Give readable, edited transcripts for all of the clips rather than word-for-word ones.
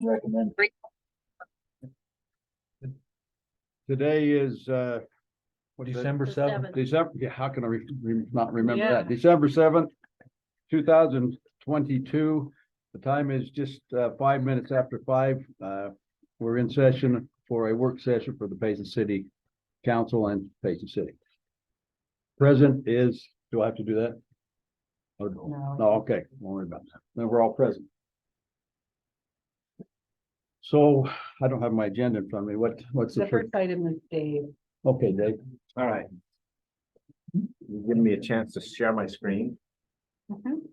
recommended. Today is December 7th. December, yeah, how can I not remember Yeah. that? December 7th, 2022. The time is just 5 minutes after 5. We're in session for a work session for the Payson City Council and Payson City. Present is, do I have to do that? Or, no, okay, don't worry about that. Then we're all present. So I don't have my agenda in front of me. What's The first item is Dave. Okay, Dave. All right. You've given me a chance to share my screen. Mhm.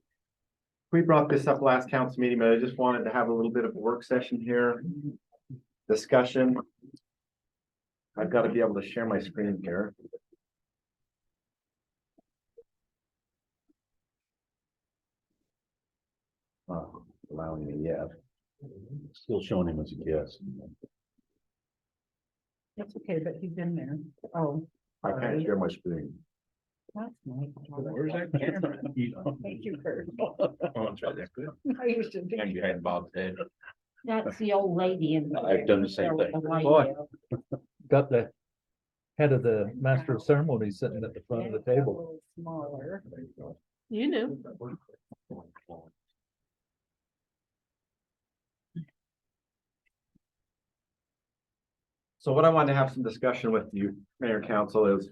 We brought this up last council meeting, but I just wanted to have a little bit of a work session here. Discussion. I've got to be able to share my screen here. Allowing me, yeah. Still showing him as a guest. That's okay, but he's in there. Oh, I can't share my screen. that's nice. Where's that camera? Thank you, Kurt. Oh, it's right there. I used to do. And behind Bob's head. That's the old lady in the. I've done the same thing. Boy. Got the head of the master of ceremonies sitting at the front of the table. Smaller. You knew. So what I wanted to have some discussion with you, Mayor and Council, is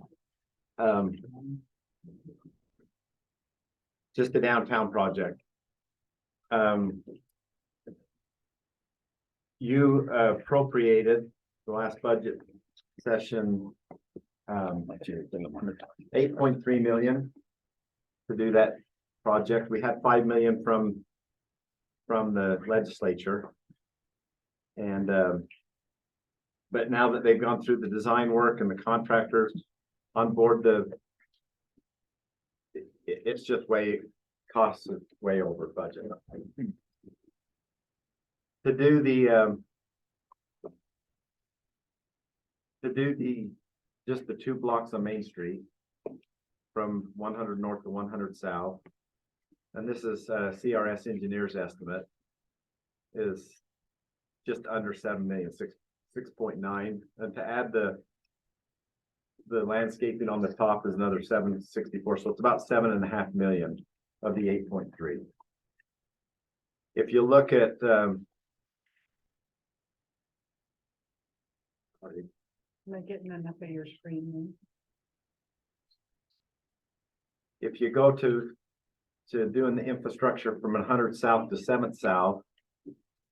just the downtown project. You appropriated the last budget session 8.3 million to do that project. We had 5 million from the legislature. And but now that they've gone through the design work and the contractors on board, it's just costs are way over budget. To do just the 2 blocks on Main Street from 100 north to 100 south, and this is CRS engineers estimate, is just under 7 million, 6.9, and to add the landscaping on the top is another 764, so it's about 7.5 million of the 8.3. If you look at Am I getting enough of your screen then? if you go to doing the infrastructure from 100 south to 7th south,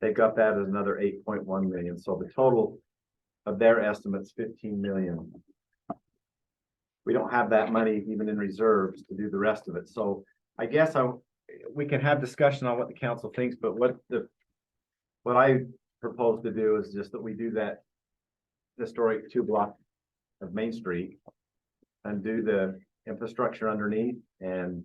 they got that as another 8.1 million. So the total of their estimates 15 million. We don't have that money even in reserves to do the rest of it. So I guess we can have discussion on what the council thinks, but what I propose to do is just that we do that historic 2 block of Main Street and do the infrastructure underneath and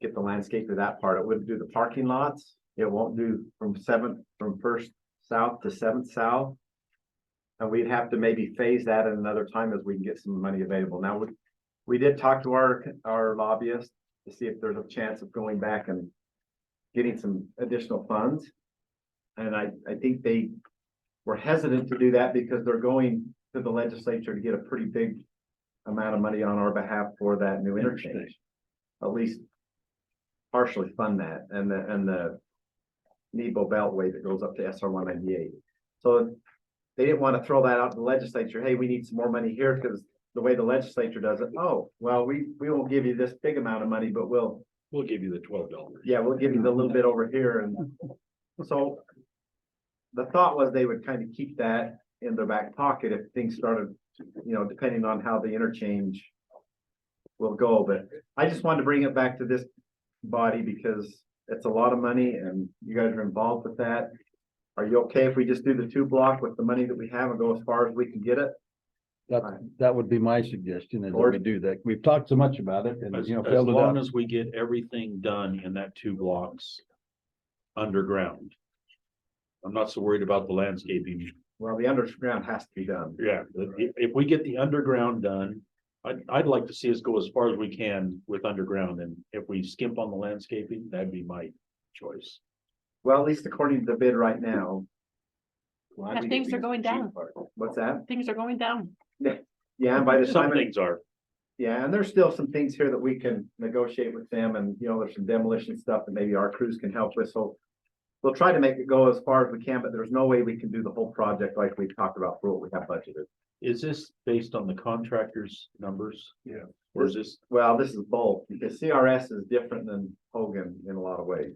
get the landscape of that part. It wouldn't do the parking lots. It won't do from 1st south to 7th south. And we'd have to maybe phase that at another time as we can get some money available. Now, we did talk to our lobbyist to see if there's a chance of going back and getting some additional funds. And I think they were hesitant to do that because they're going to the legislature to get a pretty big amount of money on our behalf for that new interchange. At least partially fund that and the Nebo Beltway that goes up to SR 198. So they didn't want to throw that out to the legislature. Hey, we need some more money here because the way the legislature does it. Oh, well, we won't give you this big amount of money, but we'll give you the $12. Yeah, we'll give you the little bit over here. And so the thought was they would kind of keep that in their back pocket if things started, depending on how the interchange will go. But I just wanted to bring it back to this body because it's a lot of money and you guys are involved with that. Are you okay if we just do the 2 block with the money that we have and go as far as we can get it? That would be my suggestion, is that Or- we do that. We've talked so much about it and, As failed it long out. as we get everything done in that 2 blocks underground. I'm not so worried about the landscaping. Well, the underground has to be done. Yeah, if we get the underground done, I'd like to see us go as far as we can with underground, and if we skimp on the landscaping, that'd be my choice. Well, at least according to the bid right now. Yeah, we things get are going the cheap down. part. What's that? Things are going down. Yeah, and by the Some time, things are. yeah, and there's still some things here that we can negotiate with them, and, you know, there's some demolition stuff that maybe our crews can help with, so. We'll try to make it go as far as we can, but there's no way we can do the whole project like we talked about for what we have budgeted. Is this based on the contractor's numbers? Yeah. Or is this, Well, this is both, because CRS is different than Hogan in a lot of ways.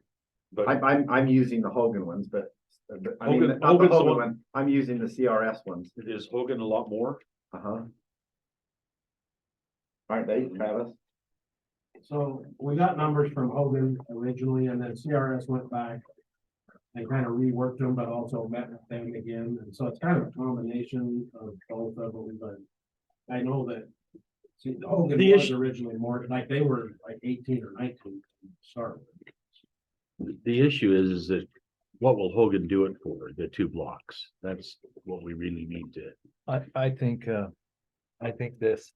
but I'm using the Hogan ones, but I mean, Hogan- not the Hogan's the Hogan one- one, I'm using the CRS ones. is Hogan a lot more? Uh-huh. Aren't they, Travis? So we got numbers from Hogan originally, and then CRS went back and kind of reworked them, but also met with them again. And so it's kind of a combination of both of them, but I know that see, Hogan The was issue- originally more, like they were like 18 or 19 to start with. The issue is that what will Hogan do it for, the 2 blocks? That's what we really need to. I think this.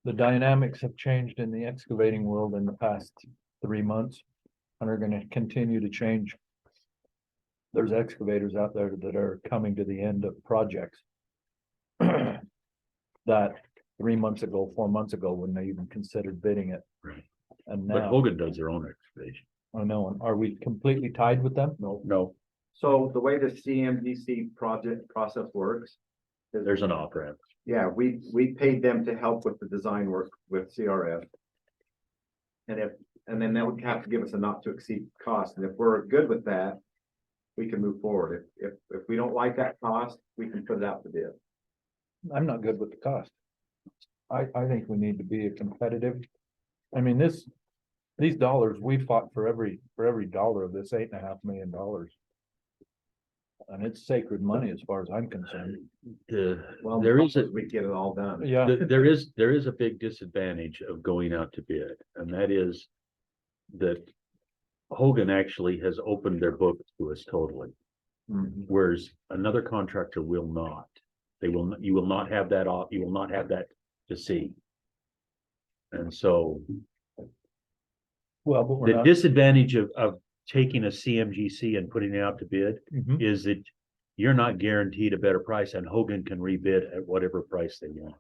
The dynamics have changed in the excavating world in the past 3 months and are gonna continue to change. There's excavators out there that are coming to the end of projects. That 3 months ago, 4 months ago, when they even considered bidding it. Right. And But now, Hogan does their own excavation. I know, are we completely tied with them? No, So the way the CMGC project process works. is- there's an off ramp. Yeah, we paid them to help with the design work with CRF. And then that would have to give us a not to exceed cost, and if we're good with that. We can move forward. If we don't like that cost, we can put it out to bid. I'm not good with the cost. I think we need to be competitive. I mean, these dollars, we fought for every dollar of this $8.5 million. And it's sacred money as far as I'm concerned. Well, There is a, we get it all done. Yeah, there is a big disadvantage of going out to bid, and that is that Hogan actually has opened their book to us totally, Mhm. whereas another contractor will not. They will, you will not have that off, you will not have that to see. And so well, but we're the not. disadvantage of taking a CMGC and putting it out to bid Mhm. is that you're not guaranteed a better price, and Hogan can rebid at whatever price they want.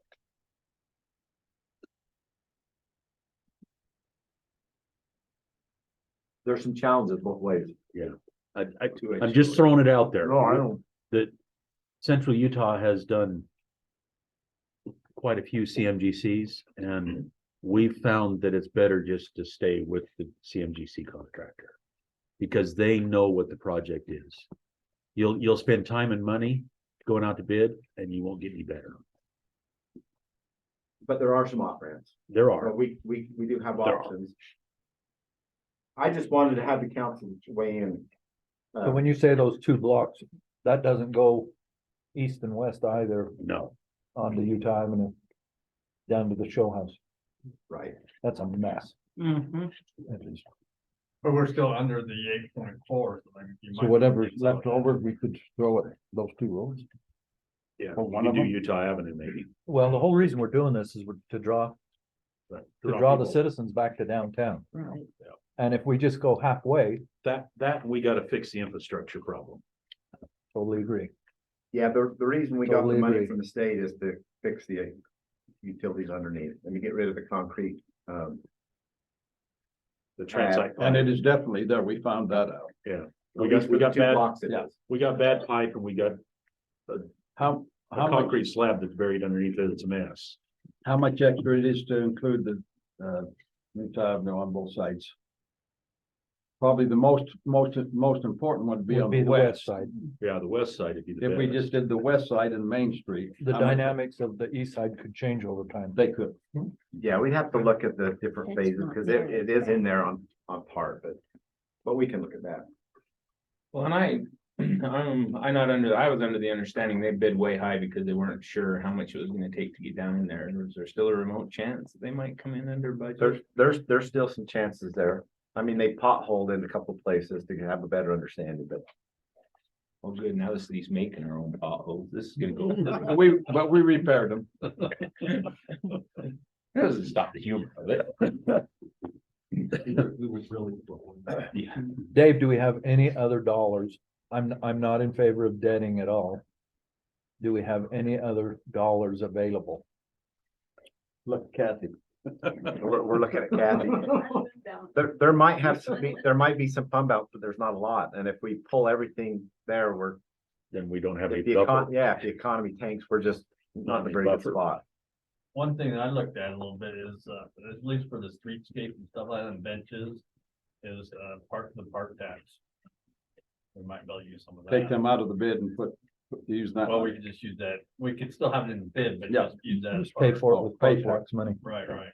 There's some challenges both ways. I'm just throwing it out there. No, I don't. That Central Utah has done quite a few CMGCs, and we've found that it's better just to stay with the CMGC contractor because they know what the project is. You'll spend time and money going out to bid, and you won't get any better. But there are some off ramps. There So are. we do have There are. options. I just wanted to have the council weigh in. So when you say those 2 blocks, that doesn't go east and west either No, onto Utah Avenue. Down to the show house. Right. That's a mess. Mhm. That is. But we're still under the 8.4. So whatever's left over, we could throw it, those 2 roads. yeah, Or you one could of do them? Utah Avenue maybe. Well, the whole reason we're doing this is to draw the people. citizens back to downtown. Right. And if we just go halfway, That we gotta fix the infrastructure problem. totally agree. Yeah, the reason we got Totally the money agree. from the state is to fix the utilities underneath and to get rid of the concrete. The transite. And it is definitely there. We found that out. We got two bad, blocks it yeah. is. we got bad pipe, and we got How a much, concrete slab that's buried underneath it. It's a mess. how much extra it is to include the, Utah Avenue on both sides? Probably the most important would be Would on be the the west west. side. Yeah, the west side would be the If we best. just did the west side and Main Street. The how much- dynamics of the east side could change over time. They could. Yeah, we'd have to look at the different It's phases not because there. it is in there on part, but we can look at that. Well, and I was under the understanding they bid way high because they weren't sure how much it was gonna take to get down in there. Was there still a remote chance that they might come in under budget? There's still some chances there. I mean, they potholed in a couple places to have a better understanding, but Oh, good, now the city's making our own potholes. This is gonna go. But we repaired them. That doesn't stop the humor of it. Dave, do we have any other dollars? I'm not in favor of debting at all. Do we have any other dollars available? Look, Kathy. We're looking at Kathy. There might have some, there might be some fund balance, but there's not a lot. And if we pull everything there, Then we don't have if any buffer. if the economy tanks, we're just not in a very good Buffer. spot. One thing that I looked at a little bit is, at least for the streetscape and stuff like that, and benches, is, the park tax. We might be able to use some of that. Take them out of the bid and use that. Well, we could just use that. We could still have it in the bid, but Yeah. just use that. as Just pay part of- for it with pay pay for it. tax money. Right, right.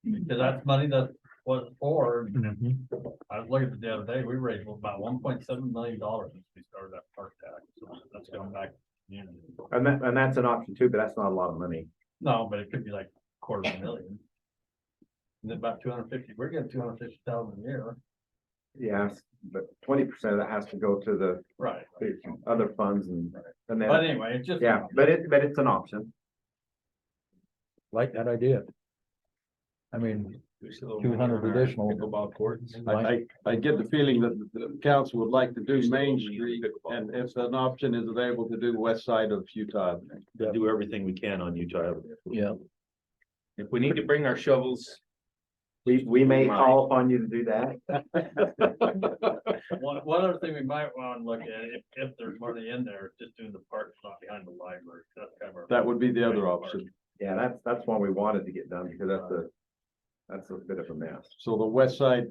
Because that's money that was for, I was looking at it the other day, we raised about $1.7 million since we started that park tax. So that's going back. to the community. And that's an option too, but that's not a lot of money. No, but it could be like $250,000. And then about 250, we're getting 250,000 a year. Yes, but 20% of that has to go to the Right. other funds and But then, anyway, it's just. yeah, but it's an option. Like that idea. I mean, 200 additional. Pickleball courts. I get the feeling that the council would like to do Main Street, and if an option is available to do west side of Utah. To do everything we can on Utah Avenue. Yeah, If we need to bring our shovels, We may call upon you to do that. One other thing we might want to look at, if there's money in there, just doing the parking lot behind the library. That's kind of our. That would be the other option. Yeah, that's one we wanted to get done because that's a bit of a mess. So the west side,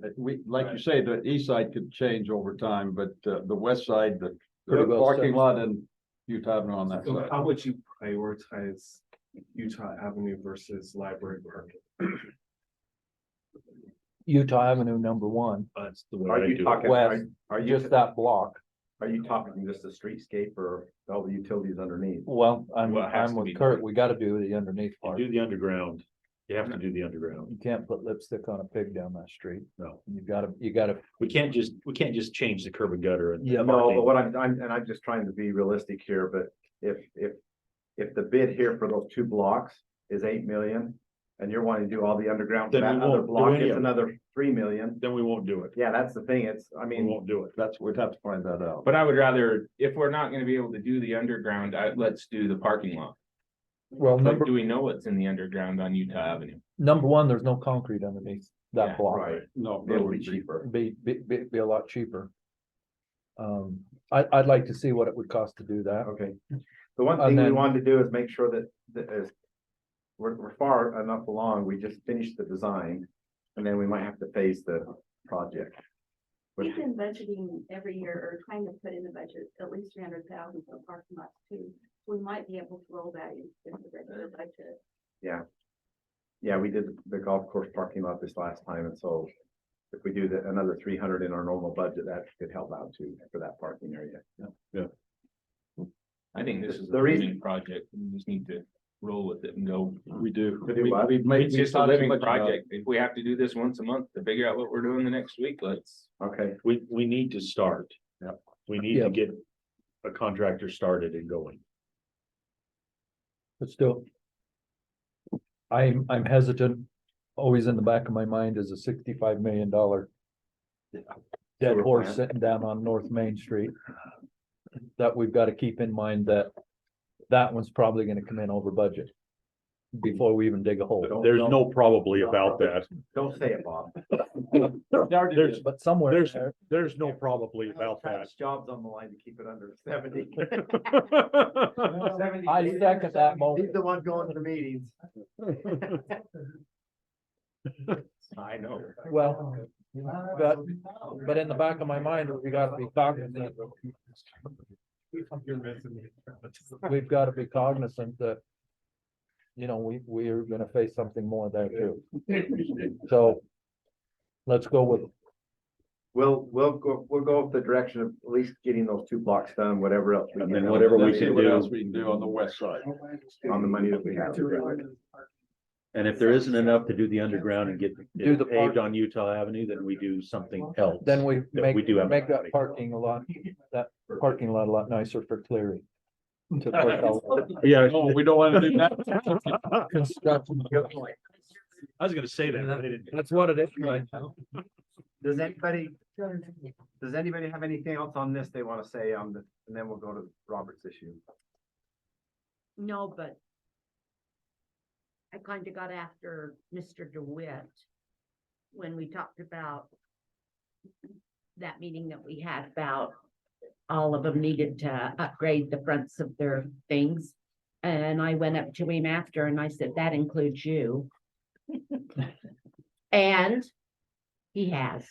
like you say, the east side could change over time, but the west side, the Pretty well parking set. lot and Utah Avenue on that So side. how would you prioritize Utah Avenue versus Library Park? Utah Avenue, number one, That's the way Are I you do it. talking, West, are you, just that block. are you talking just the streetscape or all the utilities underneath? Well, I'm Well, it has to with be Kurt, done. we gotta do the underneath You part. do the underground. You have to do the underground. You can't put lipstick on a pig down that street. No, You gotta, we can't just change the curb and gutter and. Yeah, No, but what I'm just trying to be realistic here, but if the bid here for those two blocks is 8 million and you're wanting to do all the underground, for Then we that other won't do block, any it's of it. another 3 million. Then we won't do it. Yeah, that's the thing. I We mean, won't do it. We'd have to find that out. but I would rather, if we're not gonna be able to do the underground, let's do the parking lot. well, But do we know what's in the underground on Utah Avenue? number one, there's no concrete underneath Yeah, that block. right, No, that it'll would be cheaper. Be a lot cheaper. I'd like to see what it would cost to do that. Okay. The one And thing we then- wanted to do is make sure that is, we're far enough along. We just finished the design and then we might have to phase the project. We've been budgeting every year or trying to put in the budget at least 300,000 for parking lots too. We might be able to roll that into the regular budget. Yeah, we did the golf course parking lot this last time, and so if we do another 300 in our normal budget, that could help out too for that parking area. I think this is The a reason- living project. We just need to roll with it and go. We do. To do what? It's just a living project. If we have to do this once a month to figure out what we're doing the next week, let's. Okay, We need to start. Yep. We need to Yep. get a contractor started and going. But still. I'm hesitant, always in the back of my mind is a $65 million. Dead Sewer horse plant. sitting down on North Main Street. That we've got to keep in mind that one's probably gonna come in over budget. Before we even dig a hole. There's no probably about that. don't say it, Bob. There's, But somewhere. there's no probably about that. Pat's Job's on the line to keep it under 70. I second that He's motion. the one going to the meetings. I know. Well, but in the back of my mind, we gotta be cognizant. We've got to be cognizant that. We're gonna face something more there too. So. Let's go with, We'll go with the direction of at least getting those two blocks done, whatever else. And then can. whatever we Let's see can what do. else we can do on the west side. On the money that we have. And if there isn't enough to do the underground and get Do the it paved park- on Utah Avenue, then we do something else. then we That we do have make that money. parking a lot nicer for Cleary. To put all Yeah. No, we don't want to do that. construction. I was gonna say that. but I didn't. That's what it is right Does anybody have anything else on this they want to say on the, and then we'll go to Robert's issue. No, but I kind of got after Mr. DeWitt when we talked about that meeting that we had about all of them needed to upgrade the fronts of their things. And I went up to him after and I said, that includes you. And he has.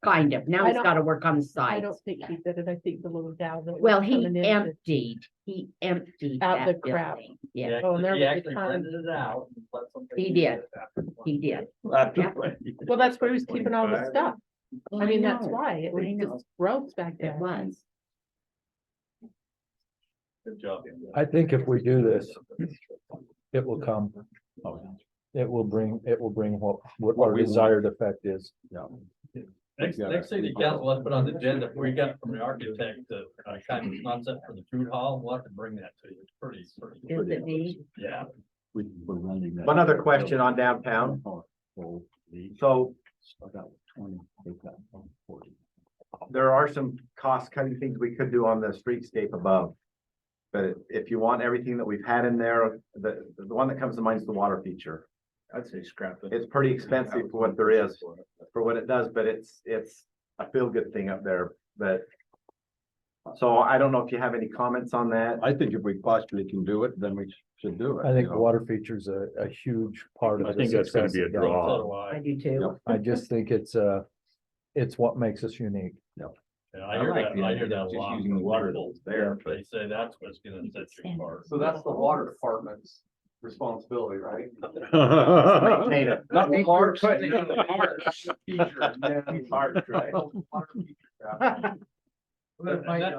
Kind of. Now I he's don't- got to work on the I sides. don't think he did it. I think the little gal that. was Well, he coming in did. emptied Out that the crap. building. Yeah, Oh, and there He was a actually ton. rented it out. and let somebody He use did. it after. he did. Well, that's where he was keeping all the stuff. I mean, that's know. why. It was I know. just roads back It there. was. Good job. I think if we do this, it will come. It will bring what our desired effect is. Next city council, let's put on the agenda, we got from the architect, the kind of concept for the food hall, we'll have to bring that to you, it's pretty. Is it me? Yeah. One other question on downtown. So there are some cost cutting things we could do on the streetscape above. But if you want everything that we've had in there, the one that comes to mind is the water feature. I'd say scrap it. It's pretty expensive for what there is, for what it does, but it's a feel good thing up there, but. So I don't know if you have any comments on that. I think if we possibly can do it, then we should do it. I think you the know. water feature's a huge part of I the think that's gonna success be a of draw. So do I I. do too. I just think it's what makes us unique. Yeah, I I hear like that, the I idea hear of that a just lot. using the water that's there, They say that's what's gonna set you apart. So that's the water department's responsibility, right? Maintain it. Not the park, putting it in the park. Park, right?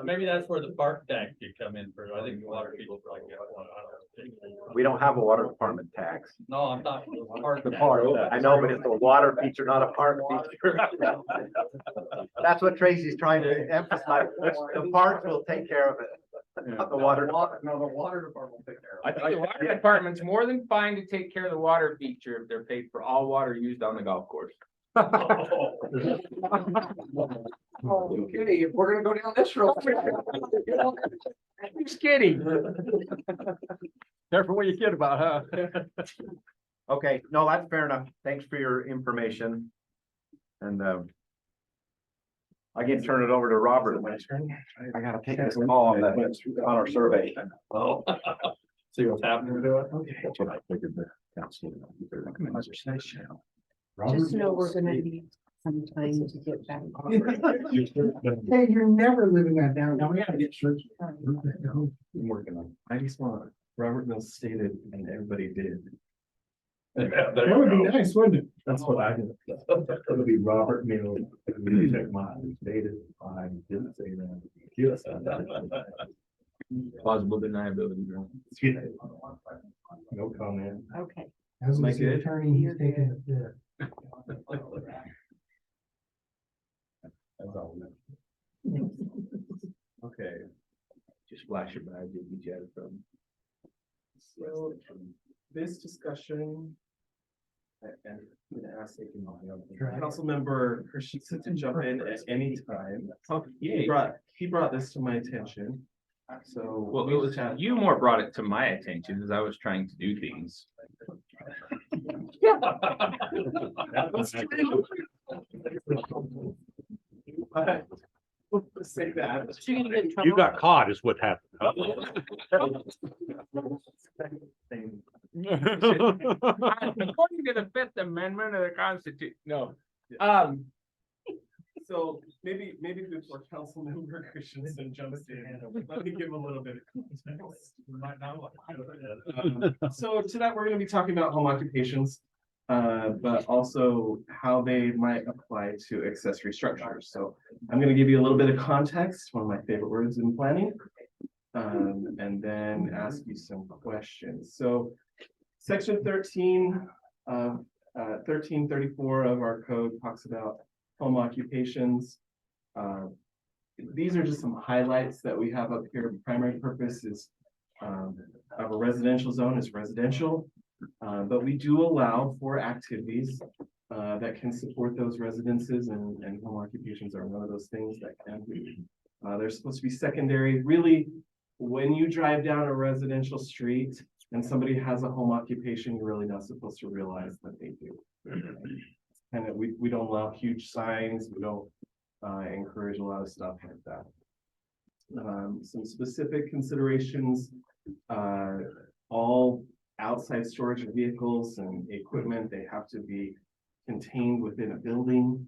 Maybe that's where the park tax could come in for, I think the water people probably get one. I don't think. We don't have a water department tax. No, I'm talking the park. The tax. park, I know, but it's a water feature, not a park feature. That's what Tracy's trying to emphasize. The parks will take care of it, not the water. No, the water department will take care I think the water department's more than fine to take care of the water feature if they're paid for all water used on the golf course. Okay, if we're gonna go down this road. Just kidding. Careful what you kid about, huh? Okay, no, that's fair enough. Thanks for your information. And I can turn it over to Robert. I gotta take this call on our survey. Oh. See what's happening to it? That's what I figured the council. Just know we're gonna need some time to get back. Hey, you're never living that down. Now we gotta get church. I'm working on it. I just want Robert Mills stated and everybody did. That would be nice, wouldn't it? That's what I did. It'll be Robert Mills. Check mine. Stated, I didn't say that. Yes. Plausible deniability. No comment. Okay. As Am I the good? attorney, he's taking it there. That's all. Okay. Just flash it by, did you chat from? So this discussion. And I'm gonna ask Councilmember Christensen to jump in at any time. He brought this to my attention. So. Well, it was, you more brought it to my attention as I was trying to do things. Say that. You got caught is what happened. According to the Fifth Amendment of the Constitution, no. So maybe before Councilmember Christensen jumps in, let me give a little bit of context. So to that, we're gonna be talking about home occupations, but also how they might apply to accessory structures. So I'm gonna give you a little bit of context, one of my favorite words in planning, and then ask you some questions. So section 13 of 1334 of our code talks about home occupations. These are just some highlights that we have up here. The primary purpose is of a residential zone is residential. But we do allow for activities that can support those residences, and home occupations are one of those things that can be. They're supposed to be secondary. Really, when you drive down a residential street and somebody has a home occupation, you're really not supposed to realize that they do. And we don't allow huge signs. We don't encourage a lot of stuff like that. Some specific considerations, all outside storage of vehicles and equipment, they have to be contained within a building.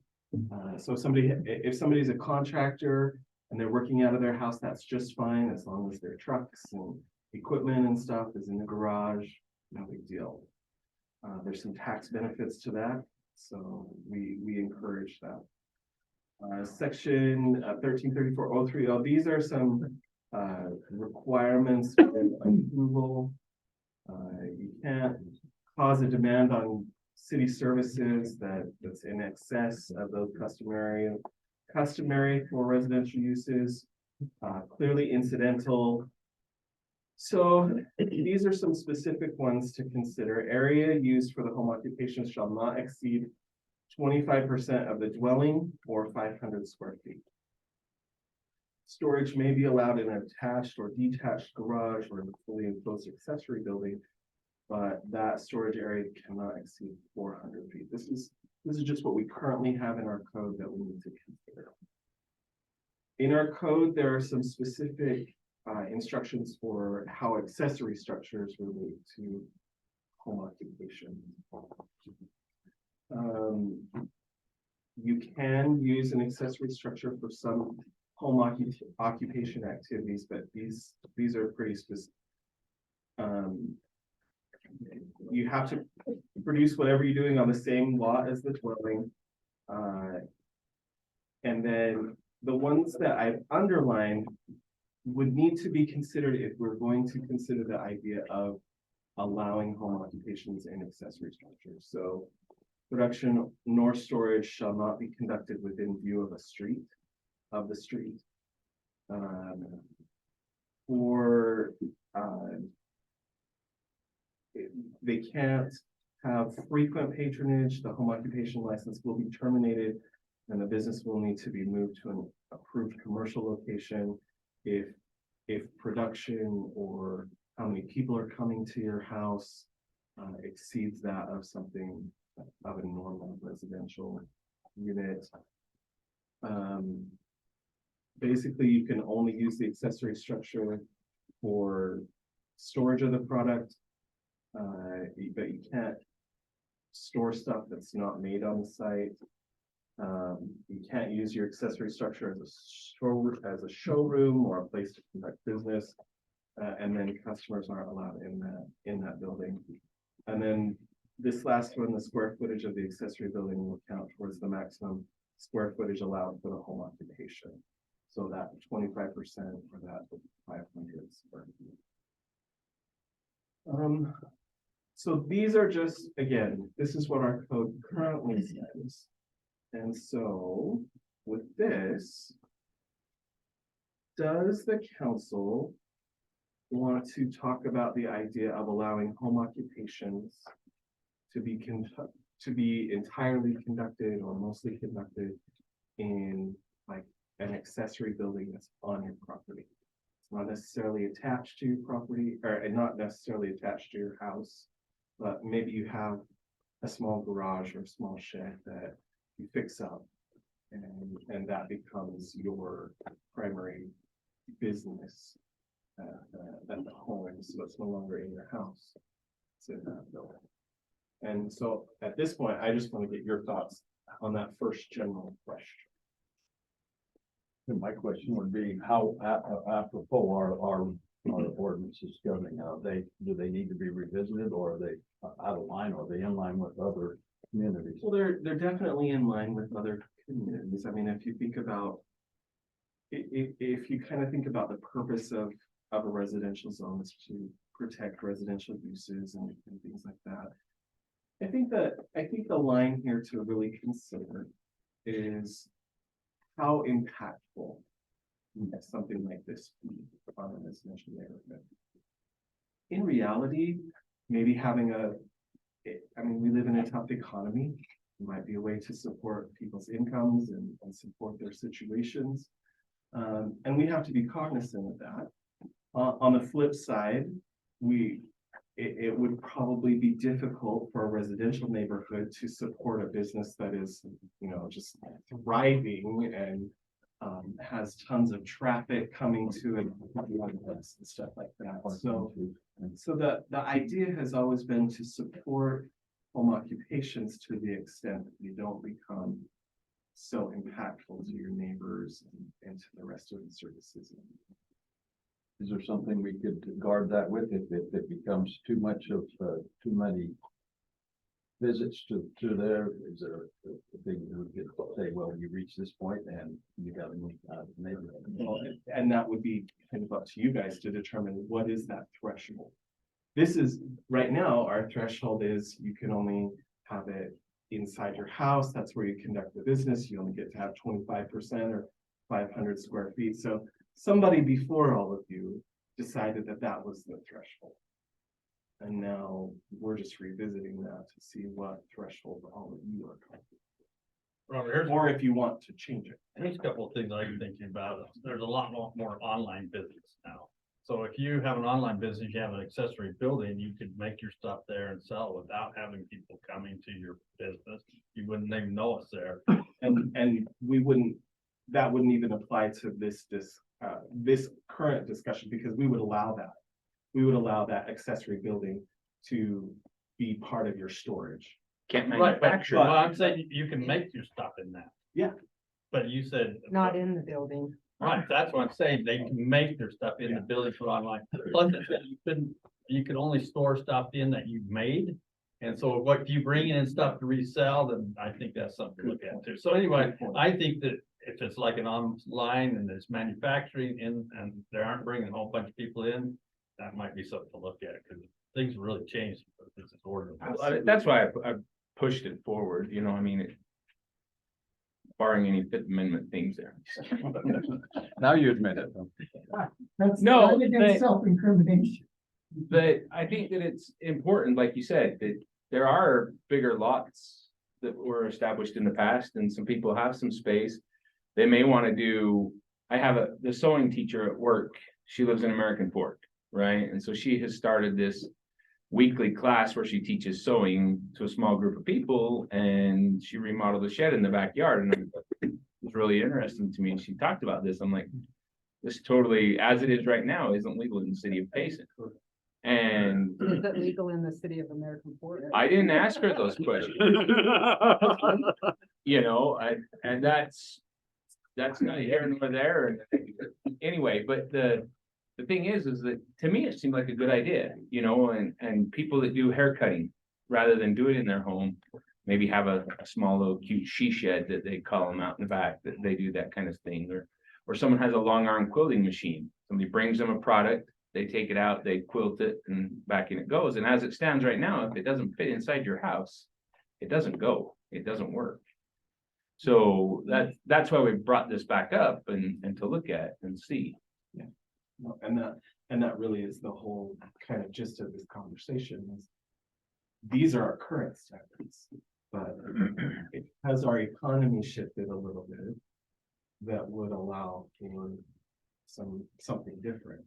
So if somebody's a contractor and they're working out of their house, that's just fine, as long as their trucks and equipment and stuff is in the garage, no big deal. There's some tax benefits to that, so we encourage that. Section 133403, these are some requirements for approval. You can't cause a demand on city services that's in excess of those customary for residential uses, clearly incidental. So these are some specific ones to consider. Area used for the home occupation shall not exceed 25% of the dwelling or 500 square feet. Storage may be allowed in an attached or detached garage or in a fully enclosed accessory building, but that storage area cannot exceed 400 feet. This is just what we currently have in our code that we need to consider. In our code, there are some specific instructions for how accessory structures relate to home occupation. You can use an accessory structure for some home occupation activities, but these are pretty specific. You have to produce whatever you're doing on the same lot as the dwelling. And then the ones that I've underlined would need to be considered if we're going to consider the idea of allowing home occupations in accessory structures. So production nor storage shall not be conducted within view of the street. They can't have frequent patronage. The home occupation license will be terminated and the business will need to be moved to an approved commercial location if production or how many people are coming to your house exceeds that of something of a normal residential unit. Basically, you can only use the accessory structure for storage of the product, but you can't store stuff that's not made on the site. You can't use your accessory structure as a showroom or a place to conduct business, and then customers aren't allowed in that building. And then this last one, the square footage of the accessory building will count towards the maximum square footage allowed for the home occupation. So that 25% for that 500 square feet. So these are just, again, this is what our code currently says. And so with this, does the council want to talk about the idea of allowing home occupations to be entirely conducted or mostly conducted in like an accessory building that's on your property? It's not necessarily attached to your property, or not necessarily attached to your house, but maybe you have a small garage or a small shed that you fix up, and that becomes your primary business at the home, so it's no longer in your house, it's in that building. And so at this point, I just want to get your thoughts on that first general question. And my question would be, how apropos are our ordinances governing now? Do they need to be revisited, or are they out of line, or are they in line with other communities? Well, they're definitely in line with other communities. I mean, if you think about, if you kind of think about the purpose of a residential zone is to protect residential uses and things like that. I think the line here to really consider is how impactful something like this be on a residential neighborhood. In reality, maybe having I mean, we live in a tough economy. It might be a way to support people's incomes and support their situations. And we have to be cognizant of that. On the flip side, it would probably be difficult for a residential neighborhood to support a business that is, you know, just thriving and has tons of traffic coming to it and stuff like that. So the idea has always been to support home occupations to the extent that you don't become so impactful to your neighbors and to the rest of the services. Is there something we could guard that with if it becomes too much of, too many visits to there? Is there a thing that we could say, well, you reach this point and you got to move out of the neighborhood? Well, and that would be kind of up to you guys to determine what is that threshold. This is, right now, our threshold is you can only have it inside your house. That's where you conduct the business. You only get to have 25% or 500 square feet. So somebody before all of you decided that that was the threshold. And now we're just revisiting that to see what threshold all of you are comfortable with. Or if you want to change it. Here's a couple of things I'm thinking about. There's a lot more online business now. So if you have an online business, you have an accessory building, you could make your stuff there and sell without having people coming to your business. You wouldn't even know it's there. And we wouldn't, that wouldn't even apply to this current discussion, because we would allow that. We would allow that accessory building to be part of your storage. Can't Right, manufacture. well, I'm saying you can make your stuff in that. Yeah. But you said. Not in the building. Right, that's what I'm saying. They can make their stuff in the building for online. Plus, you can only store stuff in that you've made. And so what if you bring in stuff to resell, then I think that's something to look at too. So anyway, I think that if it's like an online and there's manufacturing in, and they aren't bringing a whole bunch of people in, that might be something to look at, because things really changed. This is ordinance. That's why I pushed it forward, you know, I mean, barring any Fifth Amendment things there. Now you admit it. No, self-incrimination. but I think that it's important, like you said, that there are bigger lots that were established in the past, and some people have some space. They may want to do, I have the sewing teacher at work. She lives in American Fork, right? And so she has started this weekly class where she teaches sewing to a small group of people, and she remodeled a shed in the backyard, and it was really interesting to me. She talked about this. I'm like, this totally, as it is right now, isn't legal in the city of Payson. And Is it legal in the city of American Fork? I didn't ask her those questions. You know, and that's not here nor there. And anyway, but the thing is that to me, it seemed like a good idea, you know, and people that do hair cutting, rather than do it in their home, maybe have a small little cute she shed that they call them out in the back, that they do that kind of thing. Or someone has a long arm quilting machine. Somebody brings them a product, they take it out, they quilt it, and back in it goes. And as it stands right now, if it doesn't fit inside your house, it doesn't go, it doesn't work. So that's why we brought this back up and to look at and see. Yeah. No, and that really is the whole kind of gist of this conversation is these are our current standards, but has our economy shifted a little bit that would allow for something different.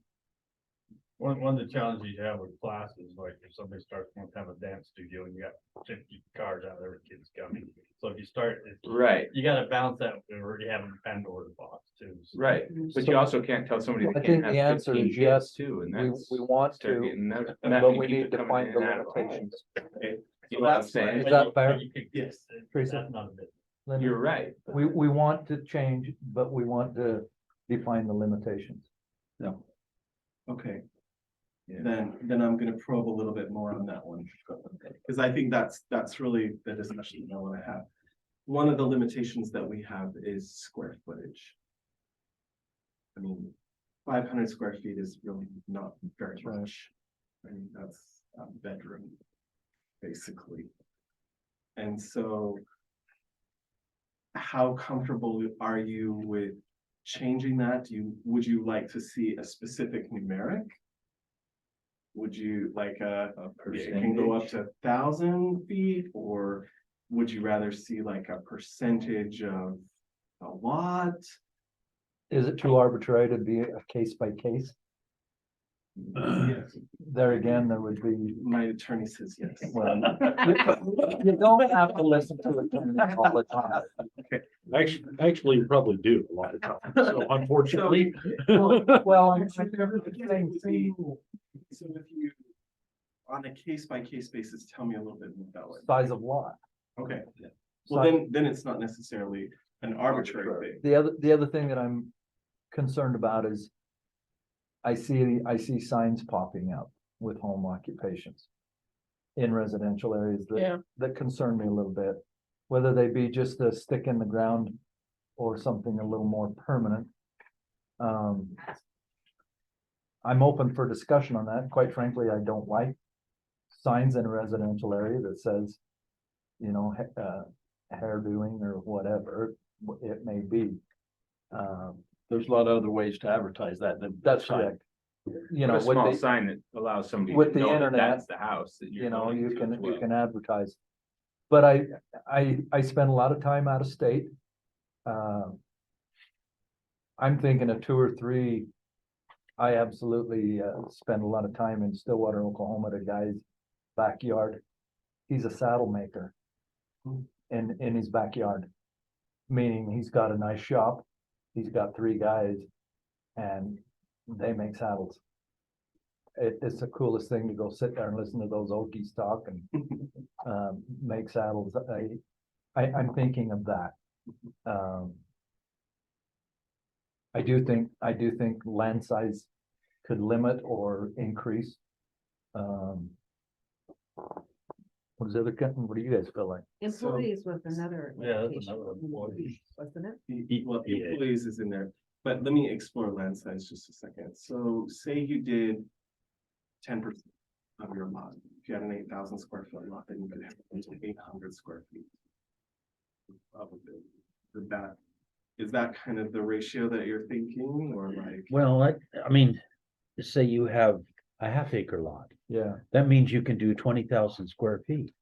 One of the challenges you have with classes, like if somebody starts to have a dance studio and you got 50 cars out there with kids coming. So if you start, Right, you gotta balance that, or you have a Pandora's box too. So- right. But you also can't tell somebody I they think can't the have answer 15 is yes. kids too, and We that's. want start to, getting that- but we keep need it to coming find in the and out of line. limitations. You know what I'm saying? Is that fair? You could- Yes. Teresa? That's not a bit. Linda? You're right. We want to change, but we want to define the limitations. No. Okay. Yeah. Then I'm gonna probe a little bit more on that one. Because I think that's really the discussion that I want to have. One of the limitations that we have is square footage. I mean, 500 square feet is really not very much. I mean, that's a bedroom, basically. And so how comfortable are you with changing that? Would you like to see a specific numeric? Would you like it can go up to 1,000 feet, or would you rather see like a percentage of a lot? Is it too arbitrary to be a case by case? Yes, There again, there would be, my attorney says yes. well, you don't have to listen to it all the time. Actually, you probably do a lot of times, so unfortunately. Well, I'm So if you, on a case by case basis, tell me a little bit more about it. size of lot. Okay, well, then it's not necessarily an arbitrary thing. The other thing that I'm concerned about is I see signs popping up with home occupations in residential areas Yeah. that concern me a little bit, whether they be just a stick in the ground or something a little more permanent. I'm open for discussion on that. Quite frankly, I don't like signs in a residential area that says, you know, hair doing or whatever it may be. There's a lot of other ways to advertise that. That's correct. You know, Put a small with the, sign that allows somebody with to the know that internet, that's the house that you're you know, going you to as can well. advertise. But I spend a lot of time out of state. I'm thinking of 2 or 3. I absolutely spend a lot of time in Stillwater, Oklahoma, the guy's backyard. He's a saddle maker in his backyard, meaning he's got a nice shop. He's got 3 guys and they make saddles. It's the coolest thing to go sit there and listen to those Okies talk and make saddles. I'm thinking of that. I do think land size could limit or increase. What is the other, what do you guys feel like? Employees was another. Yeah, that's location, another employee. Wasn't it? Well, Yeah. employees is in there, but let me explore land size just a second. So say you did 10% of your lot. If you had an 8,000 square foot lot, then you could have 800 square feet of a building. Is that kind of the ratio that you're thinking, or like? Well, I mean, say you have a half acre lot, Yeah, that means you can do 20,000 square feet.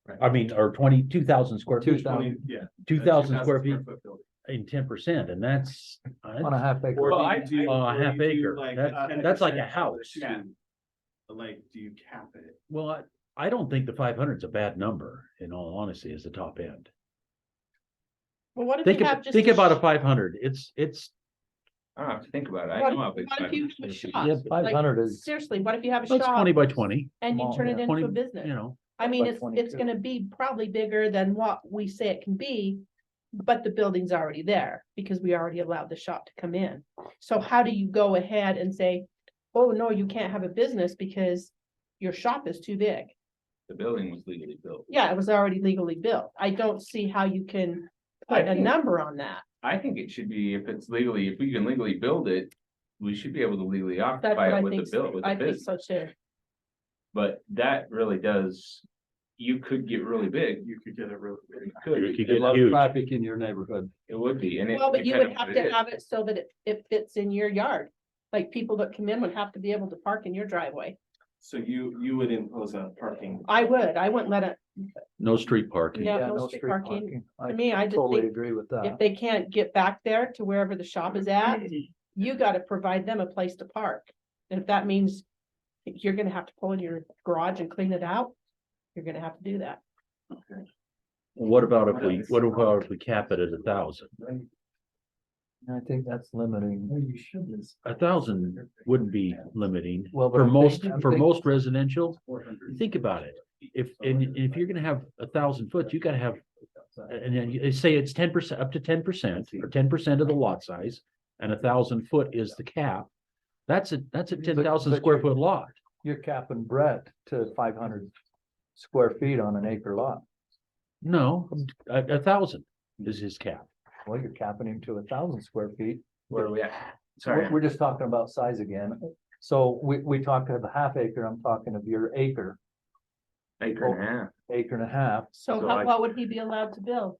Right. I mean, or 22,000 square feet, 2,000. Yeah. 2,000 square feet foot building. in 10%, and that's. on a half acre. Or Well, do you- a or half you do acre. like That's like a 10% of the house. two? Yeah. Like, do you cap it? Well, I don't think the 500 is a bad number, in all honesty, as the top end. Well, what if Think, you have just? think about a 500, it's, I don't have to think about it. I What know how big. what if you have a 500 is. shop? Yeah, Like, 500 is- Seriously, what if you have a well, it's 20 shop by 20, and you small, turn it yeah. into 20, a business? you know. I mean, by it's 22. gonna be probably bigger than what we say it can be. But the building's already there because we already allowed the shop to come in. So how do you go ahead and say, oh, no, you can't have a business because your shop is too big? The building was legally built. Yeah, it was already legally built. I don't see how you can I put a think- number on that. I think it should be, if it's legally, if we can legally build it, we should be able to legally That's what occupy I it with think. the bill, with the I think business. so too. But that really does, you could get really big. You could get it really big. You could. You could There's a get lot of huge. traffic in your neighborhood. It would be, and it. Well, but it you kind would of have what to it is. have it so that it fits in your yard. Like people that come in would have to be able to park in your driveway. So you would impose a parking. I wouldn't let it, No street parking. Yeah, no street parking. To me, I just totally think agree with if that. they can't get back there to wherever the shop is at, you gotta provide them a place to park. And if that means you're gonna have to pull in your garage and clean it out, you're gonna have to do that. What about if we cap it at 1,000? I think that's limiting. 1,000 wouldn't be limiting Well, but for I'm most, thinking- for most residential. Think about it. If you're gonna have 1,000 foot, you gotta have, and then you say it's 10%, up to 10%, or 10% of the lot size. And 1,000 foot is the cap. That's a 10,000 but square you're- foot lot. You're capping Brett to 500 square feet on an acre lot. No, 1,000 is his cap. Well, you're capping him to 1,000 square feet. Where are we at? We're, Sorry. we're just talking about size again. So we talked of a half acre, I'm talking of your acre, Acre and a half. acre and a half. So So how, I- what would he be allowed to build?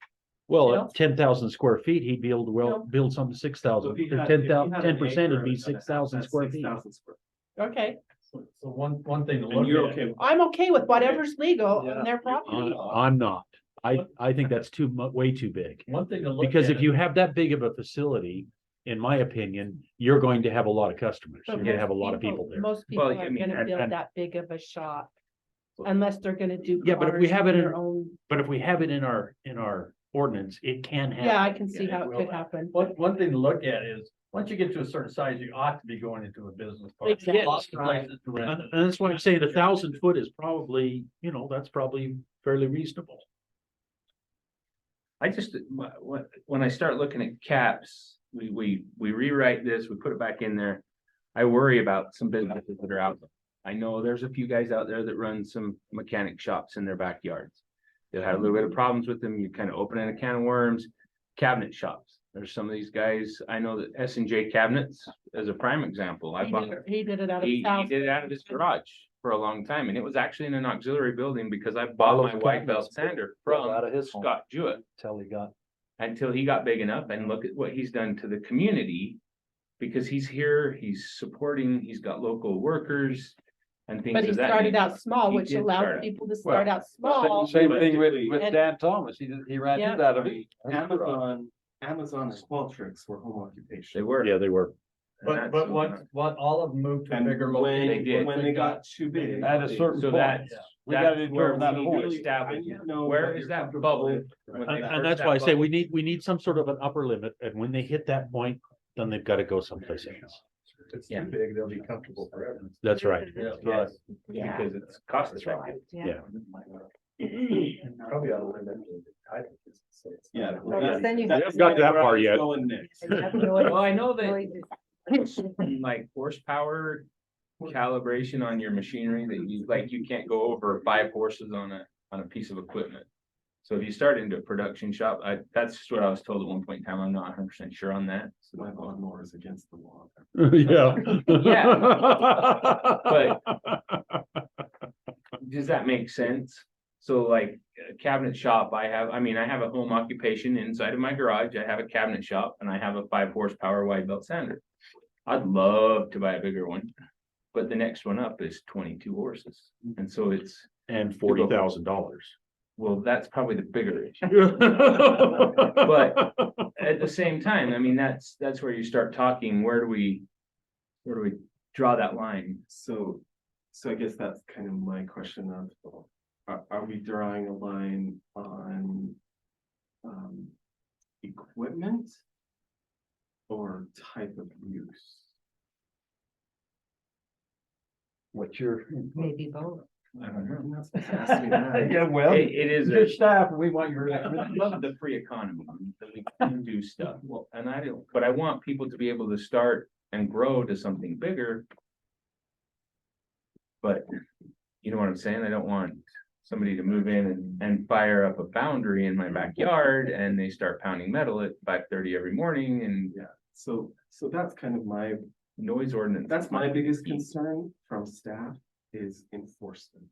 Well, Yeah. at 10,000 square feet, he'd be able to build something 6,000. So if you Or had- 10,000, if you had an 10% would acre be and a half, 6,000 that's square feet. 6,000 square. Okay, So one thing to And look you're at. okay with I'm okay with whatever's legal Yeah. on their property. I'm not. I think that's way too big. One thing to look at. Because if you have that big of a facility, in my opinion, you're going to have a lot of customers. But You're gonna most have a lot of people there. Most people Well, I aren't mean, gonna build and- that big of a shop. Unless they're gonna do. Yeah, but if we cars have it on in- their own- But if we have it in our ordinance, it can happen. Yeah, I can see how it will could happen. One thing to look at is, once you get to a certain size, you ought to be going into a business park. Exactly. Lots of places to rent. And that's why I'm saying 1,000 foot is probably, that's probably fairly reasonable. I just, when I start looking at caps, we rewrite this, we put it back in there. I worry about some businesses that are out there. I know there's a few guys out there that run some mechanic shops in their backyards. They'll have a little bit of problems with them. You kind of open in a can of worms. Cabinet shops. There's some of these guys, I know that S&J Cabinets is a prime example. He did it out of He his house. did it out of his garage for a long time, and it was actually in an auxiliary building because I bought my white belt sander Out from of his home. Scott Jewett Till he got, until he got big enough, and look at what he's done to the community. Because he's here, he's supporting, he's got local workers and things But he of that started nature. out small, He which did allowed start out- people to start out small. Same thing with And- Dan Thomas. He ran Yeah. into that. Amazon and Qualtrics were home occupation. They were. Yeah, they were. And But that's- what all of them moved to a And bigger when, location. They did. when they got too big. At a certain So point. that's, We gotta that's where determine that we point. really establish, I need to know where what is you're that comfortable bubble? with. when they And burst that's that why I say bubble? we need some sort of an upper limit, and when they hit that point, then they've got to go someplace else. it's Yeah. too big, they'll be comfortable forever. That's right. Yes, Yeah. because it's cost effective. Yeah. Probably ought to limit it. Yeah. Well, then you- that's We haven't got to that where I far was yet. going next. Well, I know that like horsepower calibration on your machinery that you can't go over 5 horses on a piece of equipment. So if you start into a production shop, that's just what I was told at one point in time. I'm not 100% sure on that. So my lawnmower is against the law. Yeah. But does that make sense? So like a cabinet shop, I have a home occupation inside of my garage. I have a cabinet shop and I have a 5 horsepower wide belt sander. I'd love to buy a bigger one, but the next one up is 22 horses. And so it's, And $40,000. well, that's probably the bigger issue. But at the same time, I mean, that's where you start talking, where do we draw that line? So I guess that's kind of my question of, are we drawing a line on equipment or type of use? What's your? Maybe both. I don't know. You're not supposed to ask me that. Yeah, well, It is. your staff, we want your. I love the free economy, that we can do stuff, well, and I don't, but I want people to be able to start and grow to something bigger. But, you know what I'm saying, I don't want somebody to move in and fire up a boundary in my backyard and they start pounding metal at 5:30 every morning and So that's kind of noise ordinance. that's my biggest concern from staff is enforcement.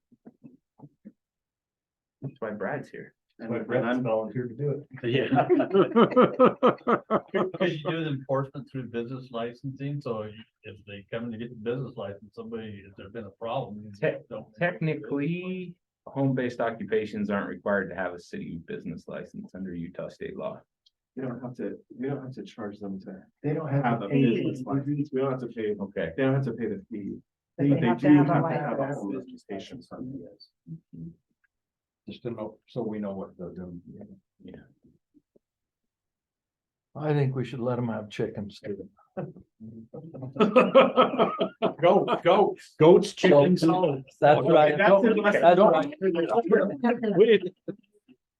That's why Brad's here. And I'm volunteered to do it. Yeah. Could you do the enforcement through business licensing? So if they come in to get the business license, if there's been a problem. don't- Technically, home-based occupations aren't required to have a city business license under Utah state law. we don't have to charge them to They don't have a business license. We don't have to pay, Okay. they don't have to pay the fee. But they have to do have a have a license. home occupation permit. Just to know, so we know what they're doing. I think we should let them have chickens too. Goats, chickens. That's right. That's right.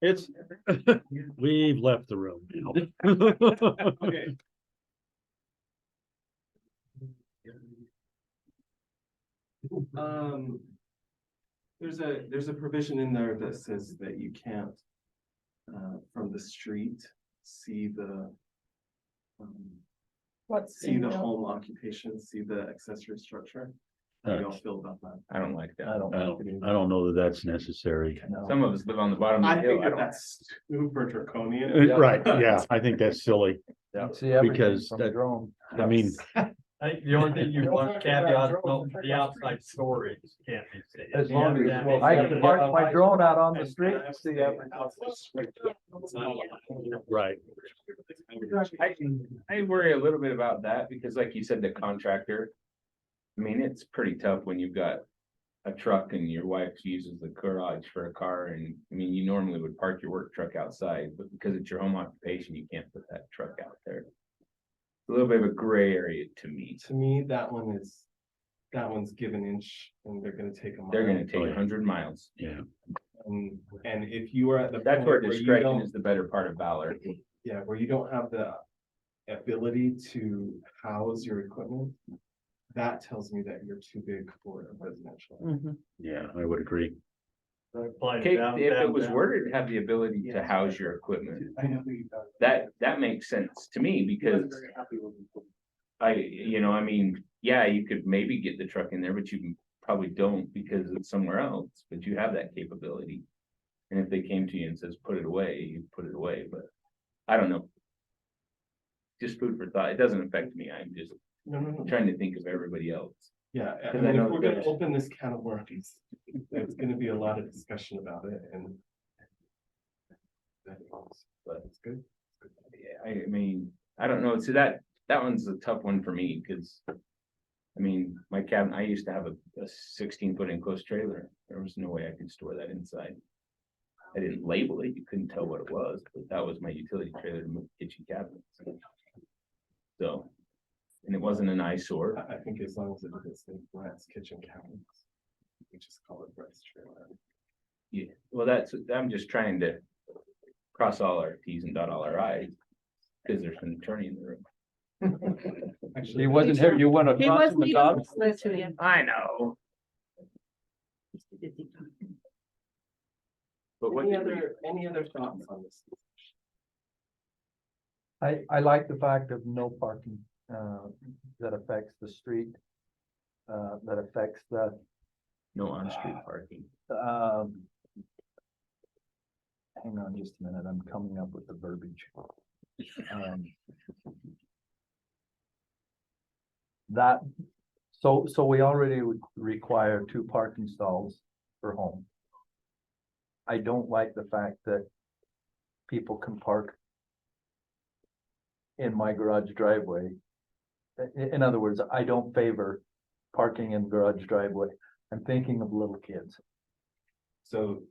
It's, we've left the room now. Okay. There's a provision in there that says that you can't, from the street, see the home occupation, see the accessory structure. How do y'all feel about that? I don't like I that. don't. I don't know that that's necessary. know. Some of us live on the bottom of I the hill. think I that don't- that's super draconian. Right, yeah, I think that's silly. See everything Because from that- drone. I mean, I think the only thing you want to caveat, no, the outside storage can't be seen. As long as I can park my drone out on the street and see everything. Right. I worry a little bit about that because like you said, the contractor. I mean, it's pretty tough when you've got a truck and your wife uses the garage for a car and, I mean, you normally would park your work truck outside, but because it's your home occupation, you can't put that truck out there. A little bit of a gray area to me. To me, that one's give an inch and they're gonna take a mile. They're gonna take 100 miles. Yeah. And if you are at the. That's point where you discretion don't- is the better part of valor. Yeah, where you don't have the ability to house your equipment. That tells me that you're too big for a residential. Mhm. Yeah, I would agree. Okay, if it was worded to have the ability to house your equipment, that makes sense to me because I mean, yeah, you could maybe get the truck in there, but you probably don't because it's somewhere else, but you have that capability. And if they came to you and says, put it away, you put it away, but I don't know. Just food for thought. It doesn't affect me. I'm just No. trying to think of everybody else. Yeah, I 'Cause mean, I know if we're gonna there's- open this can of worms, there's gonna be a lot of discussion about it and. But it's good. Yeah, I mean, I don't know. So that one's a tough one for me because. I mean, my cabin, I used to have a 16-foot enclosed trailer. There was no way I could store that inside. I didn't label it. You couldn't tell what it was, but that was my utility trailer to move kitchen cabinets. So, and it wasn't an eyesore. I think as long as it is in Brett's kitchen cabinets. We just call it Brett's trailer. Yeah, well, I'm just trying to cross all our T's and dot all our I's. Because there's an attorney in the room. He wasn't here, you went He across was from the he dog? was listening to you. I know. But what Any other thoughts on this? I like the fact of no parking, that affects the street. That affects the, no on-street parking. hang on just a minute, I'm coming up with the verbiage. That, so we already would require 2 parking stalls per home. I don't like the fact that people can park in my garage driveway. In other words, I don't favor parking in garage driveway. I'm thinking of little kids. So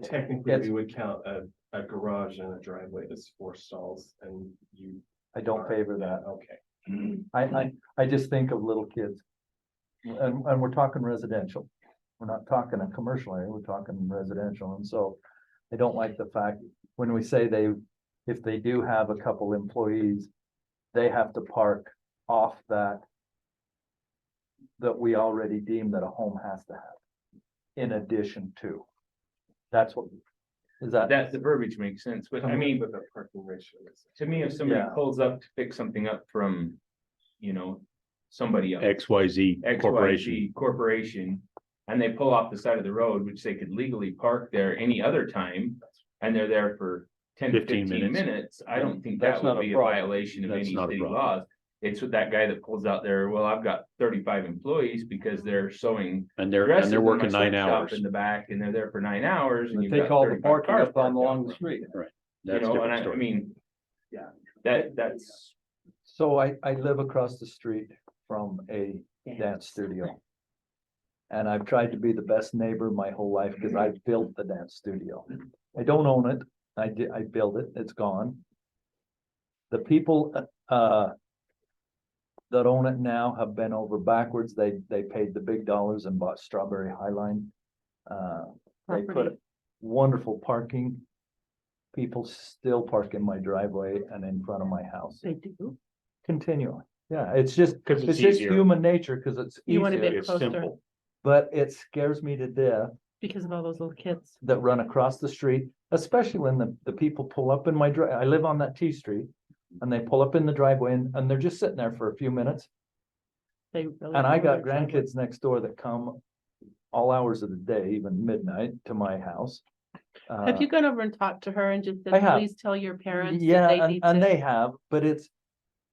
technically, It's- we would count a garage and a driveway as 4 stalls and you. I don't favor that. Okay. I just think of little kids. And we're talking residential. We're not talking a commercial area, we're talking residential, and so I don't like the fact when we say if they do have a couple employees, they have to park off that we already deem that a home has to have, in addition to. That's what, is that? That the verbiage makes sense, but I mean, With a parking ratio. to me, if somebody Yeah. pulls up to pick something up from, somebody else. XYZ Corporation. XYZ Corporation, and they pull off the side of the road, which they could legally park there any other time, and they're there for 10 to 15 15 minutes. minutes, I don't think That's that not would a be a problem. violation of That's any not a city problem. laws. It's with that guy that pulls out there, well, I've got 35 employees because they're sewing And they're dresses in my working 9 sweatshop hours. in the back, and they're there for 9 hours, and They you've take got all the 35 parking cars up on parked out along the front. street. That's a And different I story. mean. Yeah. That's, So I live across the street from a dance studio. And I've tried to be the best neighbor my whole life because I built the dance studio. I don't own it. I built it. It's gone. The people that own it now have been over backwards. They paid the big dollars and bought Strawberry Highline. They put Property. wonderful parking. People still park in my driveway and in front of my house They do. continually. Yeah, it's just, 'Cause it's it's just easier. human nature because it's You want to easier, be It's closer simple. but it scares me to death because of all those little kids. that run across the street, especially when the people pull up in my I live on that T street. And they pull up in the driveway and they're just sitting there for a few minutes. They really. And I know got their driveway. grandkids next door that come all hours of the day, even midnight, to my house. Have you gone over and talked to her and just I said, have. please tell your parents? that Yeah, they need and to-" they have, but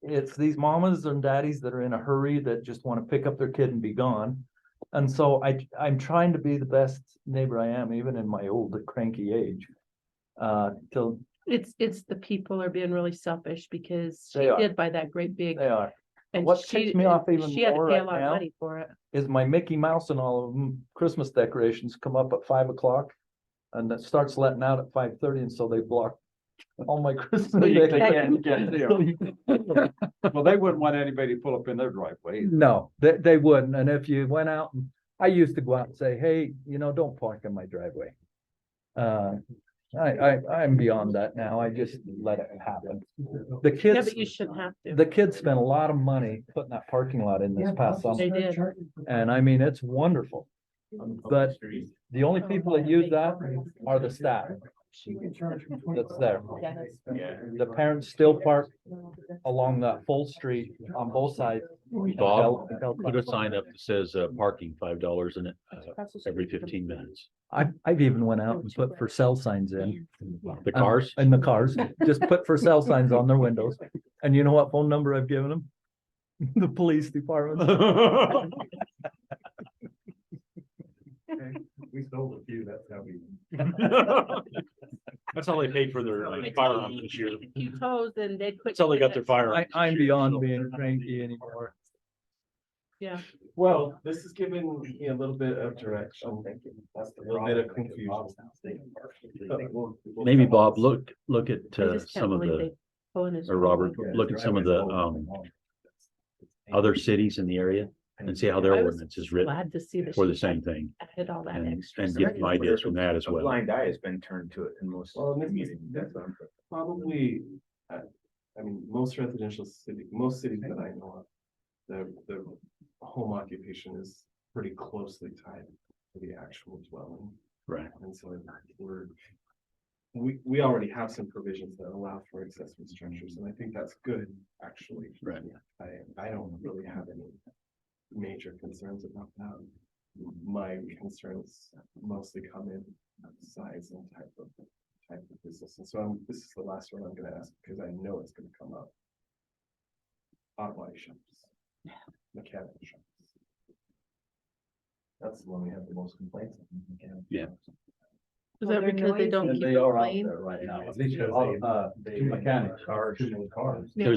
it's these mamas and daddies that are in a hurry that just want to pick up their kid and be gone. And so I'm trying to be the best neighbor I am, even in my old cranky age. Till It's the people are being really selfish because They she are. did buy that great big. they are. And What she- ticks me off even She had to more pay a right lot of now money for it. is my Mickey Mouse and all of them Christmas decorations come up at 5 o'clock. And it starts letting out at 5:30, and so they block all my Christmas. Well, they wouldn't want anybody to pull up in their driveway. No, they wouldn't. And if you went out and I used to go out and say, hey, don't park in my driveway. I'm beyond that now. I just let it happen. The Yeah, kids, but you shouldn't have to. the kids spent a lot of money putting that parking lot in this past summer. They did. And I mean, it's wonderful. But the only people that use that are the staff that's there. The parents still park along that full street on both sides. Bob, put a sign up that says, parking $5 in it, every 15 minutes. I've even went out and put for sale signs in. The cars? In the cars, just put for sale signs on their windows. And you know what phone number I've given them? The police department. We sold a few, that's how we. That's how they paid for their firearms this year. You toes and they quit. That's how they got their firearms. I'm beyond being cranky anymore. Yeah. Well, this is giving me a little bit of direction, a little bit of confusion. Maybe Bob, look at I just can't some of believe the, they pull in his or Robert, driveway. look at some of the other cities in the area and see how their I was ordinance is written Glad to see that. for she the same thing. added all that And, extra. and get some ideas from that as A well. blind eye has been turned to it in most Well, and this is- communities. that's probably, I mean, most cities that I know of, the home occupation is pretty closely tied to the actual dwelling. Right. And so we already have some provisions that allow for accessory structures, and I think that's good, actually. Right. I don't really have any major concerns about that. My concerns mostly come in size and type of business, and so this is the last one I'm gonna ask, because I know it's gonna come up. Auto body shops, mechanic shops. That's the one we have the most complaints. Yeah. Is that because they don't And keep they the are out lane? there right now. Because Two mechanics. Cars, cars. Yeah.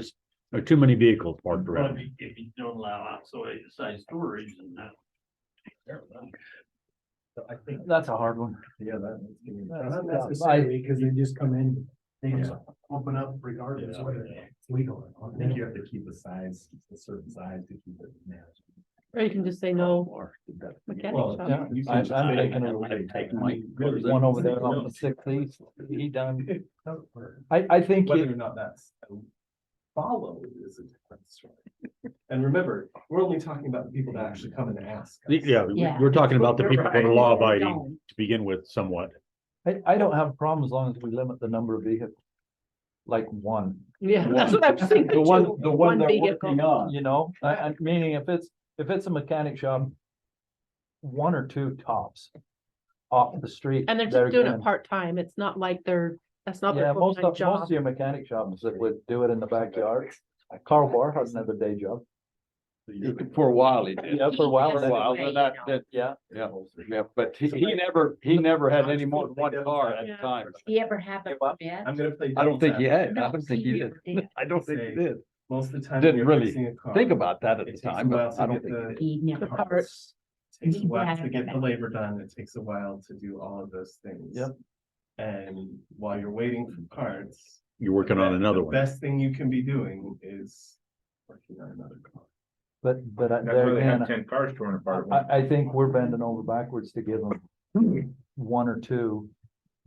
There are too many vehicles parked around. If you don't allow outside storage and that. I think. That's a hard one. Yeah, that. That's Not tough. necessarily, because they just come in, they just open up regardless, whether it's legal. I think you have to keep the size, a certain size to keep it managed. Or you can just say no mechanic Well, shop. Yeah, You I'm can just thinking of one over there on the 6th East. He done. I think Whether or not that's followed is a different story. And remember, we're only talking about the people that actually come and ask. us. Yeah, Yeah. we're talking about the people that are law abiding to begin with somewhat. I don't have a problem as long as we limit the number of vehicles. Like one, Yeah, that's what I'm saying. The one they're vehicle. working on. meaning if it's a mechanic shop, one or two tops off the street. And they're just doing it good. part-time. It's not like that's not Yeah, their most full-time of job. your mechanic shops that would do it in the backyard. Carl Bar has another day job. For a while he did. Yeah, for a while. For a while, but Yeah, yeah, but he never had any more than one car at a Yeah. time. You ever have a permit? I'm gonna play. I don't think he devil's had, No, I don't think he you did. did. I don't think he did. Most of the time. Didn't when you're really fixing a car, Think about that at it the takes a time, while but to I don't get think he did. He never. The parts. It takes a while to Yeah. get the labor done, it takes a while to do all of those things. Yep. And while you're waiting for parts. You're working on another the one. Best thing you can be doing is working on another car. but That's there why they have again, 10 cars torn apart. I think we're bending over backwards to give them one or two.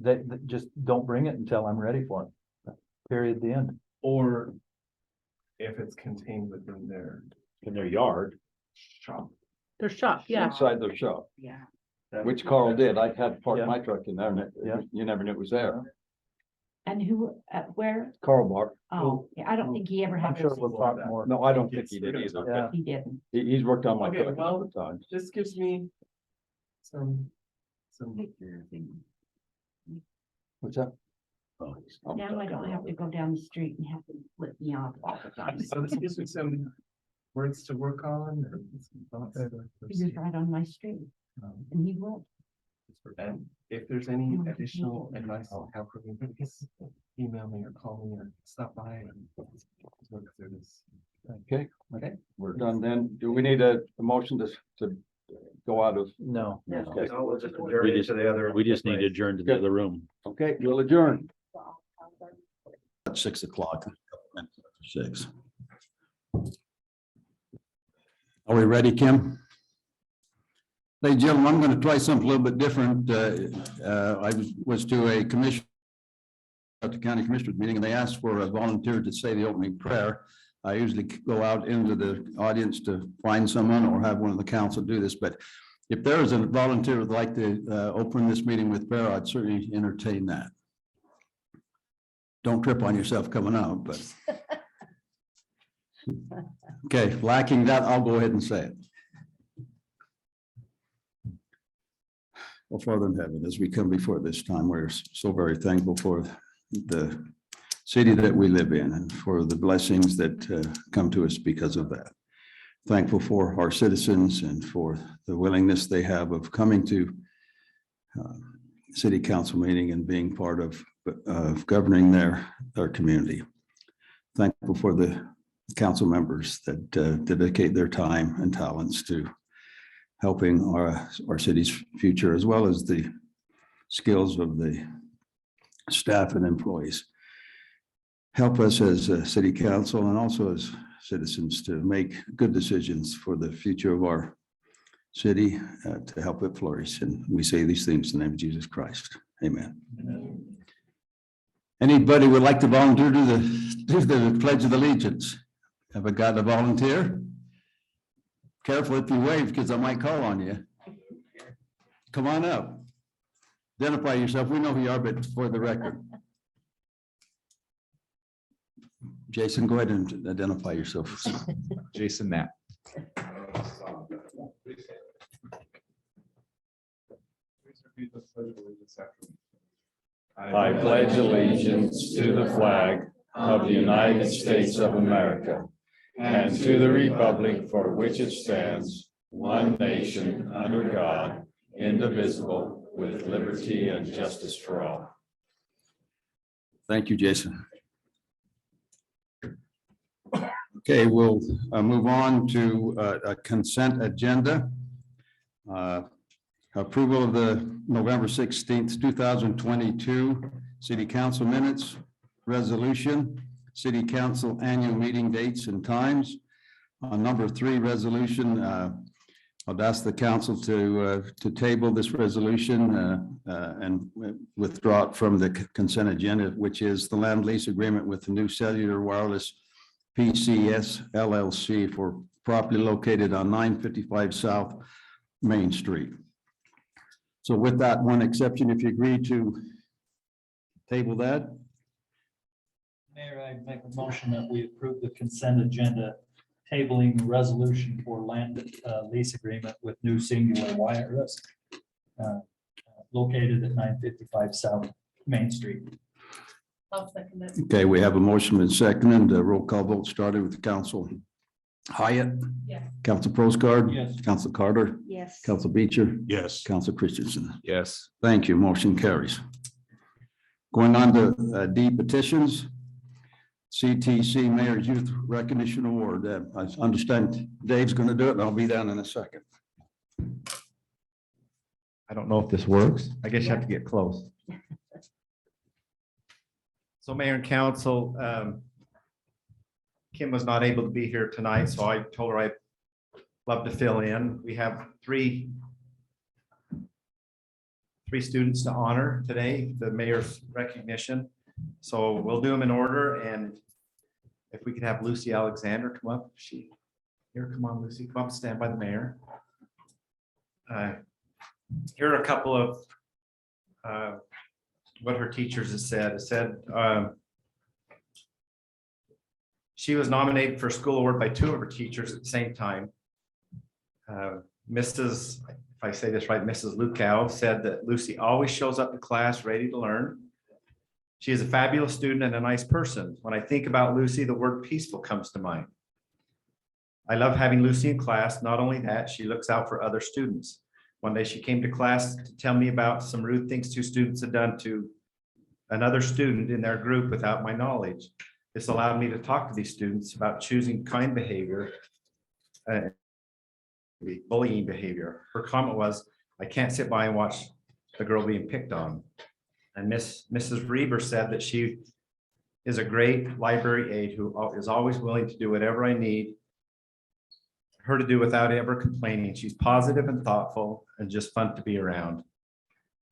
That just don't bring it until I'm ready for it. Period, the end. Or if it's contained within their In their yard. shop. Their shop, yeah. Inside their shop, Yeah. which Carl did. I had parked Yeah. my truck in there and Yeah. you never knew it was there. And who, where? Carl Bar. Oh, yeah, I don't think he ever I'm had. sure we'll talk more. No, I don't think he did either. Yeah. He didn't. He's worked on my Okay, truck a well- couple times. This gives me some. What's that? Now I don't have to go down the street and have to flip me off all the time. So this gives me some words to work on. or some thoughts. He was right on my street and he won't. And if there's any additional advice on how from you, please email me or call me or stop by and work through this. Okay, we're done then. Do we need a motion to go out of? No. Okay. No, we'll just We adjourn just, to the other. we just need to adjourn to the other room. Okay, we'll adjourn. At 6 o'clock. 6. Are we ready, Kim? Ladies and gentlemen, I'm going to try something a little bit different. I was to a commission at the county commissioners meeting, and they asked for a volunteer to say the opening prayer. I usually go out into the audience to find someone or have one of the council do this, but if there is a volunteer who would like to open this meeting with prayer, I'd certainly entertain that. Don't trip on yourself coming out, but. Okay, lacking that, I'll go ahead and say it. Well, Father in heaven, as we come before this time, we're so very thankful for the city that we live in and for the blessings that come to us because of that. Thankful for our citizens and for the willingness they have of coming to city council meeting and being part of governing their community. Thankful for the council members that dedicate their time and talents to helping our city's future, as well as the skills of the staff and employees. Help us as a city council and also as citizens to make good decisions for the future of our city to help it flourish. And we say these things in the name of Jesus Christ. Amen. Anybody would like to volunteer to do the Pledge of Allegiance? Have I got a volunteer? Careful if you wave, because I might call on you. Come on up. Identify yourself. We know who you are, but for the record. Jason, go ahead and identify yourself. Jason Knapp. I pledge allegiance to the flag of the United States of America and to the republic for which it stands, one nation, under God, indivisible, with liberty and justice for all. Thank you, Jason. Okay, we'll move on to a consent agenda. Approval of the November 16th, 2022 City Council minutes, resolution, City Council annual meeting dates and times. Number 3 resolution, I'd ask the council to table this resolution and withdraw it from the consent agenda, which is the land lease agreement with the new cellular wireless PCS LLC for property located on 955 South Main Street. So with that one exception, if you agree to table that. Mayor, I make a motion that we approve the consent agenda, tabling the resolution for land lease agreement with new singular wireless located at 955 South Main Street. I'll second it. Okay, we have a motion and second, and a roll call vote started with Council Hyatt. Yes. Council Proscard. Yes. Council Carter. Yes. Council Beecher. Yes. Council Christensen. Yes. Thank you. Motion carries. Going on to D petitions. CTC Mayor's Youth Recognition Award. I understand Dave's going to do it, and I'll be down in a second. I don't know if this works. I guess you have to get close. So Mayor and Council, Kim was not able to be here tonight, so I told her I'd love to fill in. We have three students to honor today, the mayor's recognition. So we'll do them in order, and if we could have Lucy Alexander come up. Come on, Lucy, come up, stand by the mayor. Here are a couple of what her teachers have said. It said she was nominated for school award by 2 of her teachers at the same time. Mrs., if I say this right, Mrs. Lukow said that Lucy always shows up to class ready to learn. She is a fabulous student and a nice person. When I think about Lucy, the word peaceful comes to mind. I love having Lucy in class. Not only that, she looks out for other students. One day she came to class to tell me about some rude things two students had done to another student in their group without my knowledge. This allowed me to talk to these students about choosing kind behavior, bullying behavior. Her comment was, I can't sit by and watch the girl being picked on. And Mrs. Reber said that she is a great library aide who is always willing to do whatever I need her to do without ever complaining. She's positive and thoughtful and just fun to be around.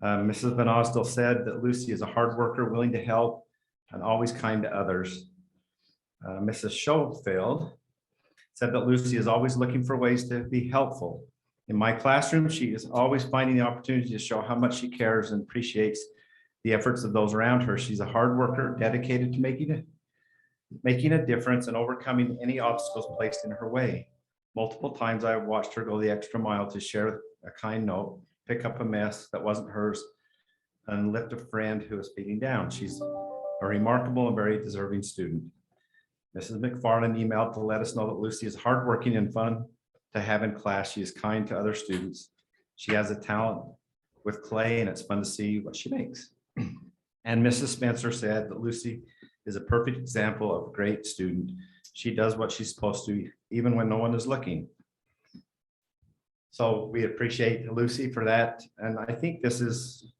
Mrs. Van Osdell said that Lucy is a hard worker, willing to help, and always kind to others. Mrs. Schofield said that Lucy is always looking for ways to be helpful. In my classroom, she is always finding the opportunity to show how much she cares and appreciates the efforts of those around her. She's a hard worker, dedicated to making a difference and overcoming any obstacles placed in her way. Multiple times I have watched her go the extra mile to share a kind note, pick up a mess that wasn't hers, and lift a friend who is feeling down. She's a remarkable and very deserving student. Mrs. McFarland emailed to let us know that Lucy is hardworking and fun to have in class. She is kind to other students. She has a talent with clay, and it's fun to see what she makes. And Mrs. Spencer said that Lucy is a perfect example of a great student. She does what she's supposed to, even when no one is looking. So we appreciate Lucy for that. And I think this is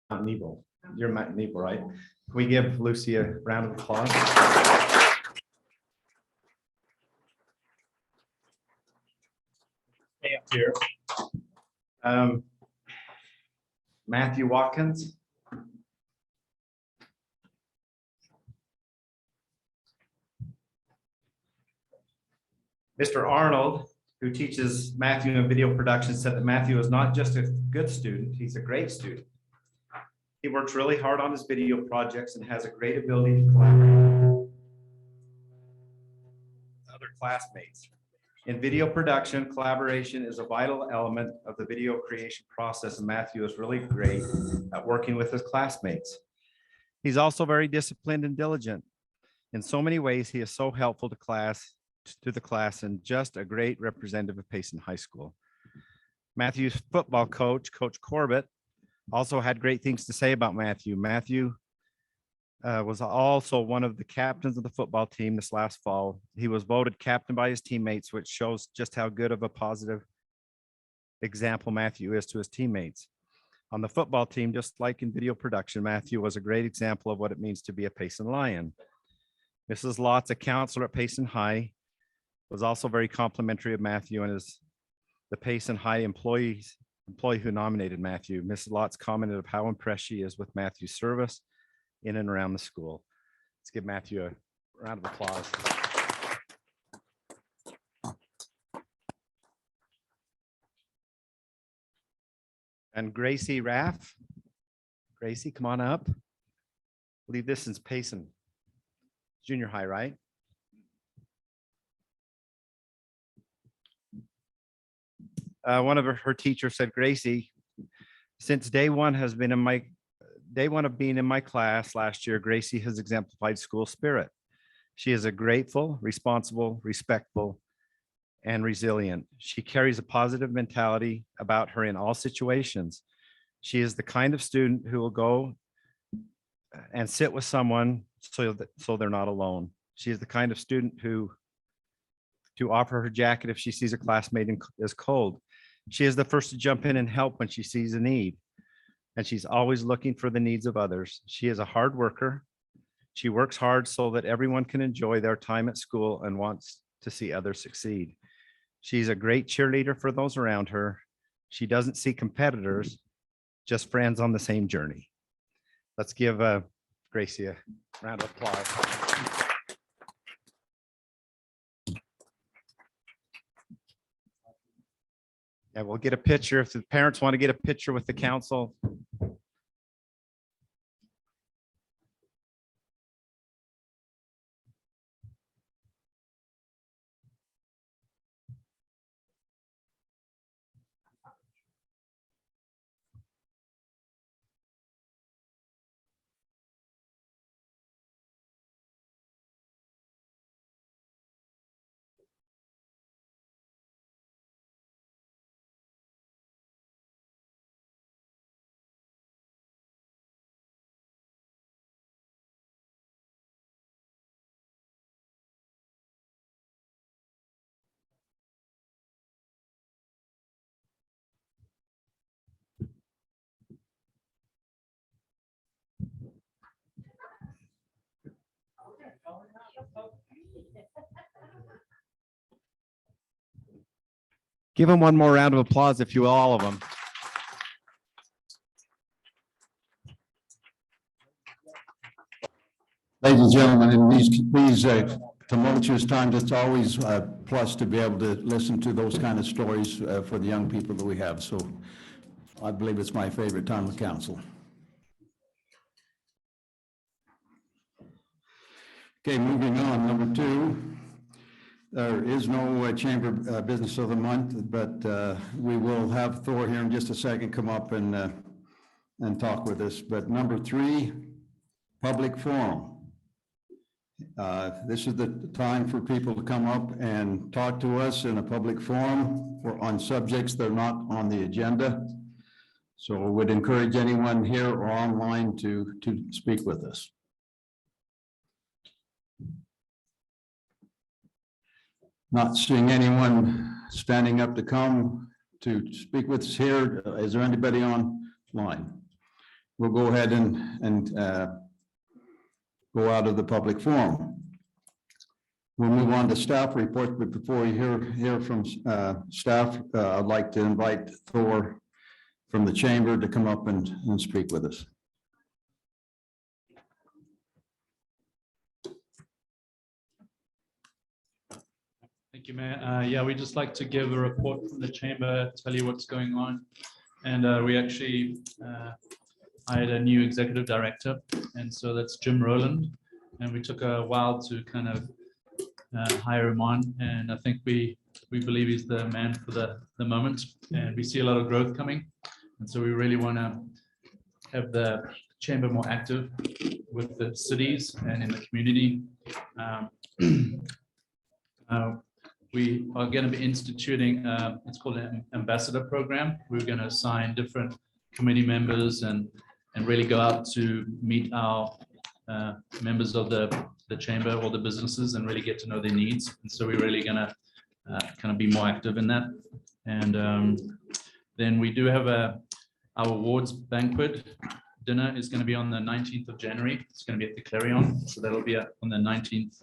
Mount Nebo. You're Mount Nebo, right? Can we give Lucy a round of applause? Stay up here. Matthew Watkins. Mr. Arnold, who teaches Matthew in video production, said that Matthew is not just a good student, he's a great student. He works really hard on his video projects and has a great ability to collaborate with other classmates. In video production, collaboration is a vital element of the video creation process, and Matthew is really great at working with his classmates. He's also very disciplined and diligent. In so many ways, he is so helpful to the class and just a great representative of Payson High School. Matthew's football coach, Coach Corbett, also had great things to say about Matthew. Matthew was also one of the captains of the football team this last fall. He was voted captain by his teammates, which shows just how good of a positive example Matthew is to his teammates. On the football team, just like in video production, Matthew was a great example of what it means to be a Payson Lion. Mrs. Lott's, a counselor at Payson High, was also very complimentary of Matthew and is the Payson High employee who nominated Matthew. Mrs. Lott's commented of how impressed she is with Matthew's service in and around the school. Let's give Matthew a round of applause. And Gracie Raff. Gracie, come on up. I believe this is Payson Junior High, right? One of her teachers said, Gracie, since day one of being in my class last year, Gracie has exemplified school spirit. She is a grateful, responsible, respectful, and resilient. She carries a positive mentality about her in all situations. She is the kind of student who will go and sit with someone so they're not alone. She is the kind of student who to offer her jacket if she sees a classmate is cold. She is the first to jump in and help when she sees a need. And she's always looking for the needs of others. She is a hard worker. She works hard so that everyone can enjoy their time at school and wants to see others succeed. She's a great cheerleader for those around her. She doesn't see competitors, just friends on the same journey. Let's give Gracie a round of applause. Yeah, we'll get a picture. If the parents want to get a picture with the council, Give them one more round of applause, if you will, all of them. Ladies and gentlemen, in these tumultuous times, it's always a plus to be able to listen to those kind of stories for the young people that we have. So I believe it's my favorite time of council. Okay, moving on, number 2. There is no chamber business of the month, but we will have Thor here in just a second come up and talk with us. But number 3, public forum. This is the time for people to come up and talk to us in a public forum or on subjects that are not on the agenda. So I would encourage anyone here or online to speak with us. Not seeing anyone standing up to come to speak with us here. Is there anybody online? We'll go ahead and go out of the public forum. We'll move on to staff reports, but before we hear from staff, I'd like to invite Thor from the chamber to come up and speak with us. Thank you, Mayor. Yeah, we just like to give a report from the chamber, tell you what's going on. And we actually hired a new executive director, and so that's Jim Rowland. And we took a while to kind of hire him on, and I think we believe he's the man for the moment, and we see a lot of growth coming. And so we really want to have the chamber more active with the cities and in the community. We are going to be instituting, it's called an ambassador program. We're going to assign different committee members and really go out to meet our members of the chamber or the businesses and really get to know their needs. And so we're really going to kind of be more active in that. And then we do have our awards banquet dinner is going to be on the 19th of January. It's going to be at the Clarion. So that'll be on the 19th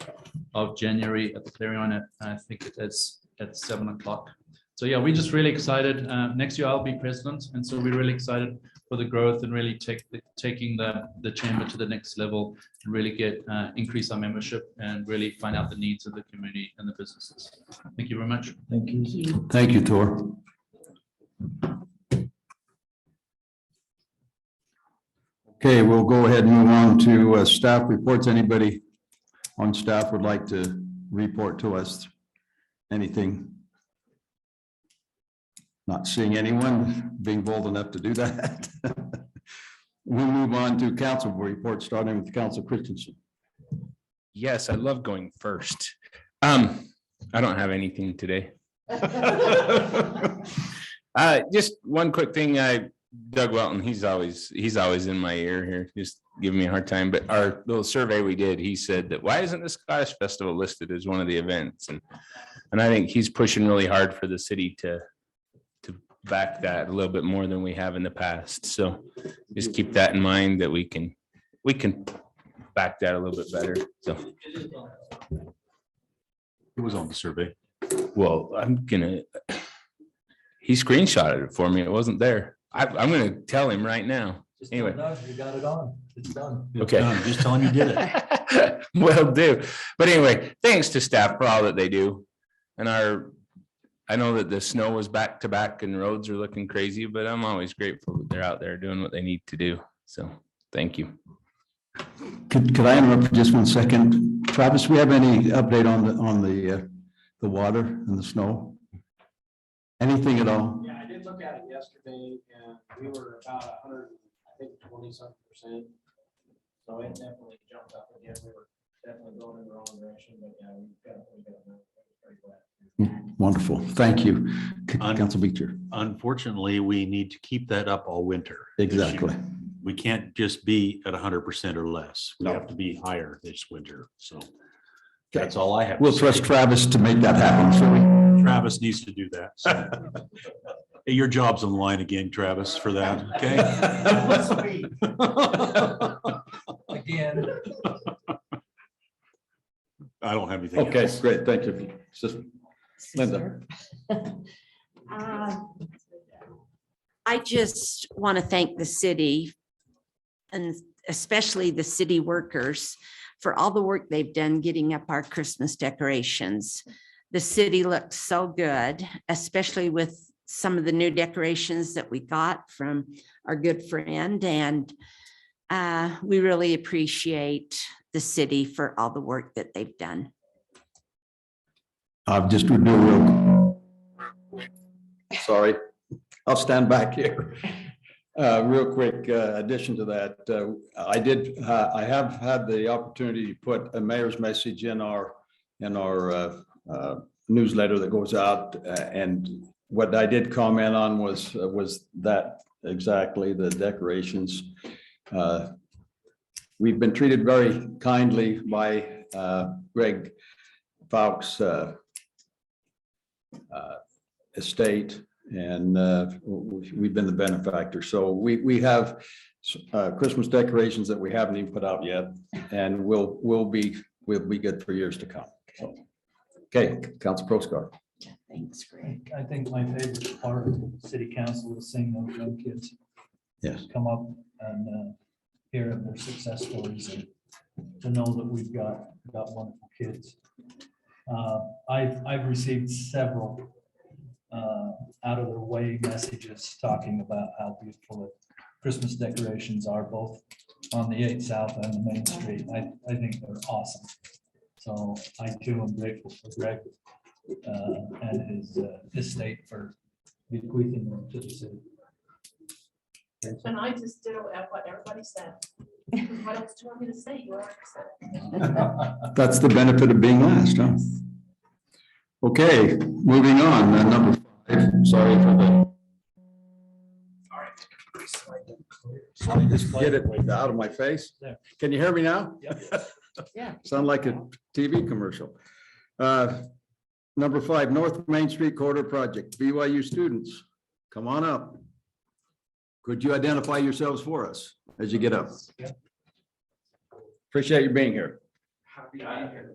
of January at the Clarion at, I think it's at 7 o'clock. So yeah, we're just really excited. Next year I'll be president. And so we're really excited for the growth and really taking the chamber to the next level and really increase our membership and really find out the needs of the community and the businesses. Thank you very much. Thank you. Thank you, Thor. Okay, we'll go ahead and move on to staff reports. Anybody on staff would like to report to us anything? Not seeing anyone being bold enough to do that. We'll move on to council report, starting with Council Christensen. Yes, I love going first. I don't have anything today. Just one quick thing. Doug Welton, he's always in my ear here, just giving me a hard time. But our little survey we did, he said that why isn't the Scottish Festival listed as one of the events? And I think he's pushing really hard for the city to back that a little bit more than we have in the past. So just keep that in mind, that we can back that a little bit better. So It was on the survey. well, he screenshotted it for me. It wasn't there. I'm gonna tell him right now. Anyway. You got it on. It's done. Okay. Just tell him you did it. Will do. But anyway, thanks to staff for all that they do. And I know that the snow was back to back and roads are looking crazy, but I'm always grateful that they're out there doing what they need to do. So thank you. Could I interrupt for just 1 second? Travis, we have any update on the water and the snow? Anything at all? Yeah, I did look at it yesterday and we were about 100, I think 20-something%. So it definitely jumped up again. We were definitely going in the wrong direction, but yeah, we got pretty glad. Wonderful. Thank you. Council Beecher. Unfortunately, we need to keep that up all winter. Exactly. We can't just be at 100% or less. We have to be higher this winter. So that's all I have. to We'll say. trust Travis to make that happen, shall we? Travis needs to do that. So. Hey, your job's on the line again, Travis, for that, okay? Again. I don't have anything Okay, else. great, thank you. Linda. I just want to thank the city and especially the city workers for all the work they've done getting up our Christmas decorations. The city looks so good, especially with some of the new decorations that we got from our good friend. And we really appreciate the city for all the work that they've done. I'll just do real. Sorry, I'll stand back here. Real quick addition to that, I have had the opportunity to put a mayor's message in our newsletter that goes out, and what I did comment on was that exactly the decorations. We've been treated very kindly by Greg Fawkes estate, and we've been the benefactor. So we have Christmas decorations that we haven't even put out yet, and we'll be good for years to come. So, okay, Council Proscar. Thanks, Greg. I think my favorite part of city council is seeing those young kids Yes. come up and hear of their success stories and to know that we've got wonderful kids. I've received several out of their way messages talking about how beautiful the Christmas decorations are, both on the 8th South and the Main Street. I think they're awesome. So I too am grateful for Greg and his estate for bequeathing them to the city. And I just ditto at what everybody said. What else do you want me to say? You already said it. That's the benefit of being last, huh? Okay, moving on, number 5, sorry for the. So I just get it out of my face. Can you hear me now? Yeah. Sound like a TV commercial. Number 5, North Main Street Corridor Project, BYU students, come on up. Could you identify yourselves for us as you get up? Appreciate you being here. Happy to be here.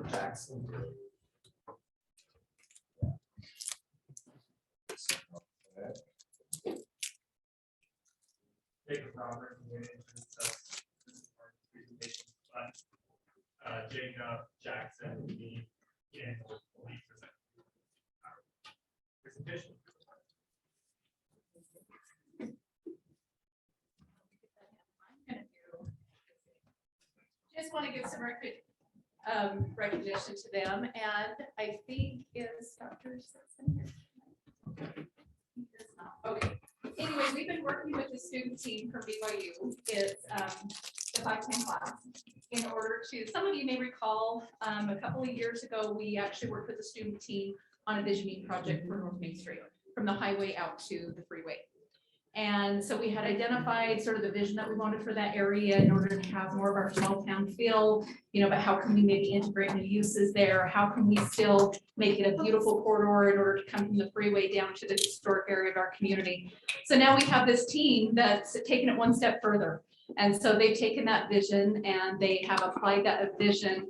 Jackson. Jacob, Jackson, me, and we present our presentation. Just want to give some recognition to them, and I think is Dr. Simpson here? He is not. Okay. Anyway, we've been working with the student team from BYU. It's the 510 class in order to, some of you may recall, a couple of years ago, we actually worked with the student team on a visioning project for North Main Street from the highway out to the freeway. And so we had identified sort of the vision that we wanted for that area in order to have more of our small town feel, but how can we maybe integrate new uses there? How can we still make it a beautiful corridor in order to come from the freeway down to the historic area of our community? So now we have this team that's taken it one step further. And so they've taken that vision and they have applied that vision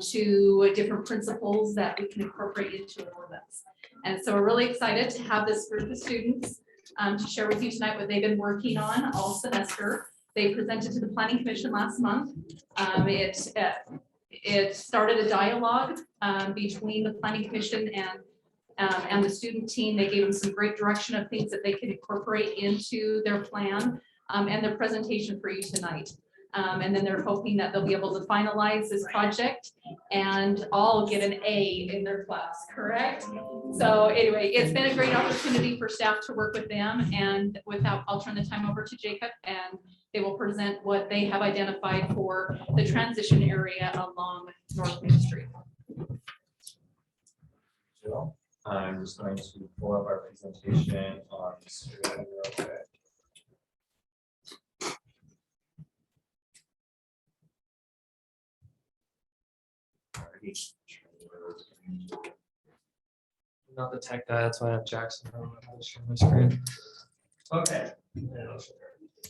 to different principles that we can incorporate into an ordinance. And so we're really excited to have this group of students to share with you tonight what they've been working on all semester. They presented to the Planning Commission last month. It started a dialogue between the Planning Commission and the student team. They gave them some great direction of things that they could incorporate into their plan and their presentation for you tonight. And then they're hoping that they'll be able to finalize this project and all get an A in their class, correct? So anyway, it's been a great opportunity for staff to work with them, and I'll turn the time over to Jacob and they will present what they have identified for the transition area along North Main Street. I'm just going to pull up our presentation on the screen real quick. Not the tech guy, that's why I have Jackson on my screen. Okay.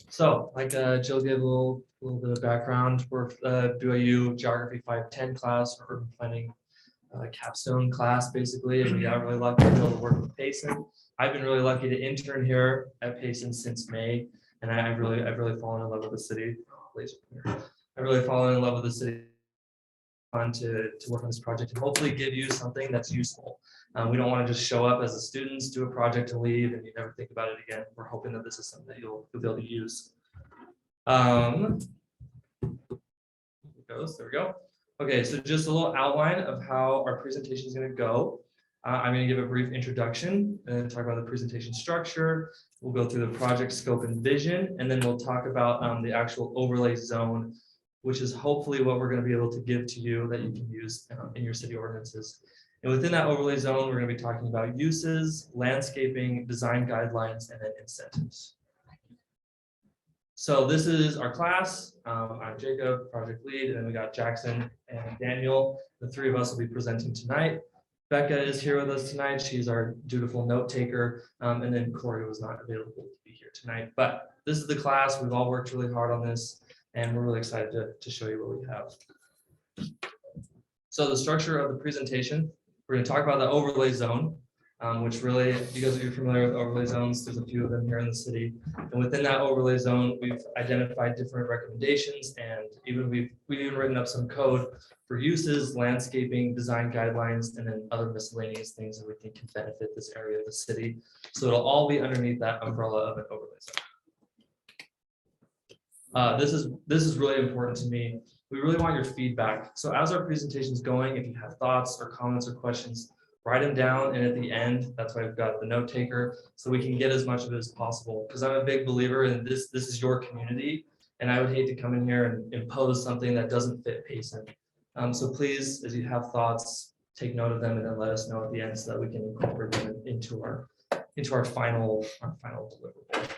So like Jill gave a little bit of background. We're BYU Geography 510 class, or urban planning capstone class basically, and we got really lucky to be able to work with Payson. I've been really lucky to intern here at Payson since May, and I've really fallen in love with the city. I've really fallen in love with the city. Fun to work on this project and hopefully give you something that's useful. We don't want to just show up as a students, do a project and leave, and you never think about it again. We're hoping that this is something that you'll be able to use. There we go. Okay, so just a little outline of how our presentation is going to go. I'm going to give a brief introduction and talk about the presentation structure. We'll go through the project scope and vision, and then we'll talk about the actual overlay zone, which is hopefully what we're going to be able to give to you that you can use in your city ordinances. And within that overlay zone, we're going to be talking about uses, landscaping, design guidelines, and then incentives. So this is our class. I'm Jacob, project lead, and then we got Jackson and Daniel. The three of us will be presenting tonight. Becca is here with us tonight. She's our dutiful note taker. And then Corey was not available to be here tonight. But this is the class. We've all worked really hard on this, and we're really excited to show you what we have. So the structure of the presentation, we're going to talk about the overlay zone, which really, you guys are familiar with overlay zones. There's a few of them here in the city. And within that overlay zone, we've identified different recommendations, and we've even written up some code for uses, landscaping, design guidelines, and then other miscellaneous things that we think can benefit this area of the city. So it'll all be underneath that umbrella of an overlay zone. This is really important to me. We really want your feedback. So as our presentation is going, if you have thoughts or comments or questions, write them down. And at the end, that's why I've got the note taker, so we can get as much of it as possible. Because I'm a big believer in this is your community. And I would hate to come in here and impose something that doesn't fit Payson. So please, as you have thoughts, take note of them and then let us know at the end so that we can incorporate them into our final deliverable.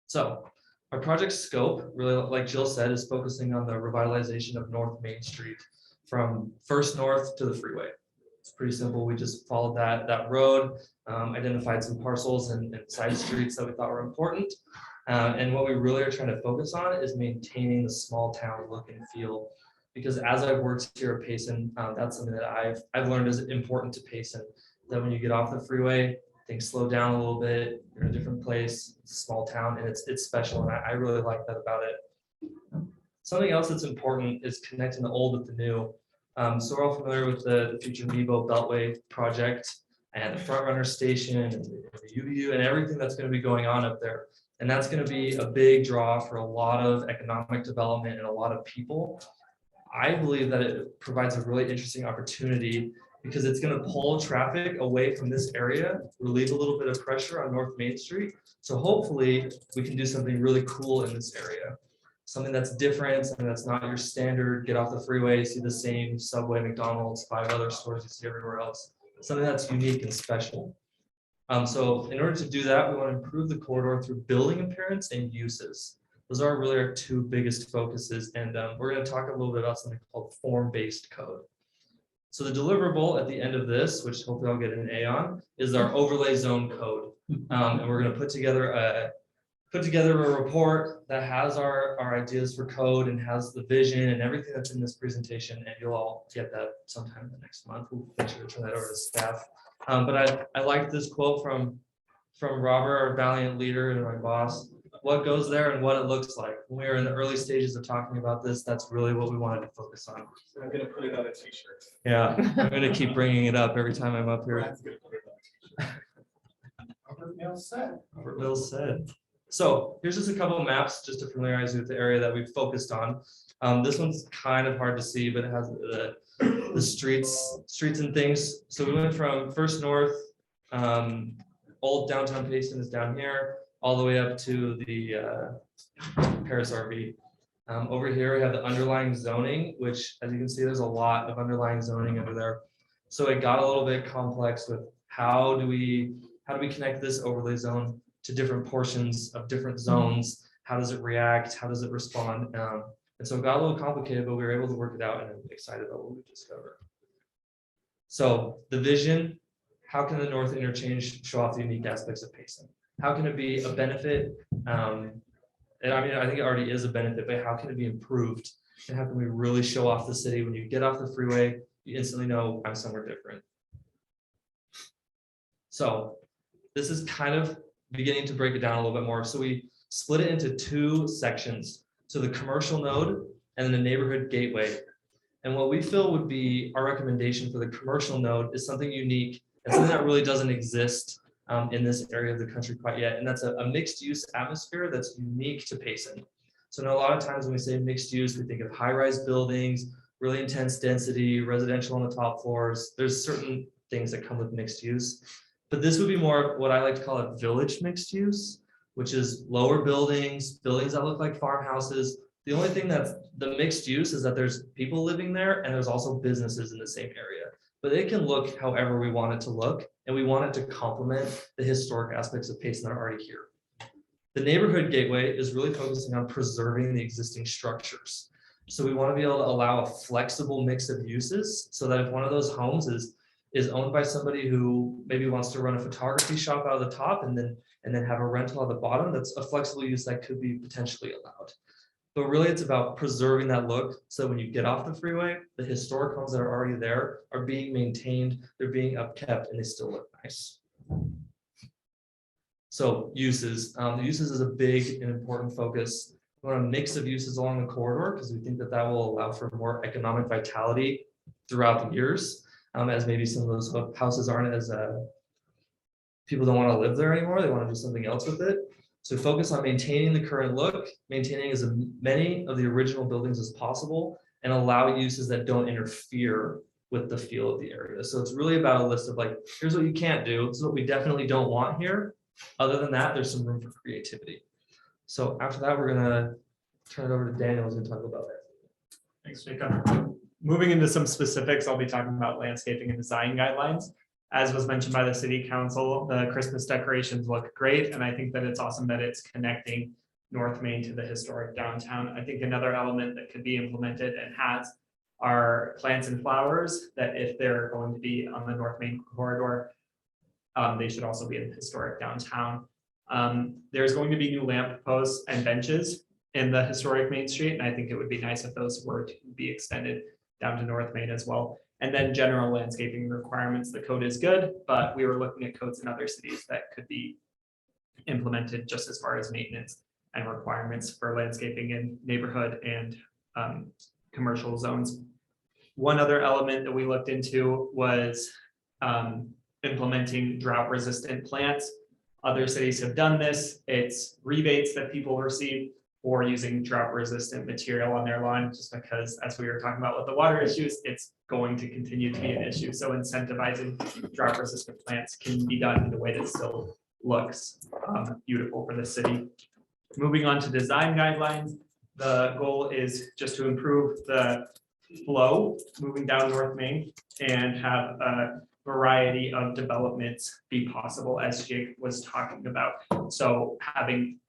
So our project scope, really, like Jill said, is focusing on the revitalization of North Main Street from First North to the freeway. It's pretty simple. We just followed that road, identified some parcels and side streets that we thought were important. And what we really are trying to focus on is maintaining the small town look and feel. Because as I've worked here at Payson, that's something that I've learned is important to Payson. That when you get off the freeway, things slow down a little bit. You're in a different place. It's a small town, and it's special, and I really like that about it. Something else that's important is connecting the old with the new. So we're all familiar with the future Nebo Beltway project and the front runner station and the UVU and everything that's going to be going on up there. And that's going to be a big draw for a lot of economic development and a lot of people. I believe that it provides a really interesting opportunity because it's going to pull traffic away from this area, relieve a little bit of pressure on North Main Street. So hopefully we can do something really cool in this area. Something that's different, something that's not your standard, get off the freeway, see the same Subway, McDonald's, 5 other stores you see everywhere else. Something that's unique and special. So in order to do that, we want to improve the corridor through building appearance and uses. Those are really our two biggest focuses. And we're going to talk a little bit about something called form-based code. So the deliverable at the end of this, which hopefully I'll get an A on, is our overlay zone code. And we're going to put together a report that has our ideas for code and has the vision and everything that's in this presentation. And you'll all get that sometime in the next month. We'll make sure to turn that over to staff. But I like this quote from Robert, our valiant leader and my boss. What goes there and what it looks like. When we were in the early stages of talking about this, that's really what we wanted to focus on. So I'm gonna put it on a t-shirt. Yeah, I'm gonna keep bringing it up every time I'm up here. Robert Mills said. Robert Mills said. So here's just a couple of maps just to familiarize you with the area that we've focused on. This one's kind of hard to see, but it has the streets and things. So we went from First North, old downtown Payson is down here, all the way up to the Paris RV. Over here we have the underlying zoning, which as you can see, there's a lot of underlying zoning over there. So it got a little bit complex with how do we connect this overlay zone to different portions of different zones? How does it react? How does it respond? And so it got a little complicated, but we were able to work it out, and I'm excited about what we discovered. So the vision, how can the North Interchange show off the unique aspects of Payson? How can it be a benefit? And I mean, I think it already is a benefit, but how can it be improved? And how can we really show off the city? When you get off the freeway, you instantly know I'm somewhere different. So this is kind of beginning to break it down a little bit more. So we split it into two sections. So the commercial node and then the neighborhood gateway. And what we feel would be our recommendation for the commercial node is something unique and something that really doesn't exist in this area of the country quite yet. And that's a mixed use atmosphere that's unique to Payson. So now a lot of times when we say mixed use, we think of high-rise buildings, really intense density, residential on the top floors. There's certain things that come with mixed use. But this would be more what I like to call a village mixed use, which is lower buildings, buildings that look like farmhouses. The only thing that's the mixed use is that there's people living there and there's also businesses in the same area. But it can look however we want it to look, and we want it to complement the historic aspects of Payson that are already here. The neighborhood gateway is really focusing on preserving the existing structures. So we want to be able to allow a flexible mix of uses so that if one of those homes is owned by somebody who maybe wants to run a photography shop out of the top and then have a rental at the bottom, that's a flexible use that could be potentially allowed. But really it's about preserving that look. So when you get off the freeway, the historic homes that are already there are being maintained, they're being upkept, and they still look nice. So uses, the uses is a big and important focus. We want a mix of uses along the corridor because we think that that will allow for more economic vitality throughout the years. As maybe some of those houses aren't as, people don't want to live there anymore. They want to do something else with it. So focus on maintaining the current look, maintaining as many of the original buildings as possible, and allow uses that don't interfere with the feel of the area. So it's really about a list of like, here's what you can't do. This is what we definitely don't want here. Other than that, there's some room for creativity. So after that, we're gonna turn it over to Daniel, who's gonna talk about it. Thanks, Jacob. Moving into some specifics, I'll be talking about landscaping and design guidelines. As was mentioned by the city council, the Christmas decorations look great, and I think that it's awesome that it's connecting North Main to the historic downtown. I think another element that could be implemented and has are plants and flowers that if they're going to be on the North Main corridor, they should also be in the historic downtown. There's going to be new lamp posts and benches in the historic Main Street, and I think it would be nice if those were to be extended down to North Main as well. And then general landscaping requirements, the code is good, but we were looking at codes in other cities that could be implemented just as far as maintenance and requirements for landscaping in neighborhood and commercial zones. One other element that we looked into was implementing drought resistant plants. Other cities have done this. It's rebates that people receive for using drought resistant material on their lawn, just because as we were talking about with the water issues, it's going to continue to be an issue. So incentivizing drought resistant plants can be done in a way that still looks beautiful for the city. Moving on to design guidelines, the goal is just to improve the flow moving down North Main and have a variety of developments be possible, as Jake was talking about. So having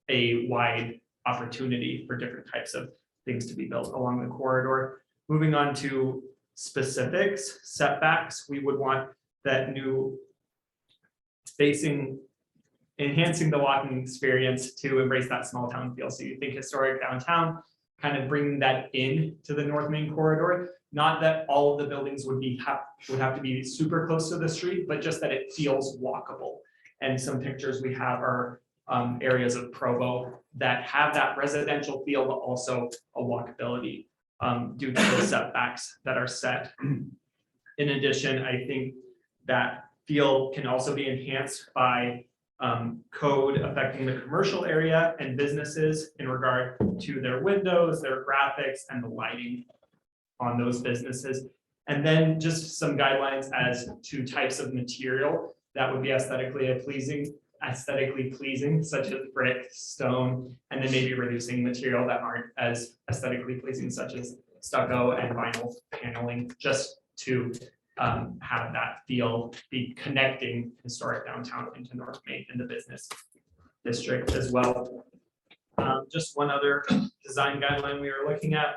a wide opportunity for different types of things to be built along the corridor. Moving on to specifics, setbacks, we would want that new spacing, enhancing the walking experience to embrace that small town feel. So you think historic downtown, kind of bringing that in to the North Main corridor. Not that all of the buildings would have to be super close to the street, but just that it feels walkable. And some pictures we have are areas of Provo that have that residential feel, but also a walkability due to the setbacks that are set. In addition, I think that feel can also be enhanced by code affecting the commercial area and businesses in regard to their windows, their graphics, and the lighting on those businesses. And then just some guidelines as to types of material that would be aesthetically pleasing, such as brick, stone, and then maybe reducing material that aren't as aesthetically pleasing, such as stucco and vinyl paneling, just to have that feel, be connecting historic downtown into North Main and the business district as well. Just one other design guideline we were looking at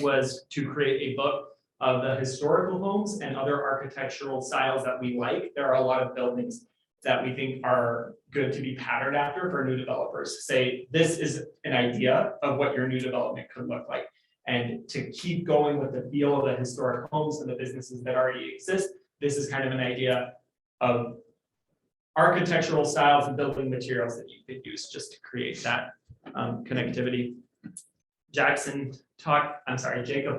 was to create a book of the historical homes and other architectural styles that we like. There are a lot of buildings that we think are good to be patterned after for new developers. Say, this is an idea of what your new development could look like. And to keep going with the feel of the historic homes and the businesses that already exist, this is kind of an idea of architectural styles and building materials that you could use just to create that connectivity. Jacob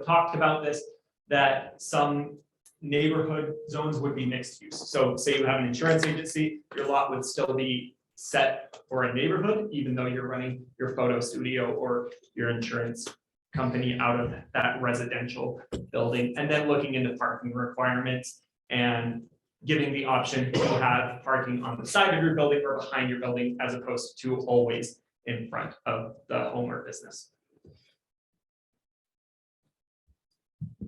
talked about this, that some neighborhood zones would be mixed use. So say you have an insurance agency, your lot would still be set for a neighborhood, even though you're running your photo studio or your insurance company out of that residential building. And then looking into parking requirements and giving the option to have parking on the side of your building or behind your building, as opposed to always in front of the home or business.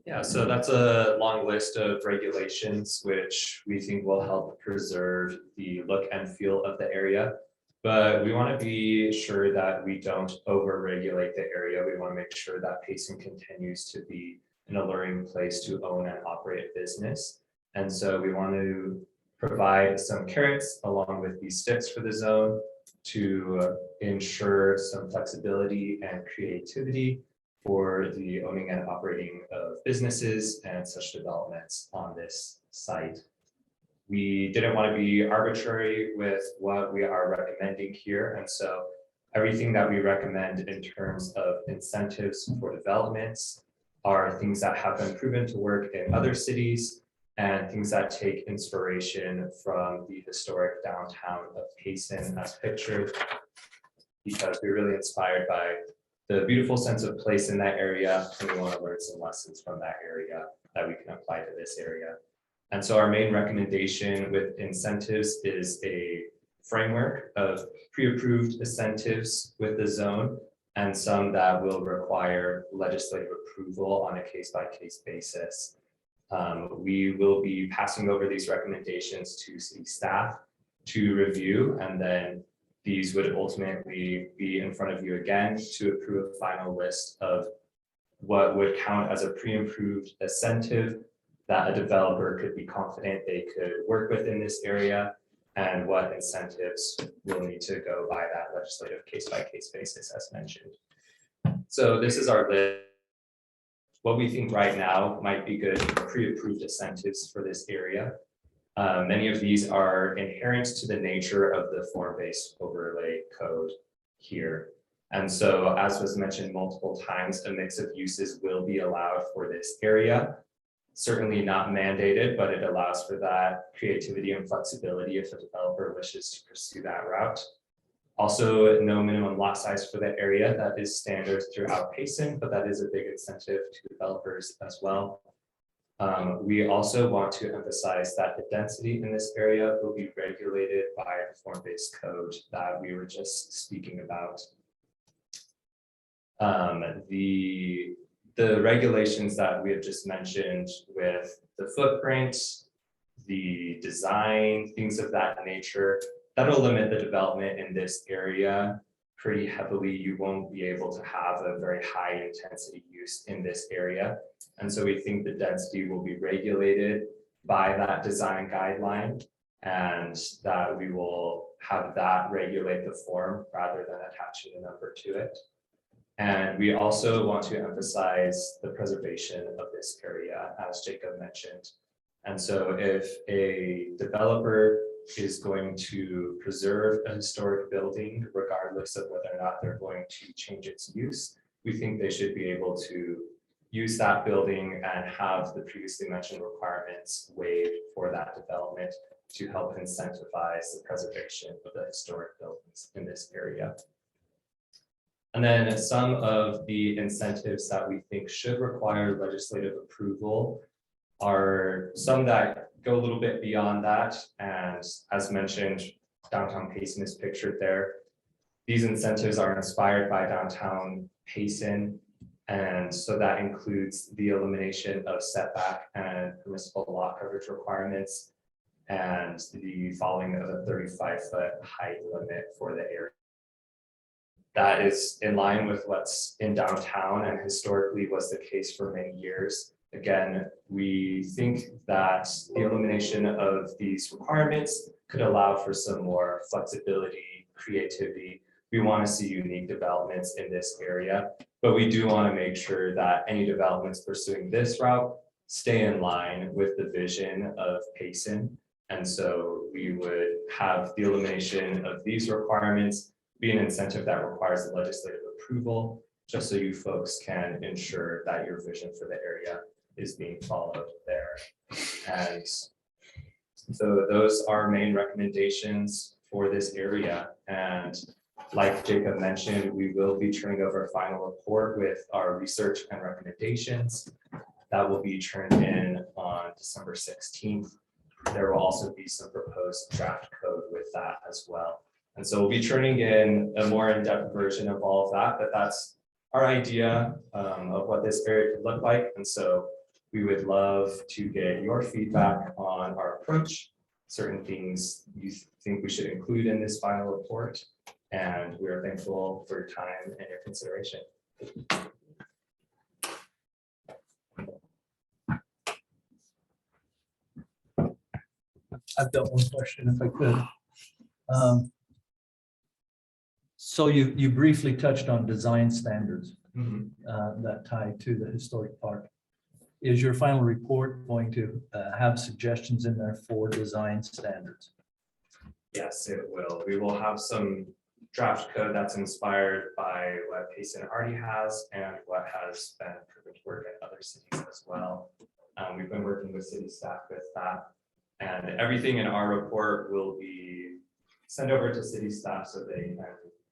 Yeah, so that's a long list of regulations which we think will help preserve the look and feel of the area. But we want to be sure that we don't over-regulate the area. We want to make sure that Payson continues to be an alluring place to own and operate a business. And so we want to provide some carrots along with these sticks for the zone to ensure some flexibility and creativity for the owning and operating of businesses and such developments on this site. We didn't want to be arbitrary with what we are recommending here. And so everything that we recommend in terms of incentives for developments are things that have been proven to work in other cities and things that take inspiration from the historic downtown of Payson as pictured, because we're really inspired by the beautiful sense of place in that area, and we want to learn some lessons from that area that we can apply to this area. And so our main recommendation with incentives is a framework of pre-approved incentives with the zone and some that will require legislative approval on a case-by-case basis. We will be passing over these recommendations to city staff to review, and then these would ultimately be in front of you again to approve a final list of what would count as a pre-approved incentive that a developer could be confident they could work with in this area, and what incentives will need to go by that legislative case-by-case basis as mentioned. So this is our list. What we think right now might be good pre-approved incentives for this area. Many of these are inherent to the nature of the form-based overlay code here. And so, as was mentioned multiple times, a mix of uses will be allowed for this area. Certainly not mandated, but it allows for that creativity and flexibility if a developer wishes to pursue that route. Also, no minimum lot size for the area. That is standard throughout Payson, but that is a big incentive to developers as well. We also want to emphasize that the density in this area will be regulated by the form-based code that we were just speaking about. The regulations that we have just mentioned with the footprint, the design, things of that nature, that'll limit the development in this area pretty heavily. You won't be able to have a very high intensity use in this area. And so we think the density will be regulated by that design guideline, and that we will have that regulate the form rather than attaching a number to it. And we also want to emphasize the preservation of this area, as Jacob mentioned. And so if a developer is going to preserve a historic building, regardless of whether or not they're going to change its use, we think they should be able to use that building and have the previously mentioned requirements waived for that development to help incentivize the preservation of the historic buildings in this area. And then some of the incentives that we think should require legislative approval are some that go a little bit beyond that. And as mentioned, downtown Payson is pictured there. These incentives are inspired by downtown Payson. And so that includes the elimination of setback and permissible lot coverage requirements and the following of a 35-foot height limit for the area. That is in line with what's in downtown and historically was the case for many years. Again, we think that the elimination of these requirements could allow for some more flexibility, creativity. We want to see unique developments in this area, but we do want to make sure that any developments pursuing this route stay in line with the vision of Payson. And so we would have the elimination of these requirements be an incentive that requires the legislative approval, just so you folks can ensure that your vision for the area is being followed there. And so those are main recommendations for this area. And like Jacob mentioned, we will be turning over a final report with our research and recommendations. That will be turned in on December 16th. There will also be some proposed draft code with that as well. And so we'll be turning in a more in-depth version of all of that, but that's our idea of what this area could look like. And so we would love to get your feedback on our approach, certain things you think we should include in this final report. And we are thankful for your time and your consideration. I've got one question if I could. So you briefly touched on design standards that tie to the historic park. Is your final report going to have suggestions in there for design standards? Yes, it will. We will have some draft code that's inspired by what Payson already has and what has been proven to work at other cities as well. We've been working with city staff with that, and everything in our report will be sent over to city staff so they can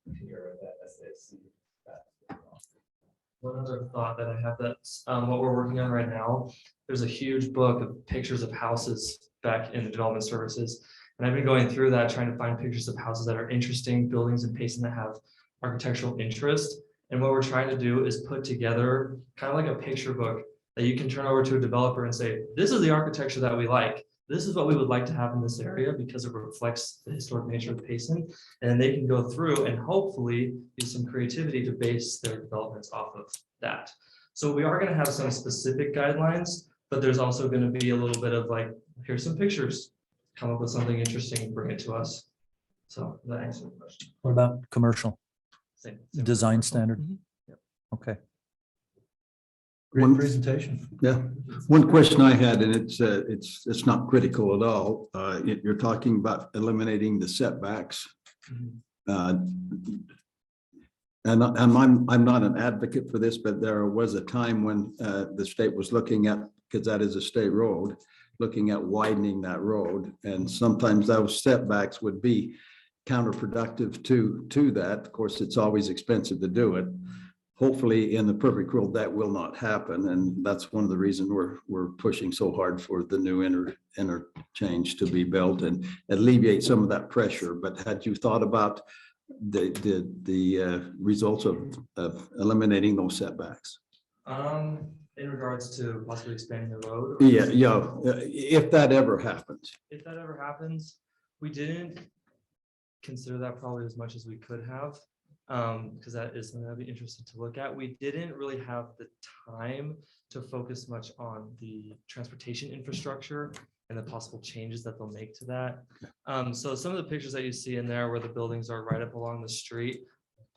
continue with it as they see that. One other thought that I have, that's what we're working on right now. There's a huge book of pictures of houses back in the development services. And I've been going through that, trying to find pictures of houses that are interesting, buildings in Payson that have architectural interest. And what we're trying to do is put together kind of like a picture book that you can turn over to a developer and say, this is the architecture that we like. This is what we would like to have in this area because it reflects the historic nature of Payson. And then they can go through and hopefully use some creativity to base their developments off of that. So we are going to have some specific guidelines, but there's also going to be a little bit of like, here's some pictures, come up with something interesting, bring it to us. So that answers the question. What about commercial Same. design standard? Yep. Okay. One- Great presentation. Yeah, one question I had, and it's not critical at all. You're talking about eliminating the setbacks. And I'm not an advocate for this, but there was a time when the state was looking at, because that is a state road, looking at widening that road. And sometimes those setbacks would be counterproductive to that. Of course, it's always expensive to do it. Hopefully, in the perfect world, that will not happen. And that's one of the reasons we're pushing so hard for the new interchange to be built and alleviate some of that pressure. But had you thought about the results of eliminating those setbacks? In regards to possibly expanding the road? Yeah, if that ever happens. If that ever happens, we didn't consider that probably as much as we could have. Because that is something I'd be interested to look at. We didn't really have the time to focus much on the transportation infrastructure and the possible changes that they'll make to that. So some of the pictures that you see in there where the buildings are right up along the street,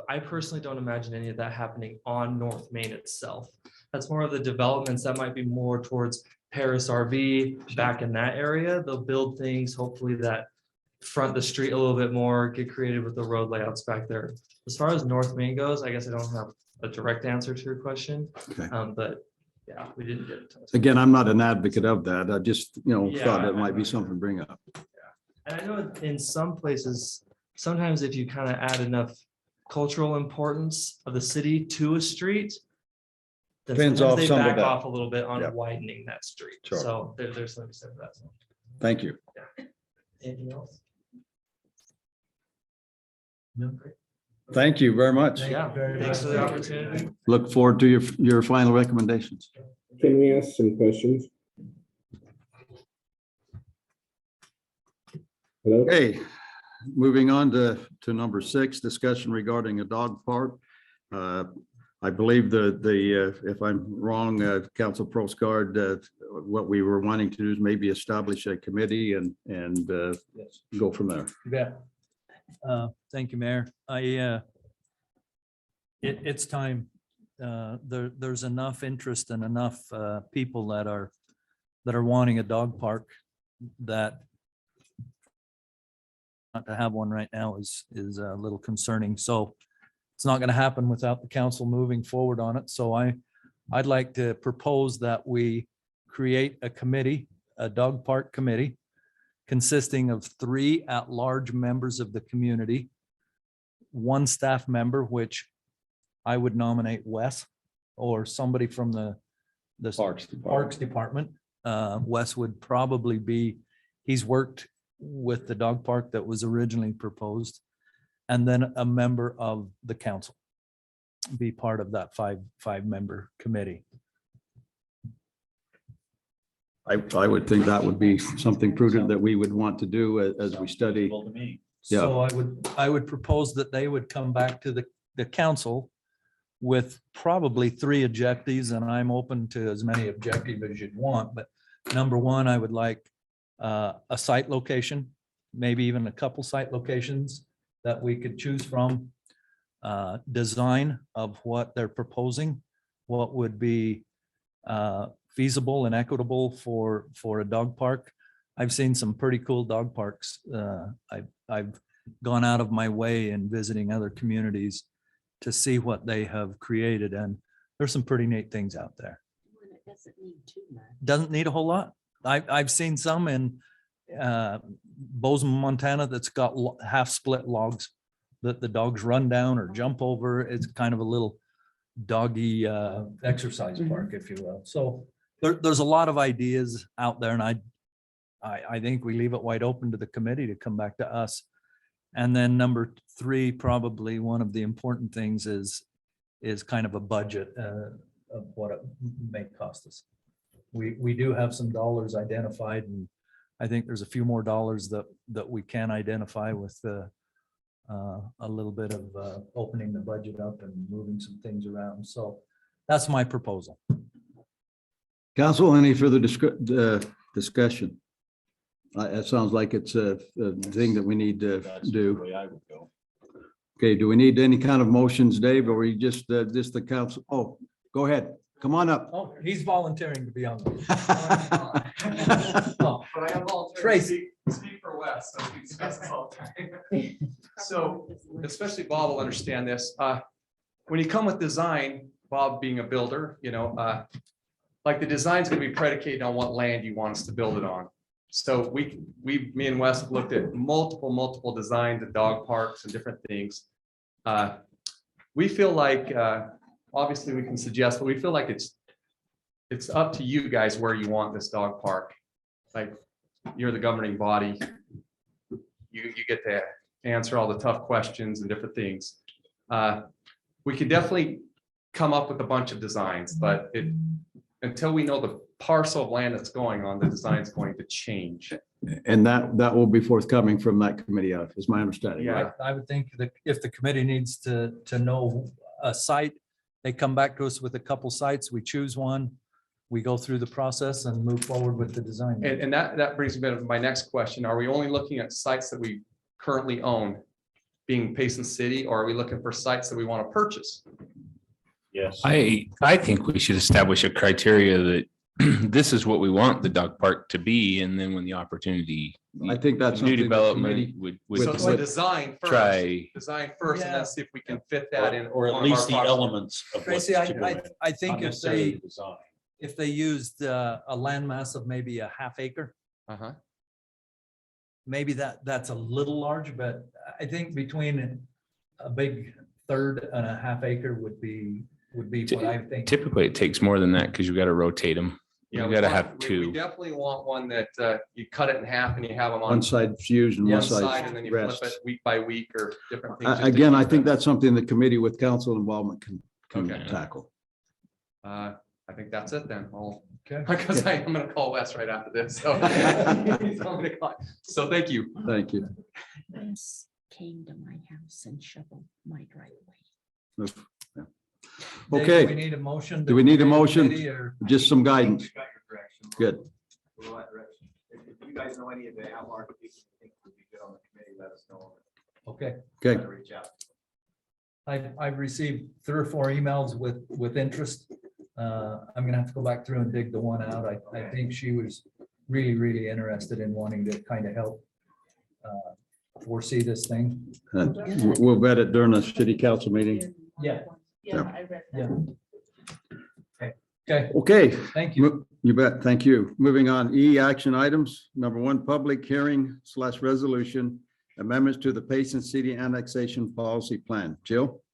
I personally don't imagine any of that happening on North Main itself. That's more of the developments that might be more towards Paris RV back in that area. They'll build things hopefully that front the street a little bit more, get creative with the road layouts back there. As far as North Main goes, I guess I don't have a direct answer to your question. Okay. But yeah, we didn't get it. Again, I'm not an advocate of that. I just, Yeah, thought it might be something to bring up. And I know in some places, sometimes if you kind of add enough cultural importance of the city to a street, then Depends sometimes off they some of back that. off a little bit on Yep. widening that street. Sure. So there's something to say for that. Thank you. Anything else? No, great. Thank you very much. Yeah, thanks for the opportunity. Look forward to your final recommendations. Can we ask some questions? Hello? Okay, moving on to number 6, discussion regarding a dog park. I believe if I'm wrong, Council Proscard, what we were wanting to do is maybe establish a committee and Yes. go from there. Yeah. Thank you, Mayor. It's time. There's enough interest and enough people that are wanting a dog park that not to have one right now is a little concerning. So it's not going to happen without the council moving forward on it. So I'd like to propose that we create a committee, a dog park committee, consisting of 3 at-large members of the community, 1 staff member, which I would nominate Wes or somebody from the Parks Department. Wes would probably be, he's worked with the dog park that was originally proposed, and then a member of the council be part of that five-member committee. I would think that would be something prudent that we would want to do as we study. Yeah. So I would propose that they would come back to the council with probably 3 objectives, and I'm open to as many objectives as you'd want, but number 1, I would like a site location, maybe even a couple site locations that we could choose from, design of what they're proposing, what would be feasible and equitable for a dog park. I've seen some pretty cool dog parks. I've gone out of my way in visiting other communities to see what they have created, and there's some pretty neat things out there. Doesn't need a whole lot. I've seen some in Bozeman, Montana, that's got half split logs that the dogs run down or jump over. It's kind of a little doggy exercise park, if you will. So there's a lot of ideas out there, and I think we leave it wide open to the committee to come back to us. And then number 3, probably one of the important things is kind of a budget of what it may cost us. We do have some dollars identified, and I think there's a few more dollars that we can identify with a little bit of opening the budget up and moving some things around. So that's my proposal. Council, any further discussion? It sounds like it's a thing that we need to do. Okay, do we need any kind of motions, Dave, or we just the council? Oh, go ahead. Come on up. Oh, he's volunteering to be on. But I am all Tracy. speak for Wes, so we discuss this all the time. So especially Bob will understand this. When you come with design, Bob being a builder, like the design's gonna be predicated on what land you want us to build it on. So me and Wes have looked at multiple designs of dog parks and different things. We feel like, obviously we can suggest, but we feel like it's up to you guys where you want this dog park. Like, you're the governing body. You get to answer all the tough questions and different things. We could definitely come up with a bunch of designs, but until we know the parcel of land that's going on, the design's going to change. And that will be forthcoming from that committee, is my understanding. Yeah. I would think that if the committee needs to know a site, they come back to us with a couple sites, we choose one, we go through the process and move forward with the design. And that brings me to my next question. Are we only looking at sites that we currently own, being Payson City, or are we looking for sites that we want to purchase? Yes. I think we should establish a criteria that this is what we want the dog park to be, and then when the opportunity. I think that's new something the development committee- would So it's design first. try. Design first, and then see if we can fit that in. Or at one of least our the parcels. elements of what's Tracy, to go in, I think not if necessarily they, the design. if they used a landmass of maybe a half acre, Uh-huh. maybe that's a little large, but I think between a big third and a half acre would be what I think. Typically, it takes more than that because you got to rotate them. You Yeah, got to we have want- we two. definitely want one that you cut it in half and you have them on One side's used and one one side, side and then you flip it rests. week by week or different things. just to Again, I keep think it- that's something the committee with council involvement can Okay. tackle. I think that's it then. Okay. Because I'm gonna call Wes right after this, so. He's on the clock. So thank you. Thank you. Wes came to my house and shoveled my driveway. Dave, Okay. do we need a motion? Do we need a create motion? committee, or- Just some guidance. Got your direction. Good. We'll let direction. If you guys know any of the at-large people you think would be good on the committee, let us know. Okay. Okay. Try to reach out. I've received 3 or 4 emails with interest. I'm gonna have to go back through and dig the one out. I think she was really interested in wanting to kind of help foresee this thing. We'll vet it during the city council meeting. Yeah. Yeah, I read Yeah. that. Okay, Okay. thank you. You bet. Thank you. Moving on, E, action items. Number 1, public hearing / resolution, amendments to the Payson City Annexation Policy Plan. Jill?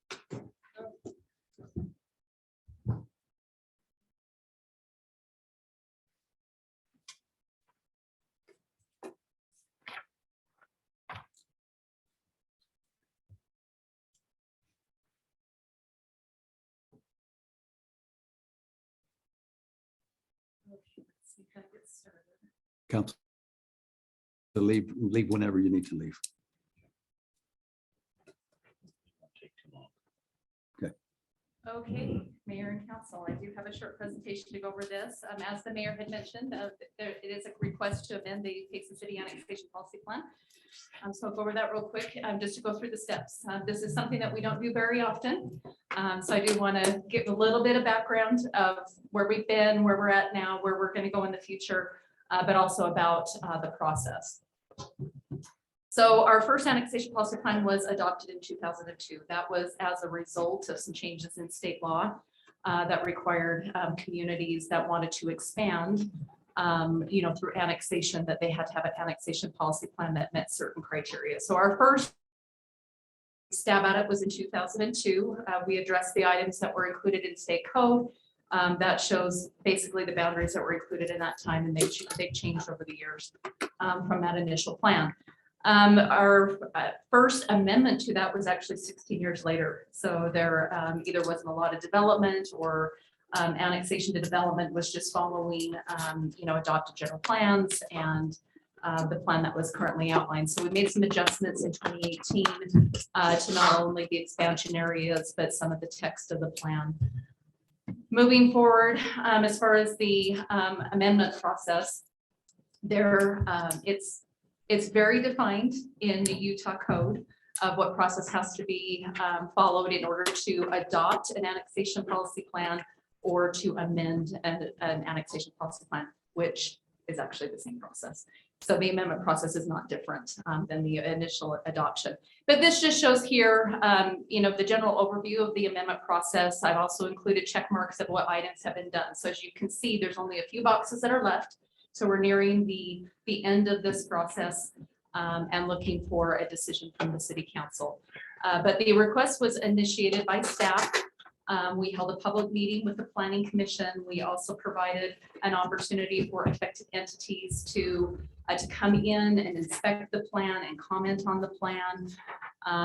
Council. To leave whenever you need to leave. Okay, Mayor and Council, I do have a short presentation to go over this. As the mayor had mentioned, it is a request to amend the Payson City Annexation Policy Plan. So I'll go over that real quick, just to go through the steps. This is something that we don't do very often. So I do want to give a little bit of background of where we've been, where we're at now, where we're going to go in the future, but also about the process. So our first annexation policy plan was adopted in 2002. That was as a result of some changes in state law that required communities that wanted to expand, through annexation, that they had to have an annexation policy plan that met certain criteria. So our first stab at it was in 2002. We addressed the items that were included in state code. That shows basically the boundaries that were included in that time, and they've changed over the years from that initial plan. Our first amendment to that was actually 16 years later. So there either wasn't a lot of development, or annexation to development was just following, adopted general plans and the plan that was currently outlined. So we made some adjustments in 2018 to not only the expansion areas, but some of the text of the plan. Moving forward, as far as the amendment process, it's very defined in the Utah code of what process has to be followed in order to adopt an annexation policy plan or to amend an annexation policy plan, which is actually the same process. So the amendment process is not different than the initial adoption. But this just shows here, the general overview of the amendment process. I've also included check marks of what items have been done. So as you can see, there's only a few boxes that are left. So we're nearing the end of this process and looking for a decision from the city council. But the request was initiated by staff. We held a public meeting with the planning commission. We also provided an opportunity for affected entities to come in and inspect the plan and comment on the plan.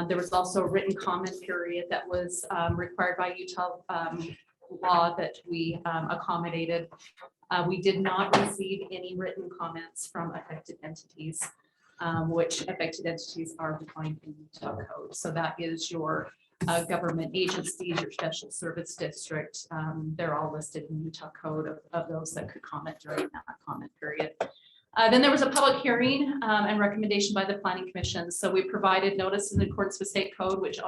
There was also a written comment period that was required by Utah law that we accommodated. We did not receive any written comments from affected entities, which affected entities are defined in Utah code. So that is your government agencies, your special service district. They're all listed in Utah code of those that could comment during that comment period. Then there was a public hearing and recommendation by the planning commission. So we provided notice in accordance with state code, which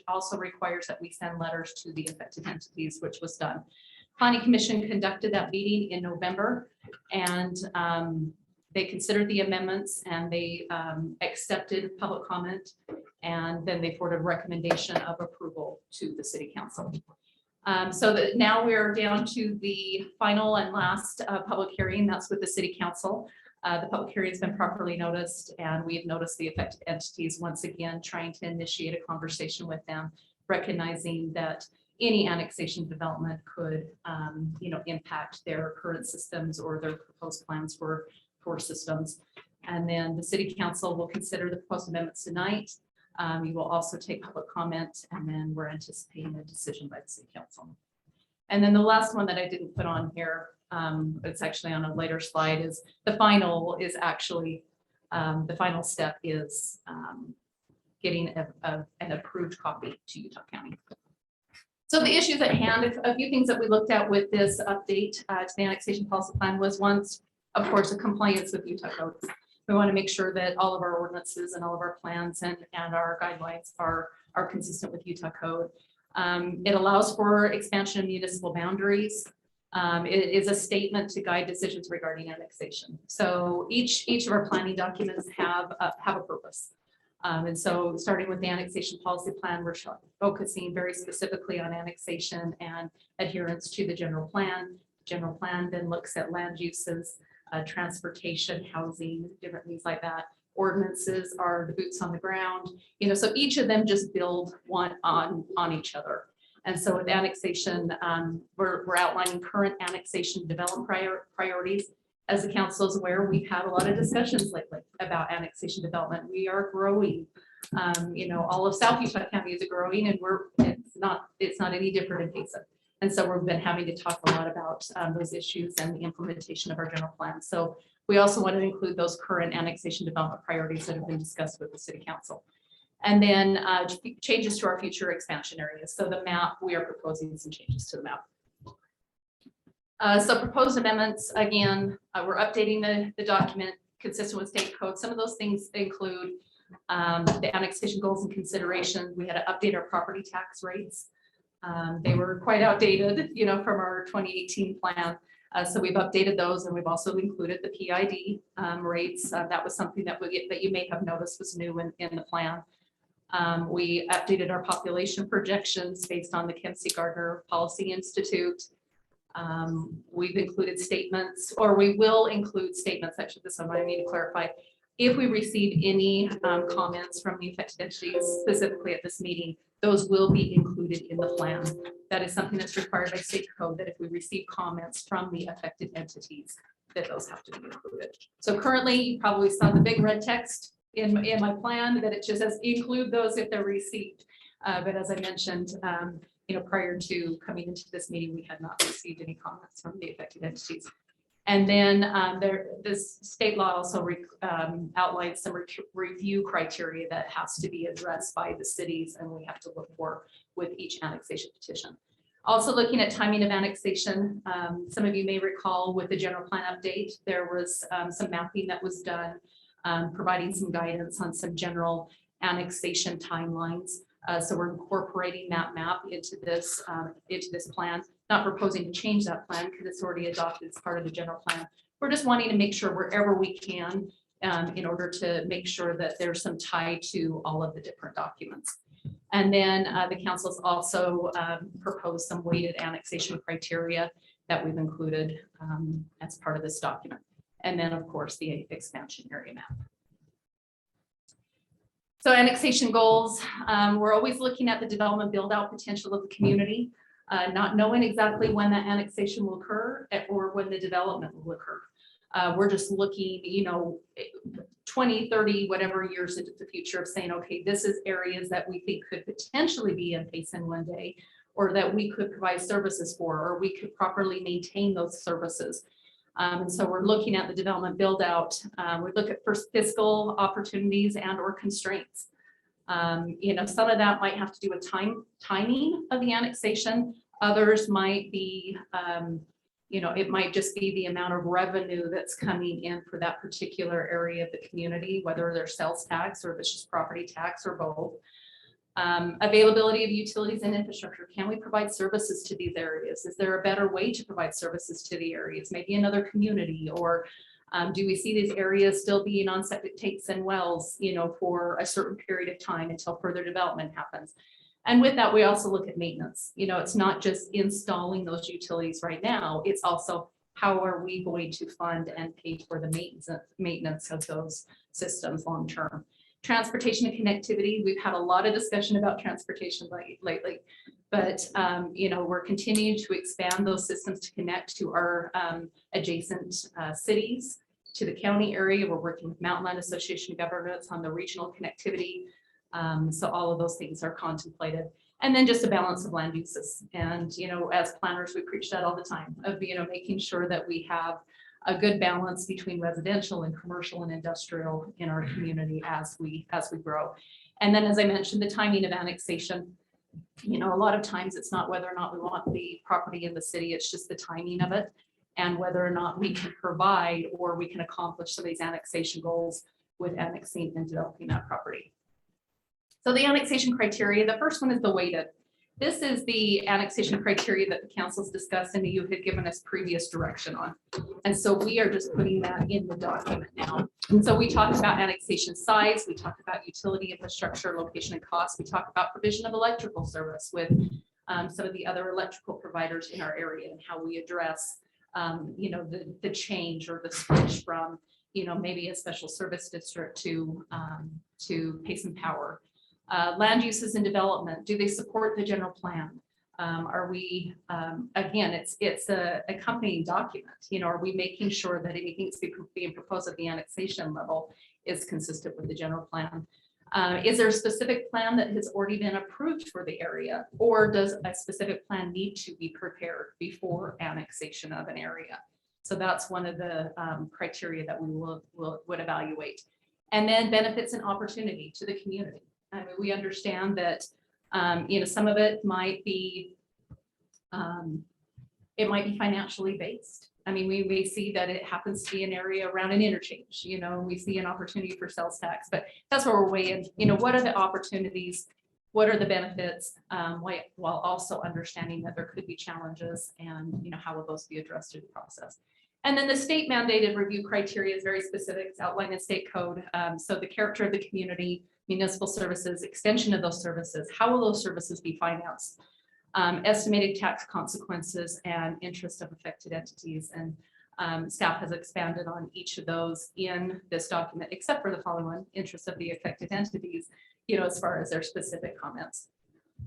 also requires that we send letters to the affected entities, which was done. Planning commission conducted that meeting in November, and they considered the amendments, and they accepted public comment, and then they forwarded a recommendation of approval to the city council. So that now we're down to the final and last public hearing. That's with the city council. The public hearing has been properly noticed, and we've noticed the affected entities once again, trying to initiate a conversation with them, recognizing that any annexation development could, impact their current systems or their proposed plans for systems. And then the city council will consider the proposed amendments tonight. You will also take public comment, and then we're anticipating a decision by the city council. And then the last one that I didn't put on here, it's actually on a later slide, is the final step is getting an approved copy to Utah County. So the issues at hand, a few things that we looked at with this update to the annexation policy plan was once, of course, the compliance with Utah codes. We want to make sure that all of our ordinances and all of our plans and our guidelines are consistent with Utah code. It allows for expansion of municipal boundaries. It is a statement to guide decisions regarding annexation. So each of our planning documents have a purpose. And so starting with the annexation policy plan, we're focusing very specifically on annexation and adherence to the general plan. General plan then looks at land uses, transportation, housing, different things like that. Ordinances are the boots on the ground, so each of them just build one on each other. And so with annexation, we're outlining current annexation development priorities. As the council is aware, we've had a lot of discussions lately about annexation development. We are growing. All of South Utah County is growing, and it's not any different in Payson. And so we've been having to talk a lot about those issues and the implementation of our general plan. So we also want to include those current annexation development priorities that have been discussed with the city council. And then changes to our future expansion areas. So the map, we are proposing some changes to the map. So proposed amendments, again, we're updating the document consistent with state code. Some of those things include the annexation goals and considerations. We had to update our property tax rates. They were quite outdated, from our 2018 plan. So we've updated those, and we've also included the PID rates. That was something that you may have noticed was new in the plan. We updated our population projections based on the Kempsey Gardner Policy Institute. We've included statements, or we will include statements, actually this one I need to clarify. If we receive any comments from the affected entities, specifically at this meeting, those will be included in the plan. That is something that's required by state code, that if we receive comments from the affected entities, that those have to be included. So currently, you probably saw the big red text in my plan that it just says include those if they're received. But as I mentioned, prior to coming into this meeting, we had not received any comments from the affected entities. And then this state law also outlines some review criteria that has to be addressed by the cities, and we have to look for with each annexation petition. Also looking at timing of annexation, some of you may recall with the general plan update, there was some mapping that was done, providing some guidance on some general annexation timelines. So we're incorporating that map into this plan, not proposing to change that plan because it's already adopted as part of the general plan. We're just wanting to make sure wherever we can, in order to make sure that there's some tie to all of the different documents. And then the council's also proposed some weighted annexation criteria that we've included as part of this document. And then of course the expansion area map. So annexation goals, we're always looking at the development build out potential of the community, not knowing exactly when that annexation will occur or when the development will occur. We're just looking, 20, 30, whatever years into the future of saying, okay, this is areas that we think could potentially be in Payson one day, or that we could provide services for, or we could properly maintain those services. And so we're looking at the development build out. We look at first fiscal opportunities and or constraints. Some of that might have to do with timing of the annexation. Others might be, it might just be the amount of revenue that's coming in for that particular area of the community, whether they're sales tax or if it's just property tax or both. Availability of utilities and infrastructure. Can we provide services to these areas? Is there a better way to provide services to the areas? Maybe another community, or do we see these areas still being on septic tanks and wells, for a certain period of time until further development happens? And with that, we also look at maintenance. It's not just installing those utilities right now. It's also how are we going to fund and pay for the maintenance of those systems long term. Transportation and connectivity. We've had a lot of discussion about transportation lately, but we're continuing to expand those systems to connect to our adjacent cities, to the county area. We're working with Mountain Land Association of Governments on the regional connectivity. So all of those things are contemplated. And then just a balance of land uses. And, as planners, we preach that all the time of, making sure that we have a good balance between residential and commercial and industrial in our community as we grow. And then, as I mentioned, the timing of annexation. You know, a lot of times it's not whether or not we want the property in the city, it's just the timing of it and whether or not we can provide or we can accomplish some of these annexation goals with annexing and developing that property. So the annexation criteria, the first one is the weighted. This is the annexation criteria that the council's discussed and you had given us previous direction on. And so we are just putting that in the document now. So we talked about annexation size, we talked about utility infrastructure, location and cost. We talked about provision of electrical service with some of the other electrical providers in our area and how we address you know, the change or the switch from, you know, maybe a special service district to Payson Power. Land uses and development, do they support the general plan? Are we, again, it's a accompanying document, you know, are we making sure that anything that's being proposed at the annexation level is consistent with the general plan? Is there a specific plan that has already been approved for the area, or does a specific plan need to be prepared before annexation of an area? So that's one of the criteria that we would evaluate. And then benefits and opportunity to the community. I mean, we understand that, you know, some of it might be, financially based. I mean, we may see that it happens to be an area around an interchange, you know, and we see an opportunity for sales tax, but that's where we're weighing, you know, what are the opportunities? What are the benefits, while also understanding that there could be challenges and, you know, how will those be addressed through the process? And then the state mandated review criteria is very specific. It's outlined in state code. So the character of the community, municipal services, extension of those services, how will those services be financed? Estimated tax consequences and interest of affected entities. And staff has expanded on each of those in this document, except for the following one, interest of the affected entities, you know, as far as their specific comments.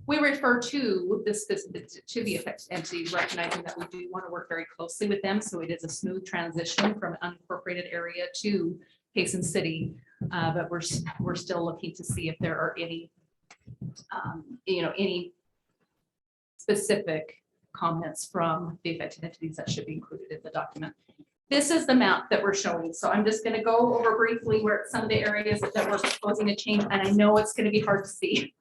We refer to this to the affected entities, recognizing that we do want to work very closely with them. So it is a smooth transition from an unincorporated area to Payson City. But we're still looking to see if there are any, you know, any specific comments from the affected entities that should be included in the document. This is the map that we're showing. So I'm just going to go over briefly where some of the areas that we're proposing to change. And I know it's going to be hard to see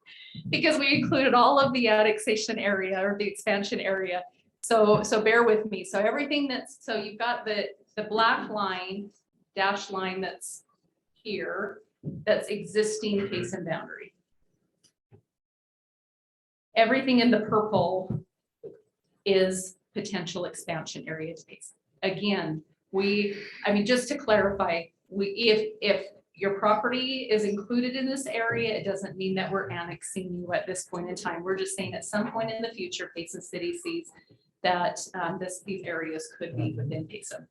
because we included all of the annexation area or the expansion area. So bear with me. So everything so you've got the black line, dashed line that's here, that's existing Payson boundary. Everything in the purple is potential expansion area to Payson. Again, I mean, just to clarify, if your property is included in this area, it doesn't mean that we're annexing you at this point in time. We're just saying at some point in the future, Payson City sees that these areas could be within Payson.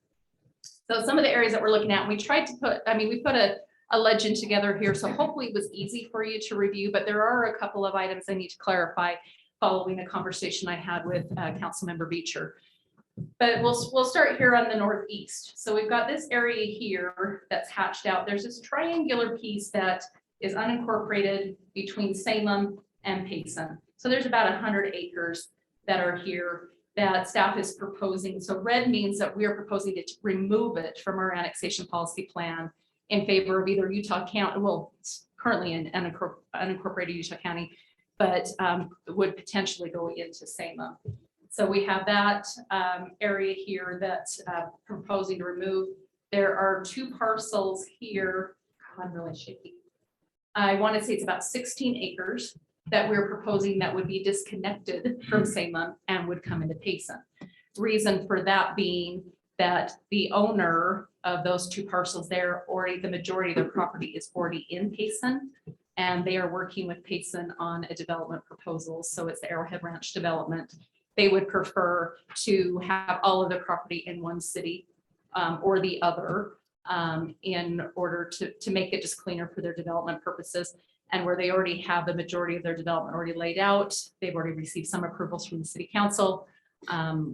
So some of the areas that we're looking at, we tried to put, I mean, we put a legend together here, so hopefully it was easy for you to review, but there are a couple of items I need to clarify following a conversation I had with Councilmember Beecher. But we'll start here on the northeast. So we've got this area here that's hatched out. There's this triangular piece that is unincorporated between Salem and Payson. So there's about 100 acres that are here that staff is proposing. So red means that we are proposing to remove it from our annexation policy plan in favor of either Utah County, well, it's currently in unincorporated Utah County, but would potentially go into Salem. So we have that area here that's proposing to remove. There are two parcels here. I'm really shaky. I want to say it's about 16 acres that we're proposing that would be disconnected from Salem and would come into Payson. Reason for that being that the owner of those two parcels there, already the majority of their property is already in Payson, and they are working with Payson on a development proposal. So it's the Arrowhead Ranch development. They would prefer to have all of their property in one city or the other in order to make it just cleaner for their development purposes. And where they already have the majority of their development already laid out, they've already received some approvals from the city council.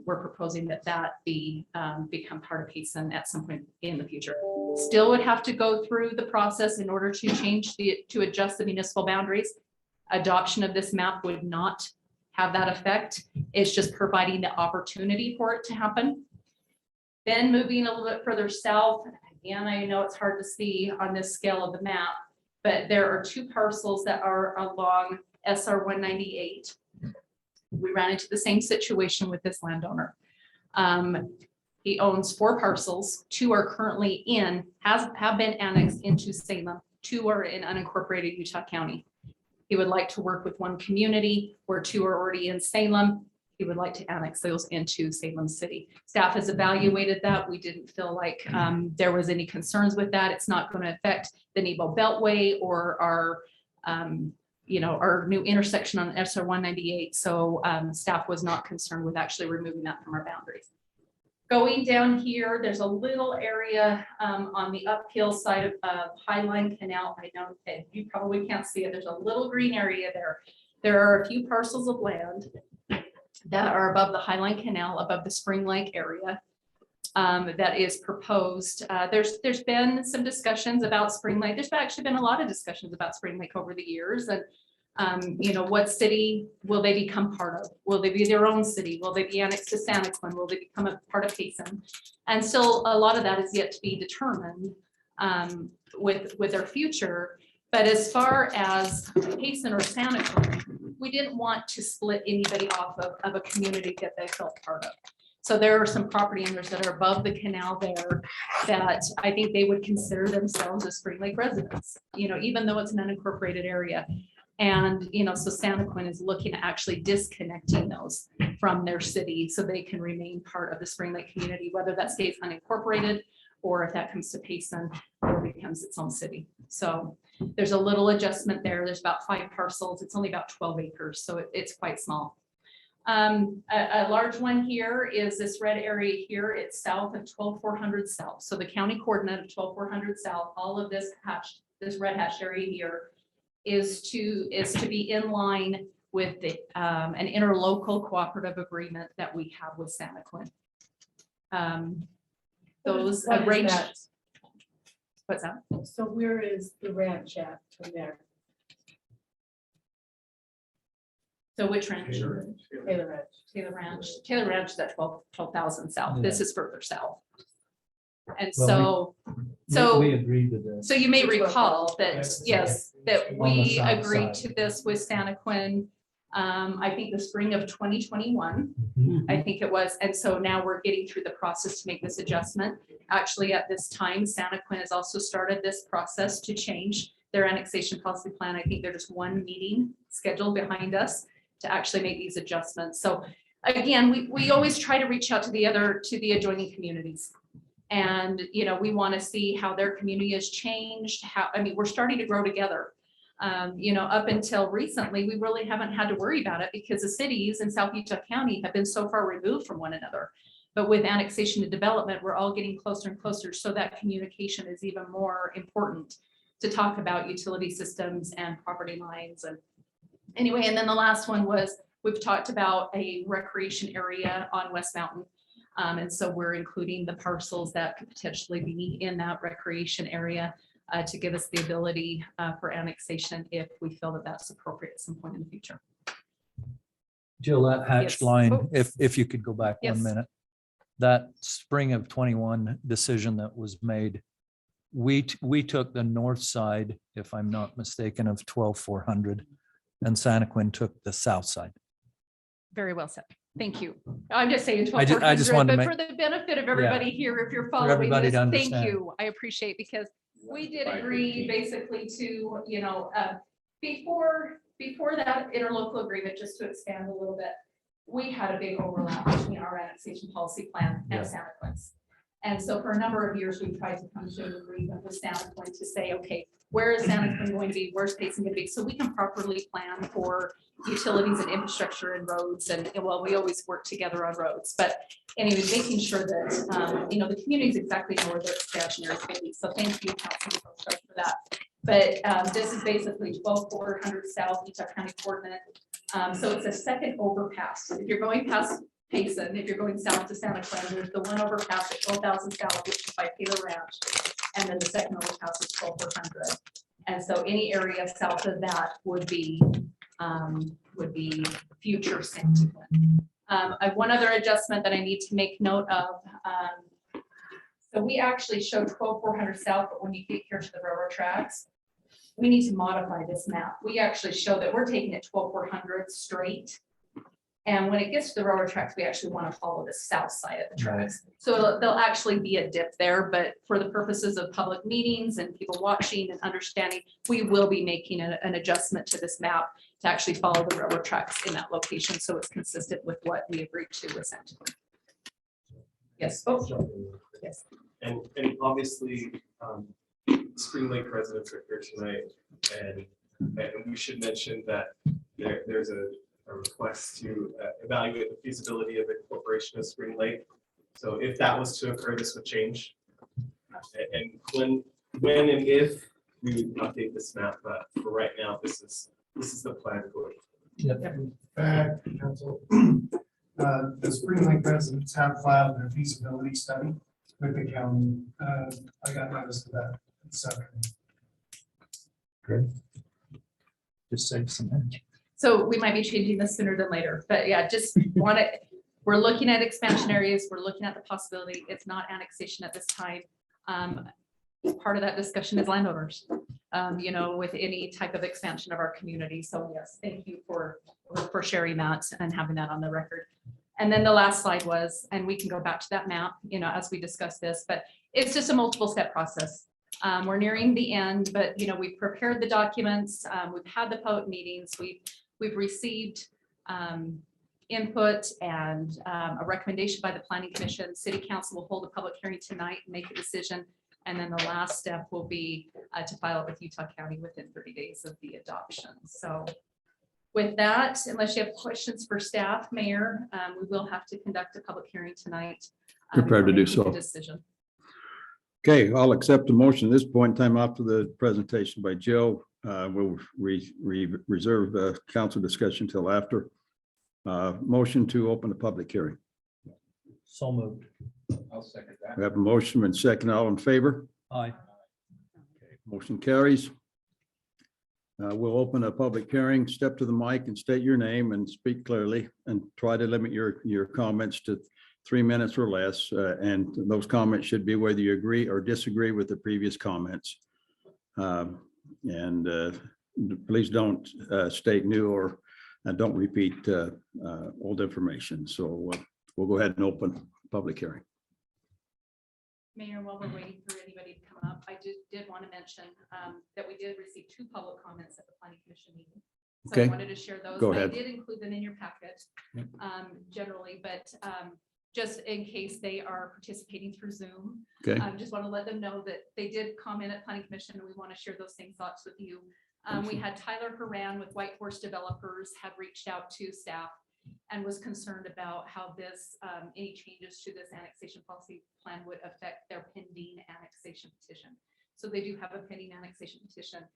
We're proposing that become part of Payson at some point in the future. Still would have to go through the process in order to adjust the municipal boundaries. Adoption of this map would not have that effect. It's just providing the opportunity for it to happen. Then moving a little bit further south, again, I know it's hard to see on this scale of the map, but there are two parcels that are along SR 198. We ran into the same situation with this landowner. He owns 4 parcels. 2 are currently have been annexed into Salem. 2 are in unincorporated Utah County. He would like to work with 1 community where 2 are already in Salem. He would like to annex those into Salem City. Staff has evaluated that. We didn't feel like there was any concerns with that. It's not going to affect the Nebo Beltway or our our new intersection on SR 198. So staff was not concerned with actually removing that from our boundaries. Going down here, there's a little area on the uphill side of Highline Canal. I know that you probably can't see it. There's a little green area there. There are a few parcels of land that are above the Highline Canal, above the Spring Lake area. That is proposed. There's been some discussions about Spring Lake. There's actually been a lot of discussions about Spring Lake over the years, and what city will they become part of? Will they be their own city? Will they be annexed to Santaquin? Will they become a part of Payson? And still, a lot of that is yet to be determined with their future. But as far as Payson or Santaquin, we didn't want to split anybody off of a community that they felt part of. So there are some property owners that are above the canal there that I think they would consider themselves as Spring Lake residents, even though it's an unincorporated area. And, so Santaquin is looking at actually disconnecting those from their city so they can remain part of the Spring Lake community, whether that stays unincorporated or if that comes to Payson or becomes its own city. So there's a little adjustment there. There's about 5 parcels. It's only about 12 acres, so it's quite small. A large one here is this red area here. It's south of 12400 South. So the county coordinate of 12400 South, all of this red hash area here is to be in line with the an interlocal cooperative agreement that we have with Santaquin. Those What is arrange. that? What's that? So where is the ranch at from there? So which ranch? Taylor Ranch. Taylor Ranch. Taylor Ranch is at 12,000 south. This is further south. And Well, so We agreed to this. So you may recall that, yes, that On the we south agreed side. to this with Santaquin, I think the spring of 2021, I think it was. And so now we're getting through the process to make this adjustment. Actually, at this time, Santaquin has also started this process to change their annexation policy plan. I think there's just 1 meeting scheduled behind us to actually make these adjustments. So again, we always try to reach out to the adjoining communities. And, we want to see how their community has changed. We're starting to grow together. Up until recently, we really haven't had to worry about it because the cities in South Utah County have been so far removed from one another. But with annexation and development, we're all getting closer and closer. So that communication is even more important to talk about utility systems and property lines. And anyway, and then the last one was, we've talked about a recreation area on West Mountain. And so we're including the parcels that could potentially be in that recreation area to give us the ability for annexation if we feel that that's appropriate at some point in the future. Jill, that hatched Yes. line, Oh. if you could go back Yes. 1 minute. That spring of 21 decision that was made, we took the north side, if I'm not mistaken, of 12400, and Santaquin took the south side. Very well said. Thank you. I'm just saying I just 1,200, wanted to but make- for the benefit of everybody here, if you're following everybody this, to thank understand. you. I appreciate, because we did agree basically to, before that interlocal agreement, just to expand a little bit, we had a big overlap between our annexation policy plan and Santaquin's. And so for a number of years, we've tried to come to an agreement with Santaquin to say, okay, where is Santaquin going to be? Where's Payson going to be? So we can properly plan for utilities and infrastructure and roads. And well, we always work together on roads, but anyway, making sure that, the communities exactly know where their expansionary is going to be. So thank you, Councilman, for that. But this is basically 12400 South Utah County coordinate. So it's a second overpass. If you're going past Payson, if you're going south to Santaquin, there's the one overpass at 12,000 South, which is by Taylor Ranch. And then the second overpass is 12400. And so any area south of that would be future Santaquin. I have one other adjustment that I need to make note of. So we actually showed 12400 South, but when you get here to the railroad tracks, we need to modify this map. We actually show that we're taking it 12,400 straight. And when it gets to the railroad tracks, we actually want to follow the south side of the tracks. So there'll actually be a dip there, but for the purposes of public meetings and people watching and understanding, we will be making an adjustment to this map to actually follow the railroad tracks in that location. So it's consistent with what we agreed to with Santa. Yes. Oh, yes. And obviously, Spring Lake residents are here tonight, and we should mention that there's a request to evaluate the feasibility of the incorporation of Spring Lake. So if that was to occur, this would change. And when and if we would update this map, but for right now, this is the plan. Council. The Spring Lake residents have filed their feasibility study with the county. I got notice of that. So. Good. Just save some energy. So we might be changing this sooner than later, but yeah, just want to, we're looking at expansion areas. We're looking at the possibility. It's not annexation at this time. Part of that discussion is landowners, you know, with any type of expansion of our community. So yes, thank you for sharing that and having that on the record. And then the last slide was, and we can go back to that map, you know, as we discuss this, but it's just a multiple step process. We're nearing the end, but you know, we've prepared the documents. We've had the public meetings. We've received input and a recommendation by the Planning Commission. City Council will hold a public hearing tonight and make a decision. And then the last step will be to file it with Utah County within 30 days of the adoption. So with that, unless you have questions for staff, Mayor, we will have to conduct a public hearing tonight. Prepared to do before so. making a decision. Okay, I'll accept the motion at this point in time after the presentation by Jill. We'll reserve council discussion till after. Motion to open the public hearing. So moved. I'll second that. We have a motion and second. All in favor? Aye. Motion carries. We'll open a public hearing. Step to the mic and state your name and speak clearly, and try to limit your comments to 3 minutes or less. And those comments should be whether you agree or disagree with the previous comments. Please don't state new or don't repeat old information. So we'll go ahead and open public hearing. Mayor, while we're waiting for anybody to come up, I did want to mention that we did receive 2 public comments at the Planning Commission meeting. So I Okay. wanted to share those. Go I ahead. did include them in your packet generally, but just in case they are participating through Zoom. Okay. Just want to let them know that they did comment at Planning Commission, and we want to share those same thoughts with you. We had Tyler Haran with White Horse Developers had reached out to staff and was concerned about how this, any changes to this annexation policy plan would affect their pending annexation petition. So they do have a pending annexation petition.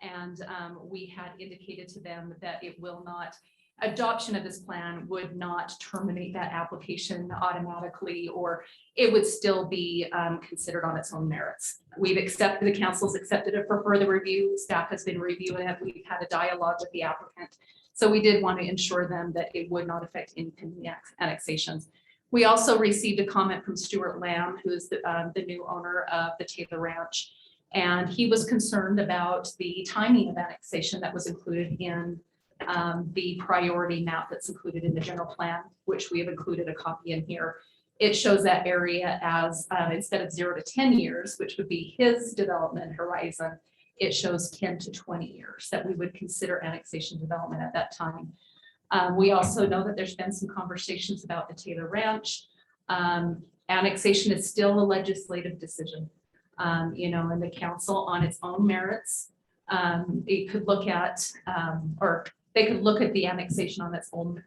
And we had indicated to them that it will not, adoption of this plan would not terminate that application automatically, or it would still be considered on its own merits. We've accepted, the council's accepted it for further review. Staff has been reviewing it. We've had a dialogue with the applicant. So we did want to ensure them that it would not affect any pending annexations. We also received a comment from Stuart Lamb, who is the new owner of the Taylor Ranch. And he was concerned about the timing of annexation that was included in the priority map that's included in the general plan, which we have included a copy in here. It shows that area as instead of 0 to 10 years, which would be his development horizon, it shows 10 to 20 years that we would consider annexation development at that time. We also know that there's been some conversations about the Taylor Ranch. Annexation is still a legislative decision, you know, and the council on its own merits. It could look at, or they could look at the annexation on its own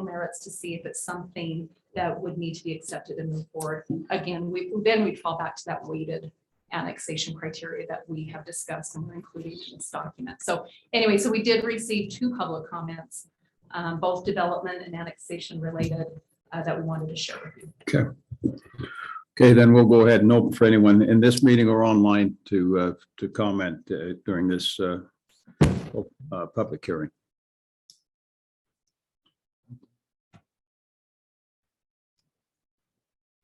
merits to see if it's something that would need to be accepted and move forward. Again, we'd fall back to that weighted annexation criteria that we have discussed and we're including in this document. So anyway, so we did receive 2 public comments, both development and annexation related, that we wanted to share with you. Okay. Okay, then we'll go ahead and open for anyone in this meeting or online to comment during this public hearing.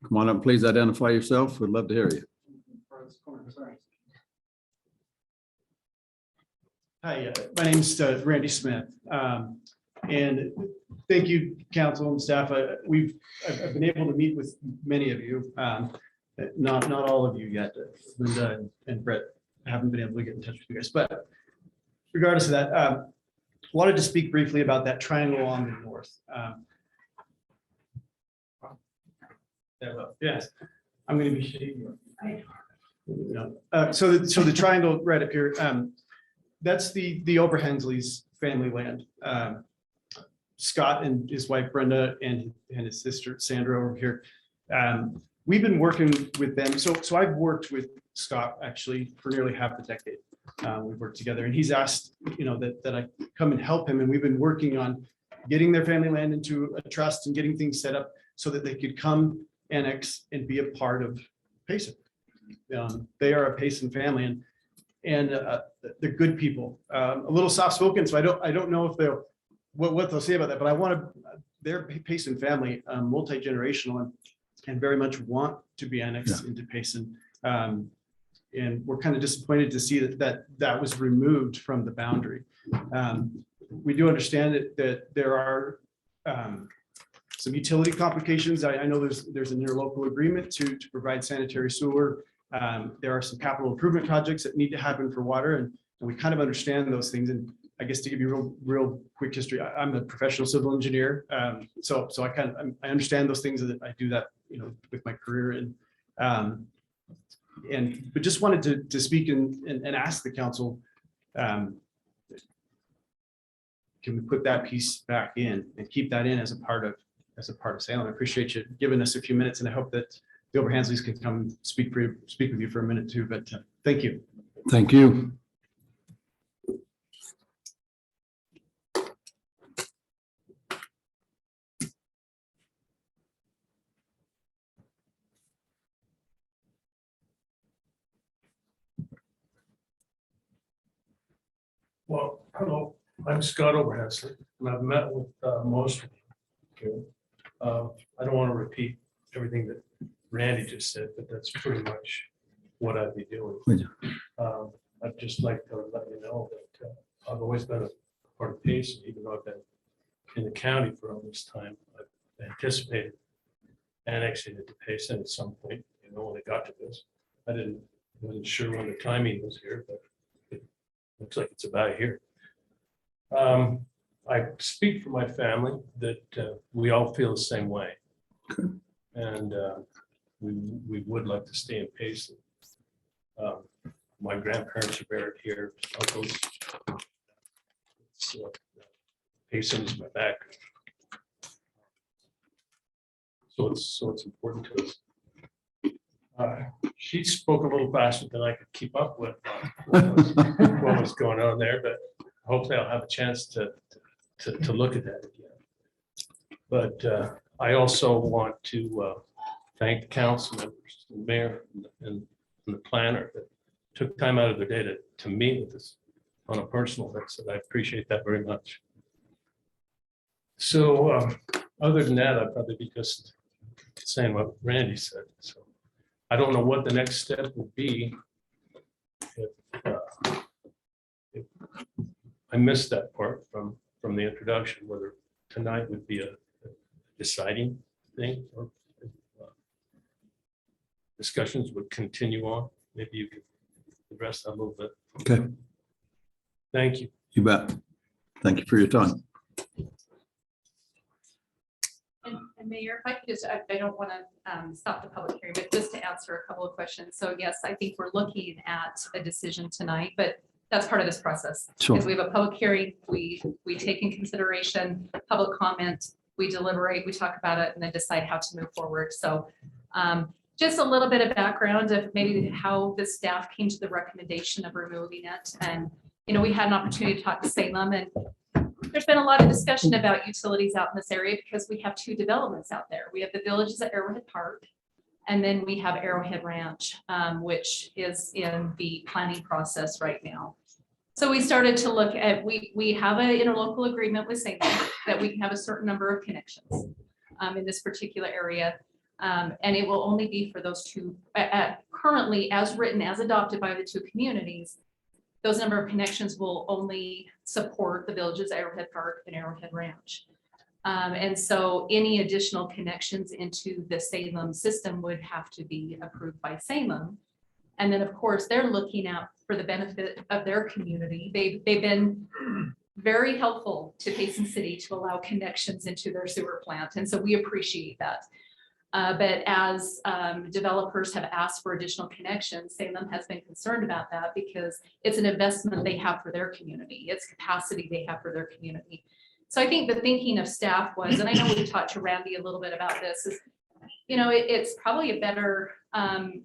Come on up, please identify yourself. We'd love to hear you. Hi, my name's Randy Smith. And thank you, council and staff. I've been able to meet with many of you. Not all of you yet. Linda and Brett haven't been able to get in touch with you guys, but regardless of that, wanted to speak briefly about that triangle on the north. Yes, I'm going to be shading. So the triangle right up here, that's the Ober Hensley's family land. Scott and his wife Brenda and his sister Sandra over here. We've been working with them. So I've worked with Scott actually for nearly half a decade. We've worked together, and he's asked, that I come and help him. And we've been working on getting their family land into a trust and getting things set up so that they could come annex and be a part of Payson. They are a Payson family, and they're good people. A little soft spoken, so I don't know if they'll what they'll say about that. But I want to. They're Payson family, multi-generational, and very much want to be annexed into Payson. And we're kind of disappointed to see that was removed from the boundary. We do understand that there are some utility complications. I know there's an interlocal agreement to provide sanitary sewer. There are some capital improvement projects that need to happen for water, and we kind of understand those things. And I guess to give you real quick history, I'm a professional civil engineer, so I understand those things. That I do that, with my career, but just wanted to speak and ask the council, can we put that piece back in and keep that in as a part of Salem? I appreciate you giving us a few minutes, and I hope that the Ober Hansleys can come speak with you for a minute too. But thank you. Thank you. Well, hello, I'm Scott Oberhensley, and I've met with most of you. I don't want to repeat everything that Randy just said, but that's pretty much what I'd be doing. I'd just like to let you know that I've always been a part of Payson, even though I've been in the county for all this time. I've anticipated annexing it to Payson at some point, when it got to this. Wasn't sure when the timing was here, but looks like it's about here. I speak for my family that we all feel the same way. Okay. And we would like to stay in Payson. My grandparents are buried here, uncles. Payson is my back. So it's important to us. She spoke a little faster than I could keep up with what was going on there, but hopefully I'll have a chance to look at that again. But I also want to thank the council members, the mayor, and the planner that took time out of their day to meet with us on a personal basis. I appreciate that very much. So other than that, I'd probably be just saying what Randy said. So I don't know what the next step will be. If I missed that part from the introduction, whether tonight would be a deciding thing or discussions would continue on. Maybe you could address that a little bit. Okay. Thank you. You bet. Thank you for your time. And Mayor, if I could just, I don't want to stop the public hearing, but just to answer a couple of questions. So yes, I think we're looking at a decision tonight, but that's part of this process. Sure. Because we have a public hearing, we take in consideration public comment, we deliberate, we talk about it, and then decide how to move forward. So just a little bit of background of maybe how the staff came to the recommendation of removing it. And, we had an opportunity to talk to Salem, and there's been a lot of discussion about utilities out in this area because we have two developments out there. We have the Villages at Arrowhead Park, and then we have Arrowhead Ranch, which is in the planning process right now. So we started to look at, we have an interlocal agreement with Salem that we can have a certain number of connections in this particular area. And it will only be for those two, currently as written, as adopted by the two communities. those number of connections will only support the villages Arrowhead Park and Arrowhead Ranch. And so any additional connections into the Salem system would have to be approved by Salem. And then, of course, they're looking out for the benefit of their community. They've been very helpful to Payson City to allow connections into their sewer plant. And so we appreciate that. But as developers have asked for additional connections, Salem has been concerned about that because it's an investment they have for their community. It's capacity they have for their community. So I think the thinking of staff was, and I know we talked to Randy a little bit about this, is, you know, it's probably a better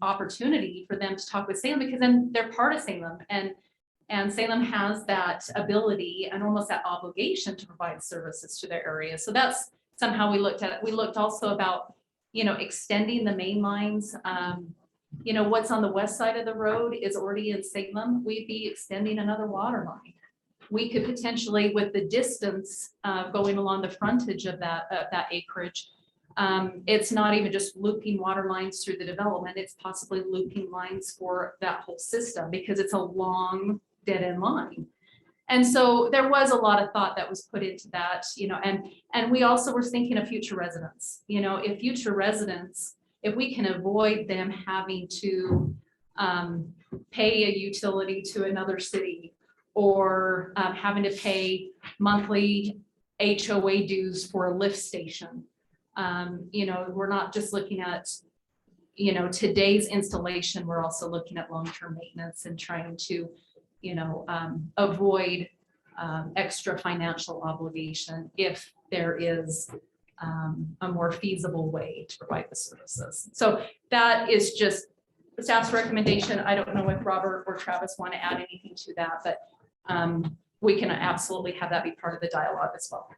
opportunity for them to talk with Salem, because then they're part of Salem, and Salem has that ability and almost that obligation to provide services to their area. So that's somehow we looked at it. We looked also about, you know, extending the main lines. You know, what's on the west side of the road is already in Salem. We'd be extending another water line. We could potentially, with the distance going along the frontage of that acreage, it's not even just looping water lines through the development, it's possibly looping lines for that whole system, because it's a long dead end line. And so there was a lot of thought that was put into that, you know, and we also were thinking of future residents. You know, if future residents, if we can avoid them having to pay a utility to another city, or having to pay monthly HOA dues for a lift station. You know, we're not just looking at, you know, today's installation, we're also looking at long-term maintenance and trying to, you know, avoid extra financial obligation if there is a more feasible way to provide the services. So that is just the staff's recommendation. I don't know if Robert or Travis want to add anything to that, but we can absolutely have that be part of the dialogue as well.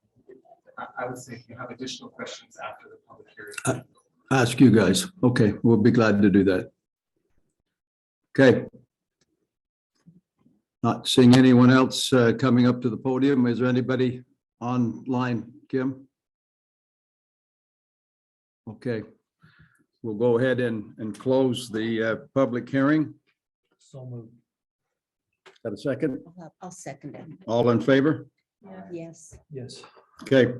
I would say if you have additional questions after the public hearing. Ask you guys. Okay, we'll be glad to do that. Okay. Not seeing anyone else coming up to the podium. Is there anybody online, Kim? Okay, we'll go ahead and close the public hearing. So moved. Got a second? I'll second it. All in favor? Yes. Yes. Okay.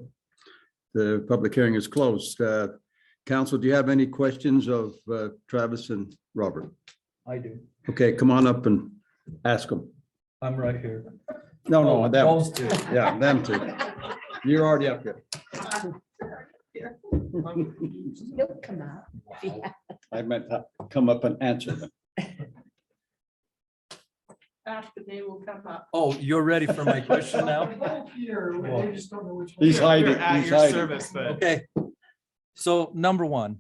The public hearing is closed. Council, do you have any questions of Travis and Robert? I do. Okay, come on up and ask them. I'm right here. No, them. Those two. Yeah, them two. You're already up here. He'll come out. Yeah. I meant come up and answer them. After they will come up. Oh, you're ready for my question now? He's hiding. At He's your hiding. service, but Okay. So number one,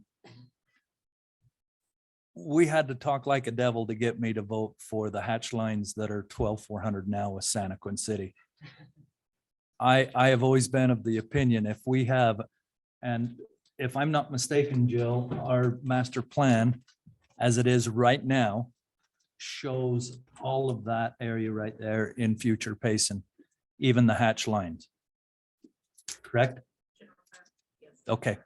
we had to talk like a devil to get me to vote for the hatch lines that are 12,400 now with Santaquin City. I have always been of the opinion, if we have, and if I'm not mistaken, Jill, our master plan as it is right now shows all of that area right there in future Payson, even the hatch lines. Correct? Okay.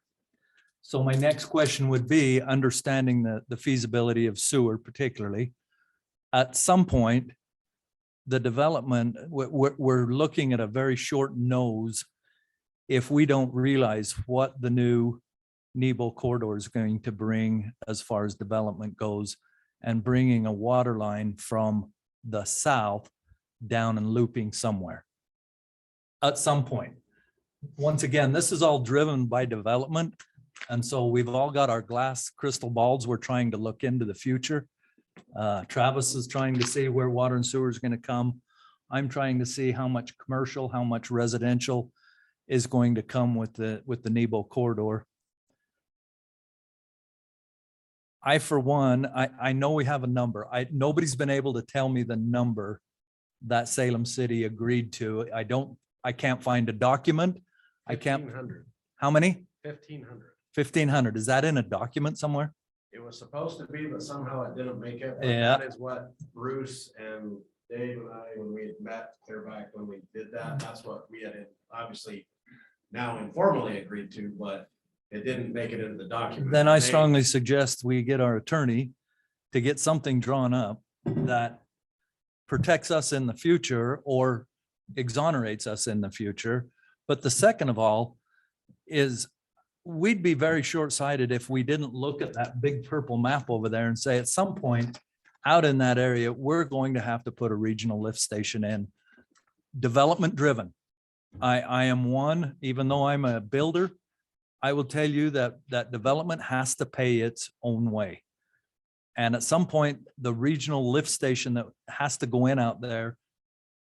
So my next question would be, understanding the feasibility of sewer particularly, at some point, the development, we're looking at a very short nose if we don't realize what the new Nebo corridor is going to bring as far as development goes, and bringing a water line from the south down and looping somewhere at some point. Once again, this is all driven by development. And so we've all got our glass crystal balls. We're trying to look into the future. Travis is trying to see where water and sewer is going to come. I'm trying to see how much commercial, how much residential is going to come with the Nebo corridor. I, for one, I know we have a number. Nobody's been able to tell me the number that Salem City agreed to. I can't find a document. I can't. 1,500. How many? 1,500. 1,500. Is that in a document somewhere? It was supposed to be, but somehow it didn't make it. But Yeah. That is what Bruce and Dave and I, when we had met clear back when we did that, that's what we had obviously now informally agreed to, but it didn't make it into the document. Then I They- strongly suggest we get our attorney to get something drawn up that protects us in the future or exonerates us in the future. But the second of all is we'd be very short-sighted if we didn't look at that big purple map over there and say at some point out in that area, we're going to have to put a regional lift station in. Development driven. I am one, even though I'm a builder, I will tell you that development has to pay its own way. And at some point, the regional lift station that has to go in out there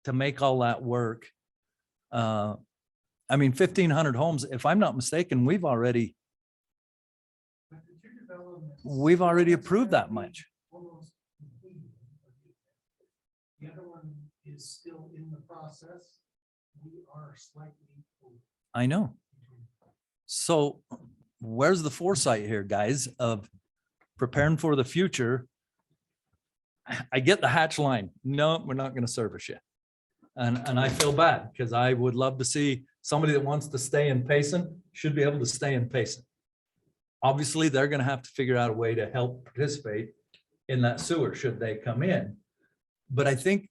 to make all that work. I mean, 1,500 homes, if I'm not mistaken, we've already approved that much. The other one is still in the process. We are slightly. I know. So where's the foresight here, guys, of preparing for the future? I get the hatch line. No, we're not going to service you. And I feel bad because I would love to see somebody that wants to stay in Payson should be able to stay in Payson. Obviously, they're going to have to figure out a way to help participate in that sewer should they come in. But I think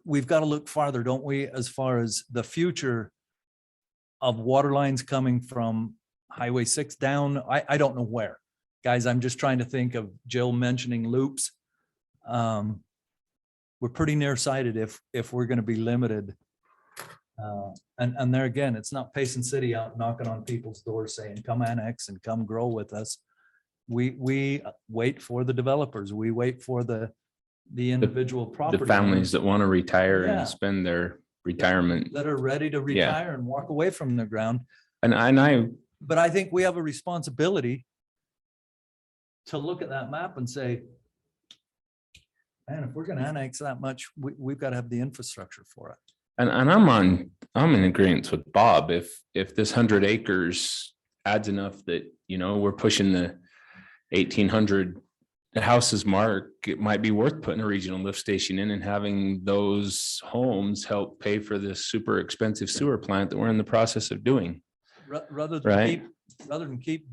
we've got to look farther, don't we, as far as the future of water lines coming from Highway 6 down. I don't know where. Guys, I'm just trying to think of Jill mentioning loops. We're pretty nearsighted if we're going to be limited. And there again, it's not Payson City out knocking on people's doors saying, come annex and come grow with us. We wait for the developers. We wait for the individual property. The families that want to retire Yeah. and spend their retirement. That are ready to retire and walk away from the ground. But I think we have a responsibility to look at that map and say, man, if we're going to annex that much, we've got to have the infrastructure for it. And I'm in agreement with Bob. If this 100 acres adds enough that, we're pushing the 1,800 houses mark, it might be worth putting a regional lift station in and having those homes help pay for this super expensive sewer plant that we're in the process of doing. Rather than keep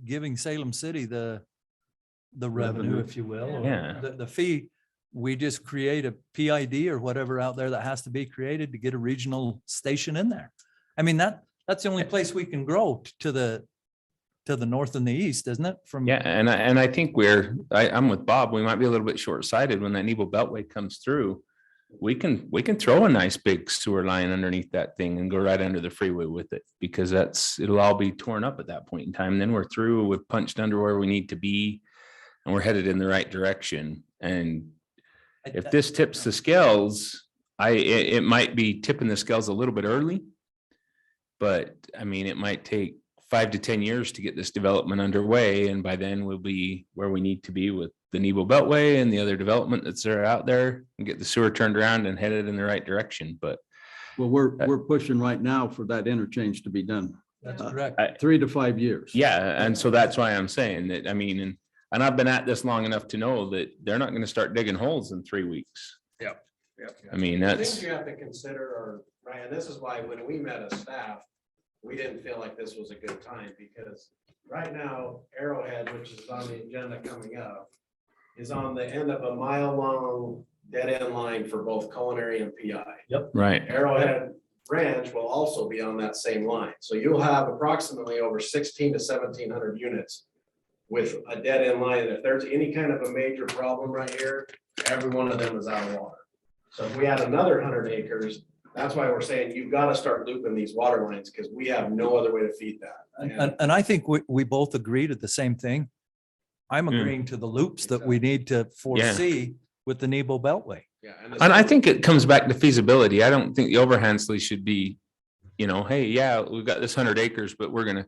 giving Salem City the revenue, if you will, or Yeah. the fee, we just create a PID or whatever out there that has to be created to get a regional station in there. I mean, that's the only place we can grow to the north and the east, isn't it? Yeah, and I think I'm with Bob. We might be a little bit short-sighted when that Nebo Beltway comes through. We can throw a nice big sewer line underneath that thing and go right under the freeway with it, because it'll all be torn up at that point in time. Then we're through, we've punched under where we need to be, and we're headed in the right direction. And if this tips the scales, it might be tipping the scales a little bit early, but I mean, it might take 5 to 10 years to get this development underway. And by then we'll be where we need to be with the Nebo Beltway and the other development that's out there, and get the sewer turned around and headed in the right direction. But well, we're pushing right now for that interchange to be done. That's correct. 3 to 5 years. Yeah. And so that's why I'm saying that, I mean, and I've been at this long enough to know that they're not going to start digging holes in 3 weeks. Yep. I mean, Things you have to consider are, right, and this is why when we met as staff, we didn't feel like this was a good time, because right now Arrowhead, which is on the agenda coming up, is on the end of a mile-long dead-end line for both culinary and PI. Yep. Right. Arrowhead Ranch will also be on that same line. So you'll have approximately over 16 to 1,700 units with a dead-end line. If there's any kind of a major problem right here, every one of them is out of water. So if we add another 100 acres, that's why we're saying you've got to start looping these water lines, because we have no other way to feed that. And I think we both agreed at the same thing. I'm agreeing to the loops that we need to foresee with the Nebo Beltway. Yeah, And I think it comes back to feasibility. I don't think the Overhandsley should be, hey, yeah, we've got this 100 acres, but we're going to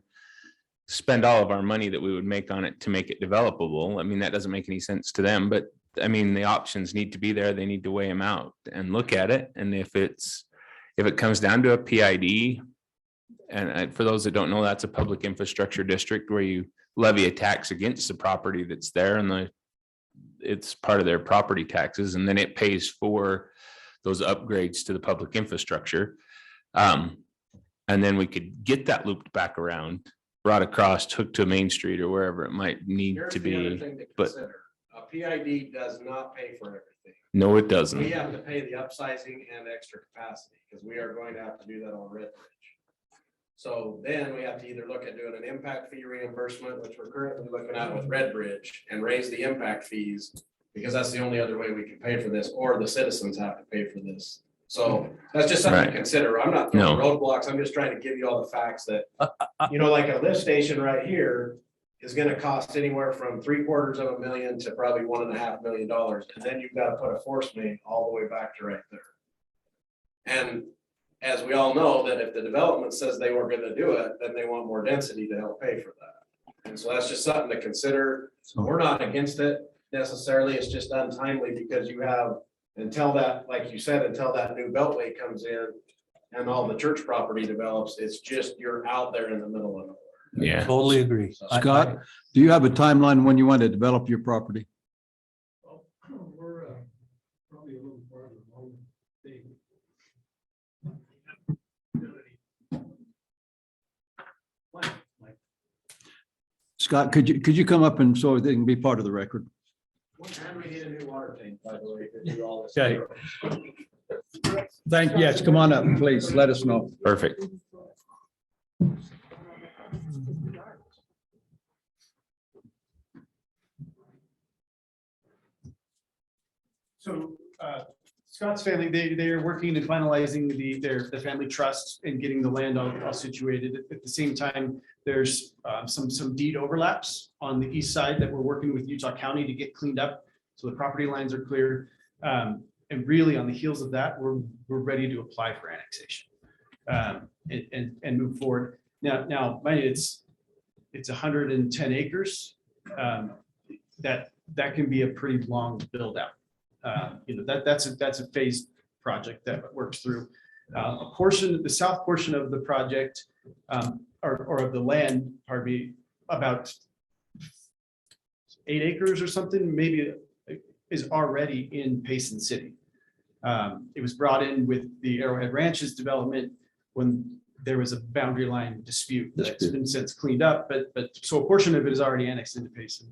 spend all of our money that we would make on it to make it developable. I mean, that doesn't make any sense to them, but I mean, the options need to be there. They need to weigh them out and look at it. And if it comes down to a PID, and for those that don't know, that's a public infrastructure district where you levy a tax against the property that's there, and it's part of their property taxes, and then it pays for those upgrades to the public infrastructure. And then we could get that looped back around, brought across, hooked to Main Street or wherever it might need Here's to the other be. thing to But consider. A PID does not pay for everything. anything. No, it We doesn't. have to pay the upsizing and extra capacity, because we are going to have to do that on Red Bridge. So then we have to either look at doing an impact fee reimbursement, which we're currently looking at with Red Bridge, and raise the impact fees, because that's the only other way we can pay for this, or the citizens have to pay for this. So that's just something to Right. consider. I'm not throwing No. roadblocks. I'm just trying to give you all the facts that, you know, like a lift station right here is gonna cost anywhere from $750,000 to probably $1.5 million. And then you've got to put a force main all the way back to right there. And as we all know, that if the development says they were gonna do it, then they want more density to help pay for that. And so that's just something to consider. We're not against it necessarily. It's just untimely because you have, until that, like you said, until that new beltway comes in and all the church property develops, it's just, you're out there in the middle of it. Yeah. Totally agree. Scott, do you have a timeline when you want to develop your property? We're probably a little farther along. Scott, could you come up and so they can be part of the record? And we need a new water tank, by the way, to do all this. Okay. Yes, come on up, please. Let us know. Perfect. So Scott's family, they are working and finalizing the family trust and getting the land all situated. At the same time, there's some deed overlaps on the east side that we're working with Utah County to get cleaned up. So the property lines are clear. And really on the heels of that, we're ready to apply for annexation and move forward. Now, mind you, it's 110 acres. That can be a pretty long build out. That's a phased project that works through. A portion, the south portion of the project, or of the land, pardon me, about 8 acres or something, maybe, is already in Payson City. It was brought in with the Arrowhead Ranches development when there was a boundary line dispute that's been since cleaned up, but so a portion of it is already annexed into Payson.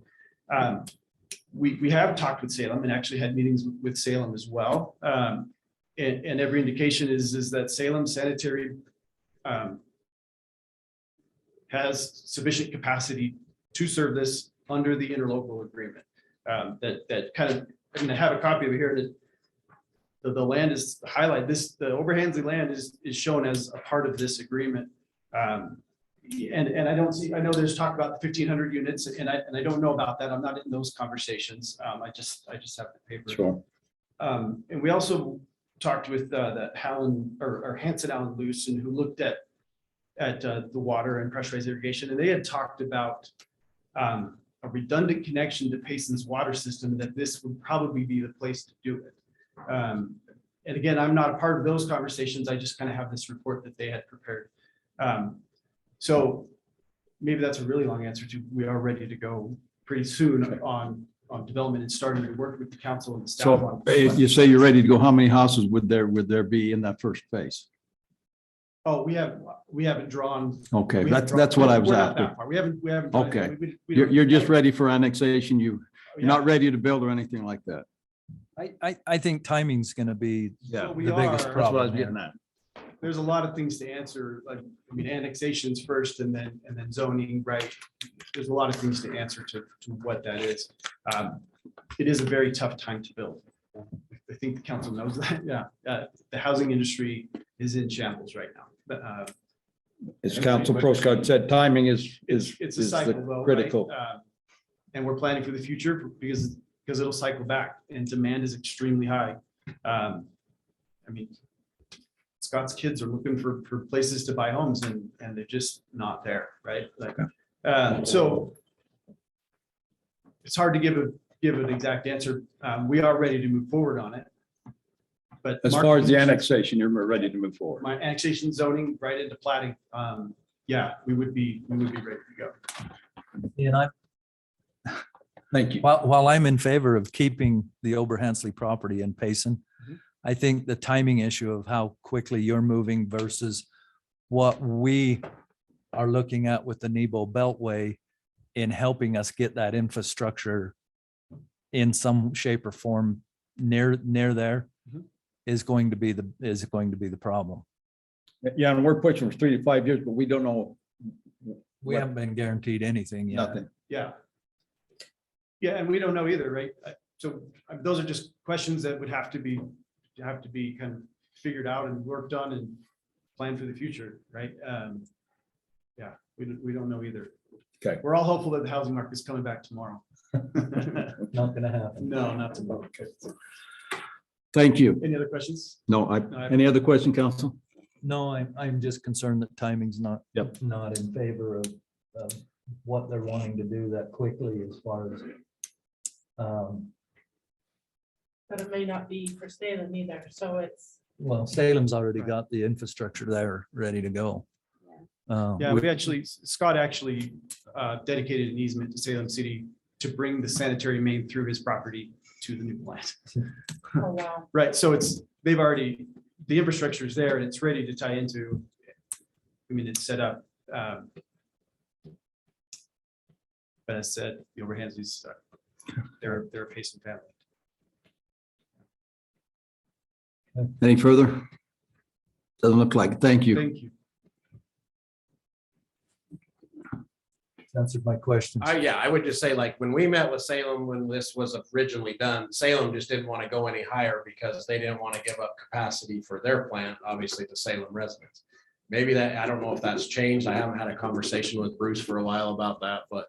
We have talked with Salem and actually had meetings with Salem as well. And every indication is that Salem Sanitary has sufficient capacity to serve this under the interlocal agreement. That kind of, I'm gonna have a copy of it here. The land is highlighted. The Oberhansley land is shown as a part of this agreement. And I don't see, I know there's talk about the 1,500 units and I don't know about that. I'm not in those conversations. I just have the paper. Sure. And we also talked with the Howland or Hanson Allen Lucen, who looked at the water and pressurized irrigation, and they had talked about a redundant connection to Payson's water system, that this would probably be the place to do it. And again, I'm not a part of those conversations. I just kind of have this report that they had prepared. So maybe that's a really long answer to, we are ready to go pretty soon on development and starting to work with the council and the staff. So you say you're ready to go. How many houses would there be in that first phase? Oh, we haven't drawn. Okay, we haven't that's drawn- what I was we're not after. that far. We haven't. done Okay. anything. We You're don't- just ready for annexation. You're Yeah. not ready to build or anything like that. I think timing's gonna be So the we biggest are- That's what I problem was here. getting at. There's a lot of things to answer, like, I mean, annexations first and then zoning, right? There's a lot of things to answer to what that is. It is a very tough time to build. I think the council knows that, yeah. The housing industry is in shambles right now, but As Council Proscott said, timing is it's a cycle the though, critical. right? And we're planning for the future because it'll cycle back and demand is extremely high. I mean, Scott's kids are looking for places to buy homes and they're just not there, right? Like, so it's hard to give an exact answer. We are ready to move forward on it. But As far as the annexation, you're ready to move forward. my annexation zoning right into plating, yeah, we would be ready to go. And I, Thank you. while I'm in favor of keeping the Oberhansley property in Payson, I think the timing issue of how quickly you're moving versus what we are looking at with the Nebo Beltway in helping us get that infrastructure in some shape or form near there Mhm. is going to be the problem. Yeah, and we're pushing for 3 to 5 years, but we don't know. We haven't been guaranteed anything yet. Nothing. Yeah. Yeah, and we don't know either, right? So those are just questions that would have to be kind of figured out and worked on and planned for the future, right? Yeah, we don't know either. Okay. We're all hopeful that the housing market is coming back tomorrow. Not gonna happen. No, not tomorrow. Okay. Thank you. Any other questions? No, any other question, council? No, I'm just concerned that timing's not. Yep. Not in favor of what they're wanting to do that quickly as far as. But it may not be for Salem either, so it's. Well, Salem's already got the infrastructure there ready to go. Yeah, Scott actually dedicated an easement to Salem City to bring the sanitary main through his property to the new plant. Oh, wow. Right, so the infrastructure is there and it's ready to tie into, I mean, it's set up. But as said, the Overhandsley's, they're a Payson family. Any further? Doesn't look like it. Thank you. Thank you. Answered my question. Yeah, I would just say, like, when we met with Salem, when this was originally done, Salem just didn't want to go any higher because they didn't want to give up capacity for their plant, obviously, to Salem residents. Maybe that, I don't know if that's changed. I haven't had a conversation with Bruce for a while about that, but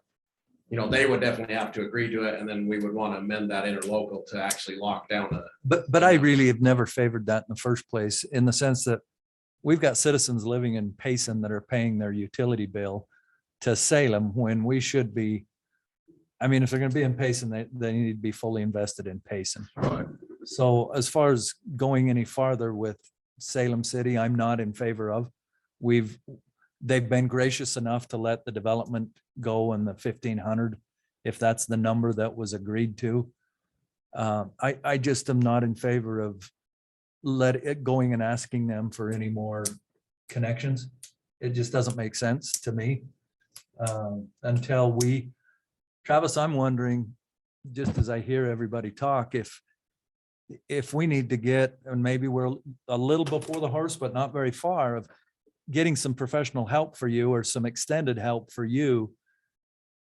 they would definitely have to agree to it, and then we would want to amend that interlocal to actually lock down a. But I really have never favored that in the first place, in the sense that we've got citizens living in Payson that are paying their utility bill to Salem when we should be. I mean, if they're gonna be in Payson, they need to be fully invested in Payson. Right. So as far as going any farther with Salem City, I'm not in favor of. They've been gracious enough to let the development go in the 1,500, if that's the number that was agreed to. I just am not in favor of going and asking them for any more connections. It just doesn't make sense to me. Until Travis, I'm wondering, just as I hear everybody talk, if we need to get, and maybe we're a little before the horse, but not very far, of getting some professional help for you or some extended help for you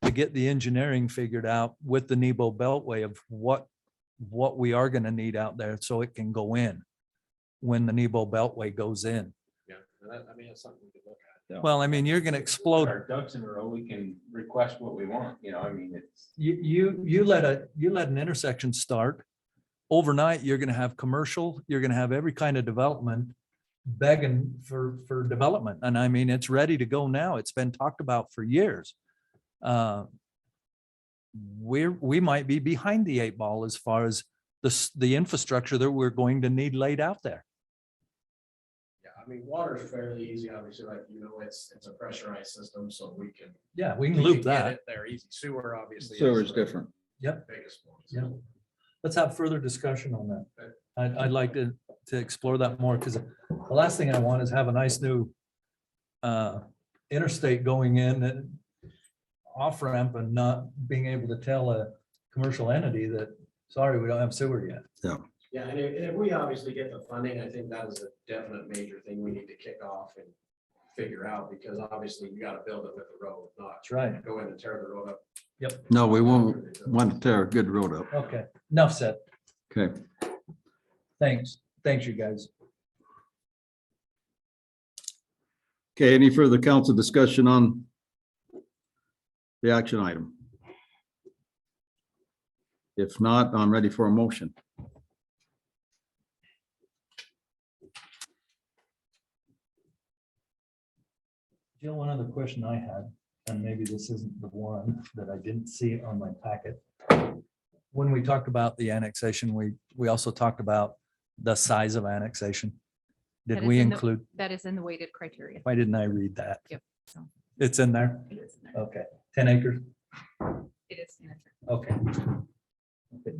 to get the engineering figured out with the Nebo Beltway of what we are going to need out there so it can go in when the Nebo Beltway goes in. Yeah, I mean, it's something we could look at. Well, I mean, you're going to explode. Our ducks in a row, we can request what we want, I mean, it's. You let an intersection start. Overnight, you're going to have commercial, you're going to have every kind of development begging for development. And I mean, it's ready to go now. It's been talked about for years. We might be behind the 8 ball as far as the infrastructure that we're going to need laid out there. Yeah, I mean, water is fairly easy, obviously, like, it's a pressurized system, so we can. Yeah, we can loop get that. it there easy. Sewer, obviously. Sewer is different. Yep. Biggest one. Yeah. Let's have further discussion on that. I'd like to explore that more, because the last thing I want is have a nice new interstate going in and off ramp and not being able to tell a commercial entity that, sorry, we don't have sewer yet. Yeah. Yeah, and if we obviously get the funding, I think that is a definite major thing we need to kick off and figure out, because obviously you got to build it with the road, not That's right. go in and tear the road up. Yep. No, we won't want to tear a good road up. Okay, enough said. Okay. Thanks, you guys. Okay, any further council discussion on the action item? If not, I'm ready for a motion. Jill, one other question I had, and maybe this isn't the one that I didn't see on my packet. When we talked about the annexation, we also talked about the size of annexation. Did we include, That is in the weighted criteria. why didn't I read that? Yep. So It's in there? it is in there. Okay, 10 acres? It is in there. Okay.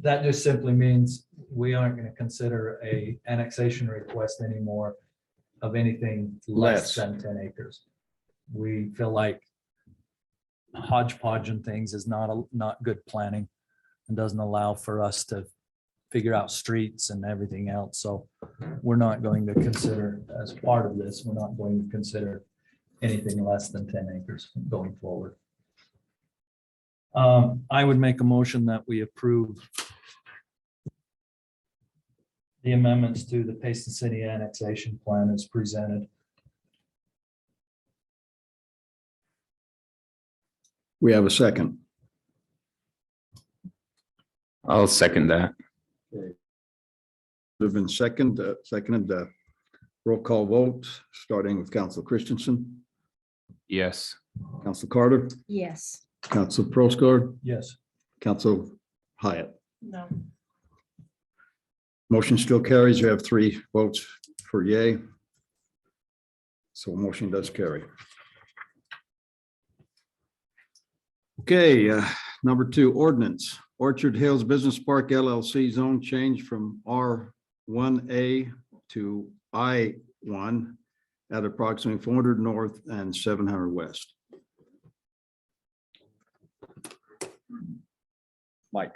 That just simply means we aren't going to consider a annexation request anymore of anything less than 10 acres. We feel like hodgepodge and things is not good planning and doesn't allow for us to figure out streets and everything else. So we're not going to consider, as part of this, we're not going to consider anything less than 10 acres going forward. I would make a motion that we approve the amendments to the Payson City annexation plan as presented. We have a second. I'll second that. There've been seconded, roll call vote, starting with Council Christensen, Yes. Council Carter, Yes. Council Prosgaard, Yes. Council Hyatt. No. Motion still carries. You have 3 votes for yay. So motion does carry. Okay, number 2, ordinance. Orchard Hills Business Park LLC zone change from R1A to I1 at approximately 400 north and 700 west. Mike.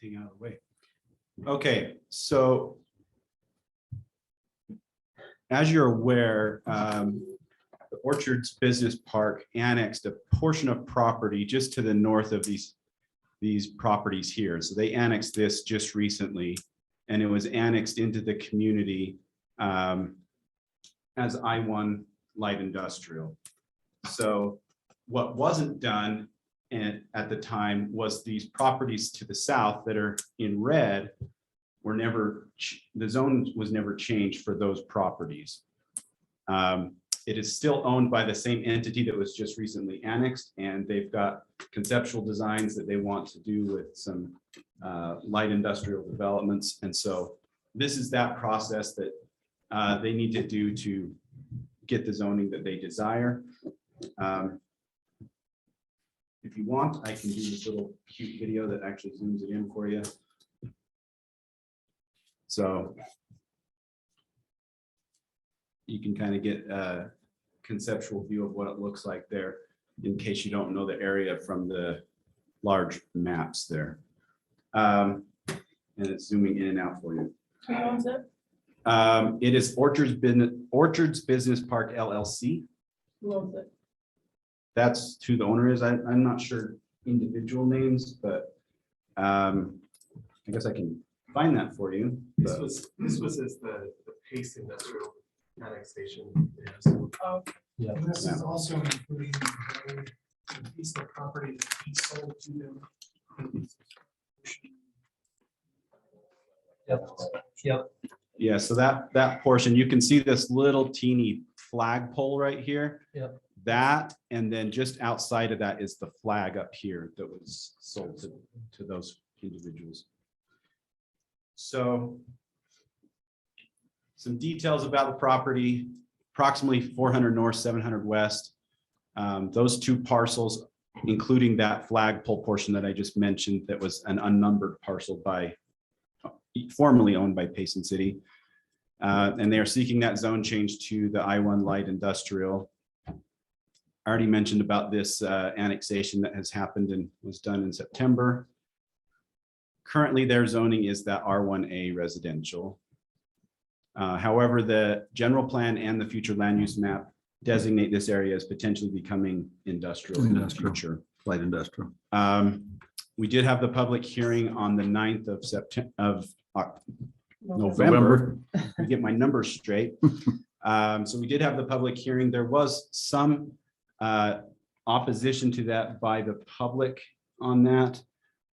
Everything out of the way. Okay, so as you're aware, the Orchards Business Park annexed a portion of property just to the north of these properties here. So they annexed this just recently, and it was annexed into the community as I-1 light industrial. So what wasn't done at the time was these properties to the south that are in red were never, the zone was never changed for those properties. It is still owned by the same entity that was just recently annexed, and they've got conceptual designs that they want to do with some light industrial developments. And so this is that process that they need to do to get the zoning that they desire. If you want, I can do this little cute video that actually zooms it in for you. So you can kind of get a conceptual view of what it looks like there, in case you don't know the area from the large maps there. And it's zooming in and out for you. Who owns it? It is Orchards Business Park LLC. Who owns it? That's who the owner is. I'm not sure individual names, but I guess I can find that for you. This was as the Payson industrial annexation. Yes. Oh, Yeah. And this is also including the piece of property that he sold to them. Yep. Yeah, so that portion, you can see this little teeny flagpole right here. Yep. That, and then just outside of that is the flag up here that was sold to those individuals. So some details about the property, approximately 400 north, 700 west. Those 2 parcels, including that flagpole portion that I just mentioned, that was an unnumbered parcel formerly owned by Payson City. And they are seeking that zone change to the I-1 light industrial. I already mentioned about this annexation that has happened and was done in September. Currently, their zoning is that R1A residential. However, the general plan and the future land use map designate this area as potentially becoming industrial in the future. Light industrial. We did have the public hearing on the 9th of September, November. To get my numbers straight. So we did have the public hearing. There was some opposition to that by the public on that,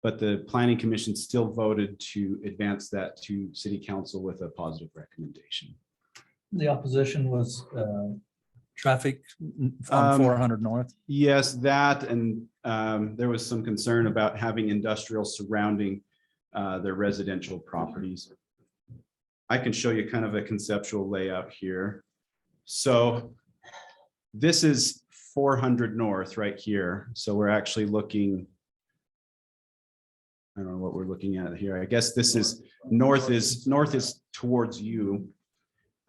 but the planning commission still voted to advance that to city council with a positive recommendation. The opposition was traffic on 400 north. Yes, that, and there was some concern about having industrial surrounding their residential properties. I can show you kind of a conceptual layout here. So this is 400 north right here. So we're actually looking I don't know what we're looking at here. I guess this is north is towards you.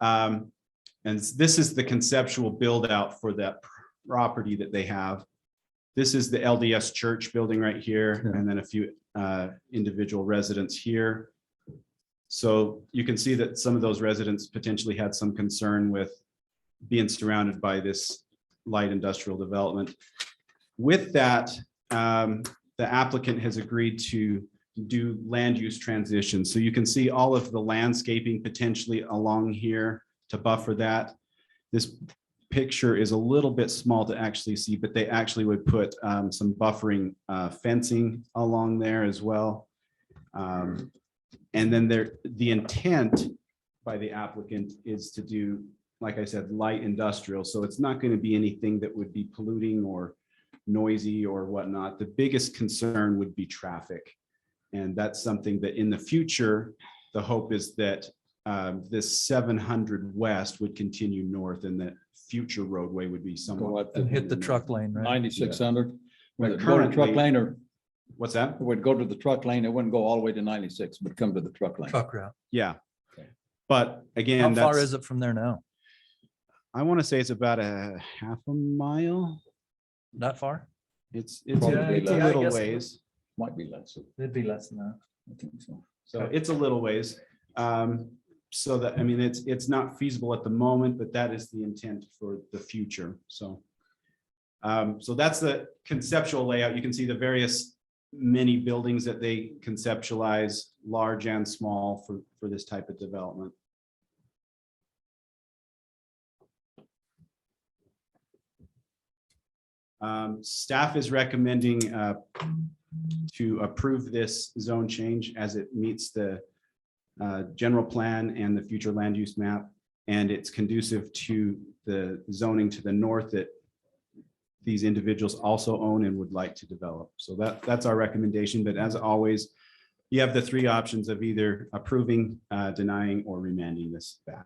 And this is the conceptual build out for that property that they have. This is the LDS church building right here, and then a few individual residents here. So you can see that some of those residents potentially had some concern with being surrounded by this light industrial development. With that, the applicant has agreed to do land use transition. So you can see all of the landscaping potentially along here to buffer that. This picture is a little bit small to actually see, but they actually would put some buffering fencing along there as well. And then the intent by the applicant is to do, like I said, light industrial. So it's not going to be anything that would be polluting or noisy or whatnot. The biggest concern would be traffic. And that's something that in the future, the hope is that this 700 west would continue north and that future roadway would be somewhat. And hit the truck lane, right? 9,600. But Would it go to the truck currently- lane or What's that? it would go to the truck lane? It wouldn't go all the way to 96, but come to the truck lane. Truck route. Yeah. But again, How far that's, is it from there now? I want to say it's about a half a mile. That far? It's Probably a less. little guess- ways. Might be less. It'd be less than that. I think so. So it's a little ways. So that, I mean, it's not feasible at the moment, but that is the intent for the future. So. So that's the conceptual layout. You can see the various many buildings that they conceptualize, large and small for this type of development. Staff is recommending to approve this zone change as it meets the general plan and the future land use map. And it's conducive to the zoning to the north that these individuals also own and would like to develop. So that's our recommendation. But as always, you have the three options of either approving, denying, or remanding this back.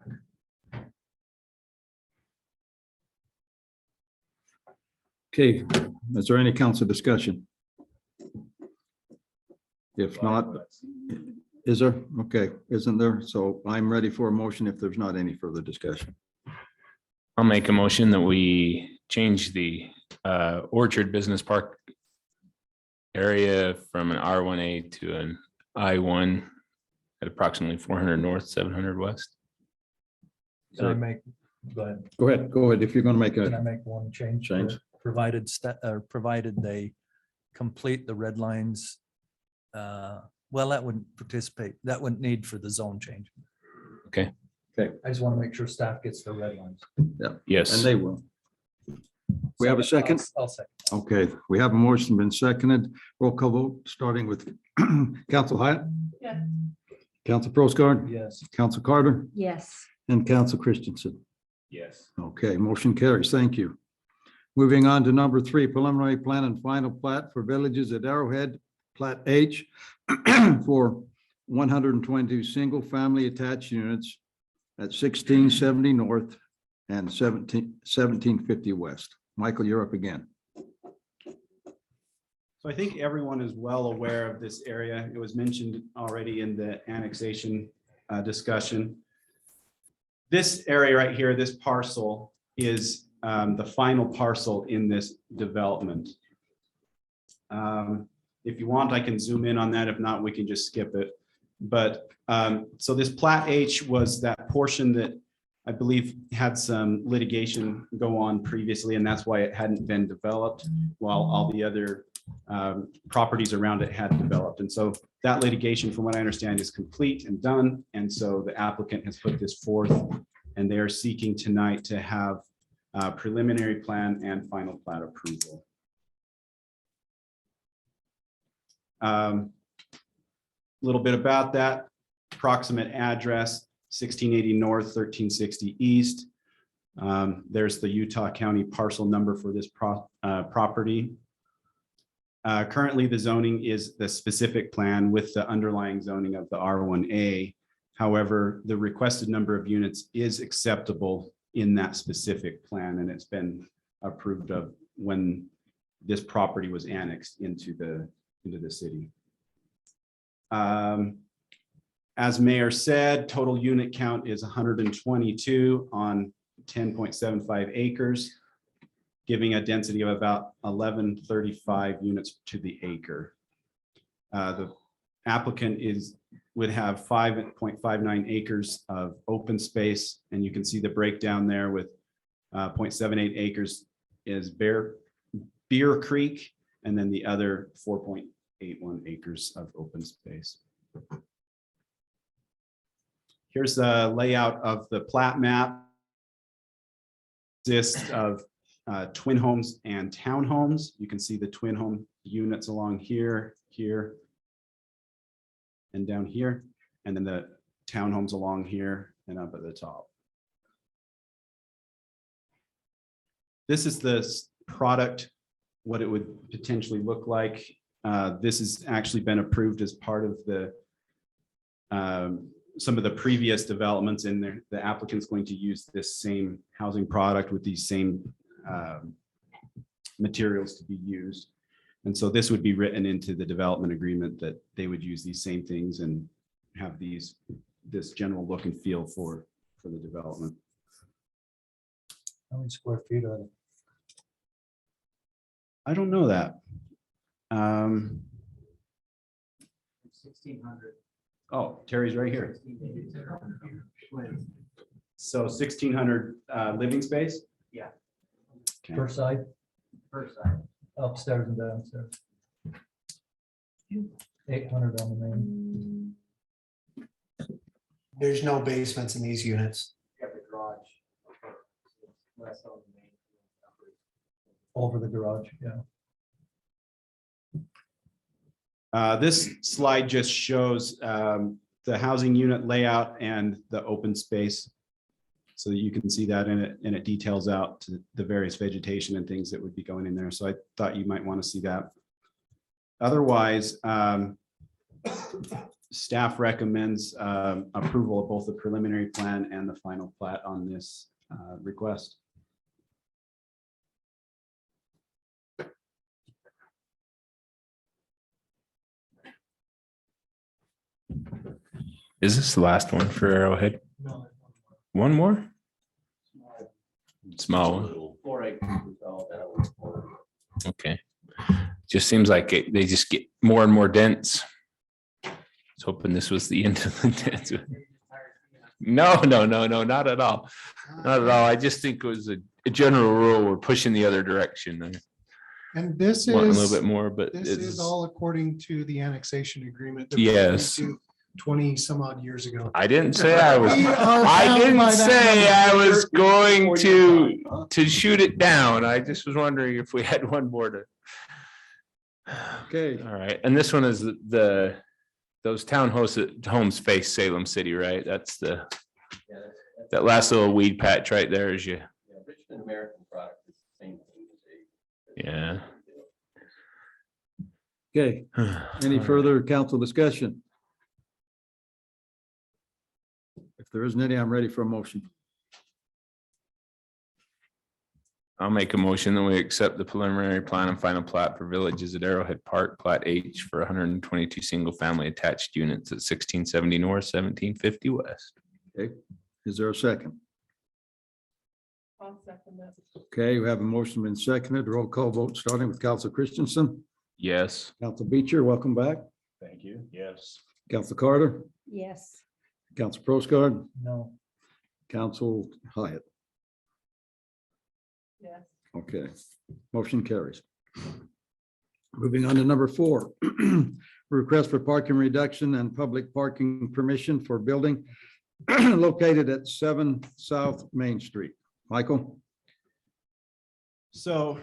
Okay, is there any council discussion? If not, is there? Okay, isn't there? So I'm ready for a motion if there's not any further discussion. I'll make a motion that we change the Orchard Business Park area from an R1A to an I1 at approximately 400 north, 700 west. Can I make, go ahead. Go ahead. If you're going to make Can I a make one change? change. Provided provided they complete the red lines. Well, that wouldn't participate, that wouldn't need for the zone change. Okay. Okay. I just want to make sure staff gets the red lines. Yeah, Yes. and they will. We have a second? I'll second. Okay, we have a motion been seconded. Roll call vote, starting with Council Hyatt. Yeah. Council Prosgaard. Yes. Council Carter Yes. and Council Christensen. Yes. Okay, motion carries. Thank you. Moving on to number 3, preliminary plan and final plat for villages at Arrowhead, Plat H for 122 single-family attached units at 1670 North and 1750 West. Michael, you're up again. So I think everyone is well aware of this area. It was mentioned already in the annexation discussion. This area right here, this parcel is the final parcel in this development. If you want, I can zoom in on that. If not, we can just skip it. But so this Plat H was that portion that I believe had some litigation go on previously, and that's why it hadn't been developed while all the other properties around it had developed. And so that litigation, from what I understand, is complete and done. And so the applicant has put this forth, and they are seeking tonight to have preliminary plan and final plat approval. Little bit about that. Approximate address, 1680 North, 1360 East. There's the Utah County parcel number for this property. Currently, the zoning is the specific plan with the underlying zoning of the R1A. However, the requested number of units is acceptable in that specific plan, and it's been approved of when this property was annexed into the city. As Mayor said, total unit count is 122 on 10.75 acres, giving a density of about 1135 units to the acre. The applicant would have 5.59 acres of open space, and you can see the breakdown there with 0.78 acres is Beer Creek, and then the other 4.81 acres of open space. Here's a layout of the plat map. Consists of twin homes and townhomes. You can see the twin home units along here, here, and down here, and then the townhomes along here and up at the top. This is the product, what it would potentially look like. This has actually been approved as part of the some of the previous developments in there. The applicant's going to use this same housing product with these same materials to be used. And so this would be written into the development agreement that they would use these same things and have this general look and feel for the development. How many square feet are there? I don't know that. 1,600. Oh, Terry's right here. So 1,600 living space? Yeah. Okay. Per side? Per side. Upstairs and downstairs. 800 on the main. There's no basements in these units. Got the garage. Less on the main. Over the garage, yeah. This slide just shows the housing unit layout and the open space. So that you can see that in it, and it details out to the various vegetation and things that would be going in there. So I thought you might want to see that. Otherwise, staff recommends approval of both the preliminary plan and the final plat on this request. Is this the last one for Arrowhead? One more? Small one. Okay. Just seems like they just get more and more dense. I was hoping this was the end of the dense. No, not at all. Not at all. I just think it was a general rule. We're pushing the other direction. And this Want a is little bit more, but this it's is all according to the annexation agreement. that we Yes. agreed to 20 some odd years ago. I didn't say I was. We are I bound didn't by that say I number. was going to shoot it down. I just was wondering if we had one more to. Okay. All right, and this one is those homes face Salem City, right? That's that last little weed patch right there is you. Richmond American product is the same thing. Yeah. Okay, any further council discussion? If there isn't any, I'm ready for a motion. I'll make a motion that we accept the preliminary plan and final plat for villages at Arrowhead Park, plat H for 122 single-family attached units at 1670 north, 1750 west. Okay, is there a second? I'll second that. Okay, we have a motion been seconded. Roll call vote starting with Council Christensen. Yes. Council Beecher, welcome back. Thank you. Yes. Council Carter, Yes. Council Proscard, No. Council Hyatt. Yes. Okay, motion carries. Moving on to number 4. Request for parking reduction and public parking permission for building located at 7 South Main Street. Michael? So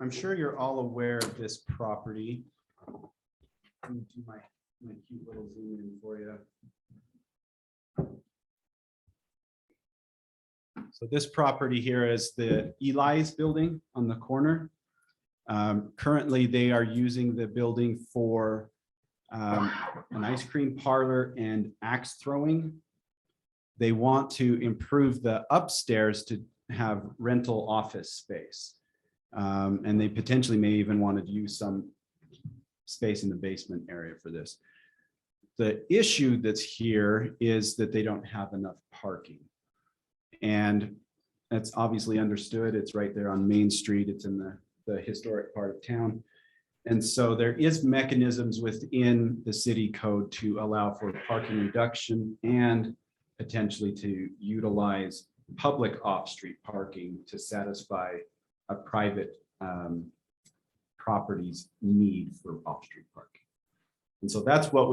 I'm sure you're all aware of this property. Let me do my cute little zoom in for you. So this property here is the Eli's building on the corner. Currently, they are using the building for an ice cream parlor and axe throwing. They want to improve the upstairs to have rental office space. And they potentially may even want to use some space in the basement area for this. The issue that's here is that they don't have enough parking. And that's obviously understood. It's right there on Main Street. It's in the historic part of town. And so there is mechanisms within the city code to allow for parking reduction and potentially to utilize public off-street parking to satisfy a private property's need for off-street parking. And so that's what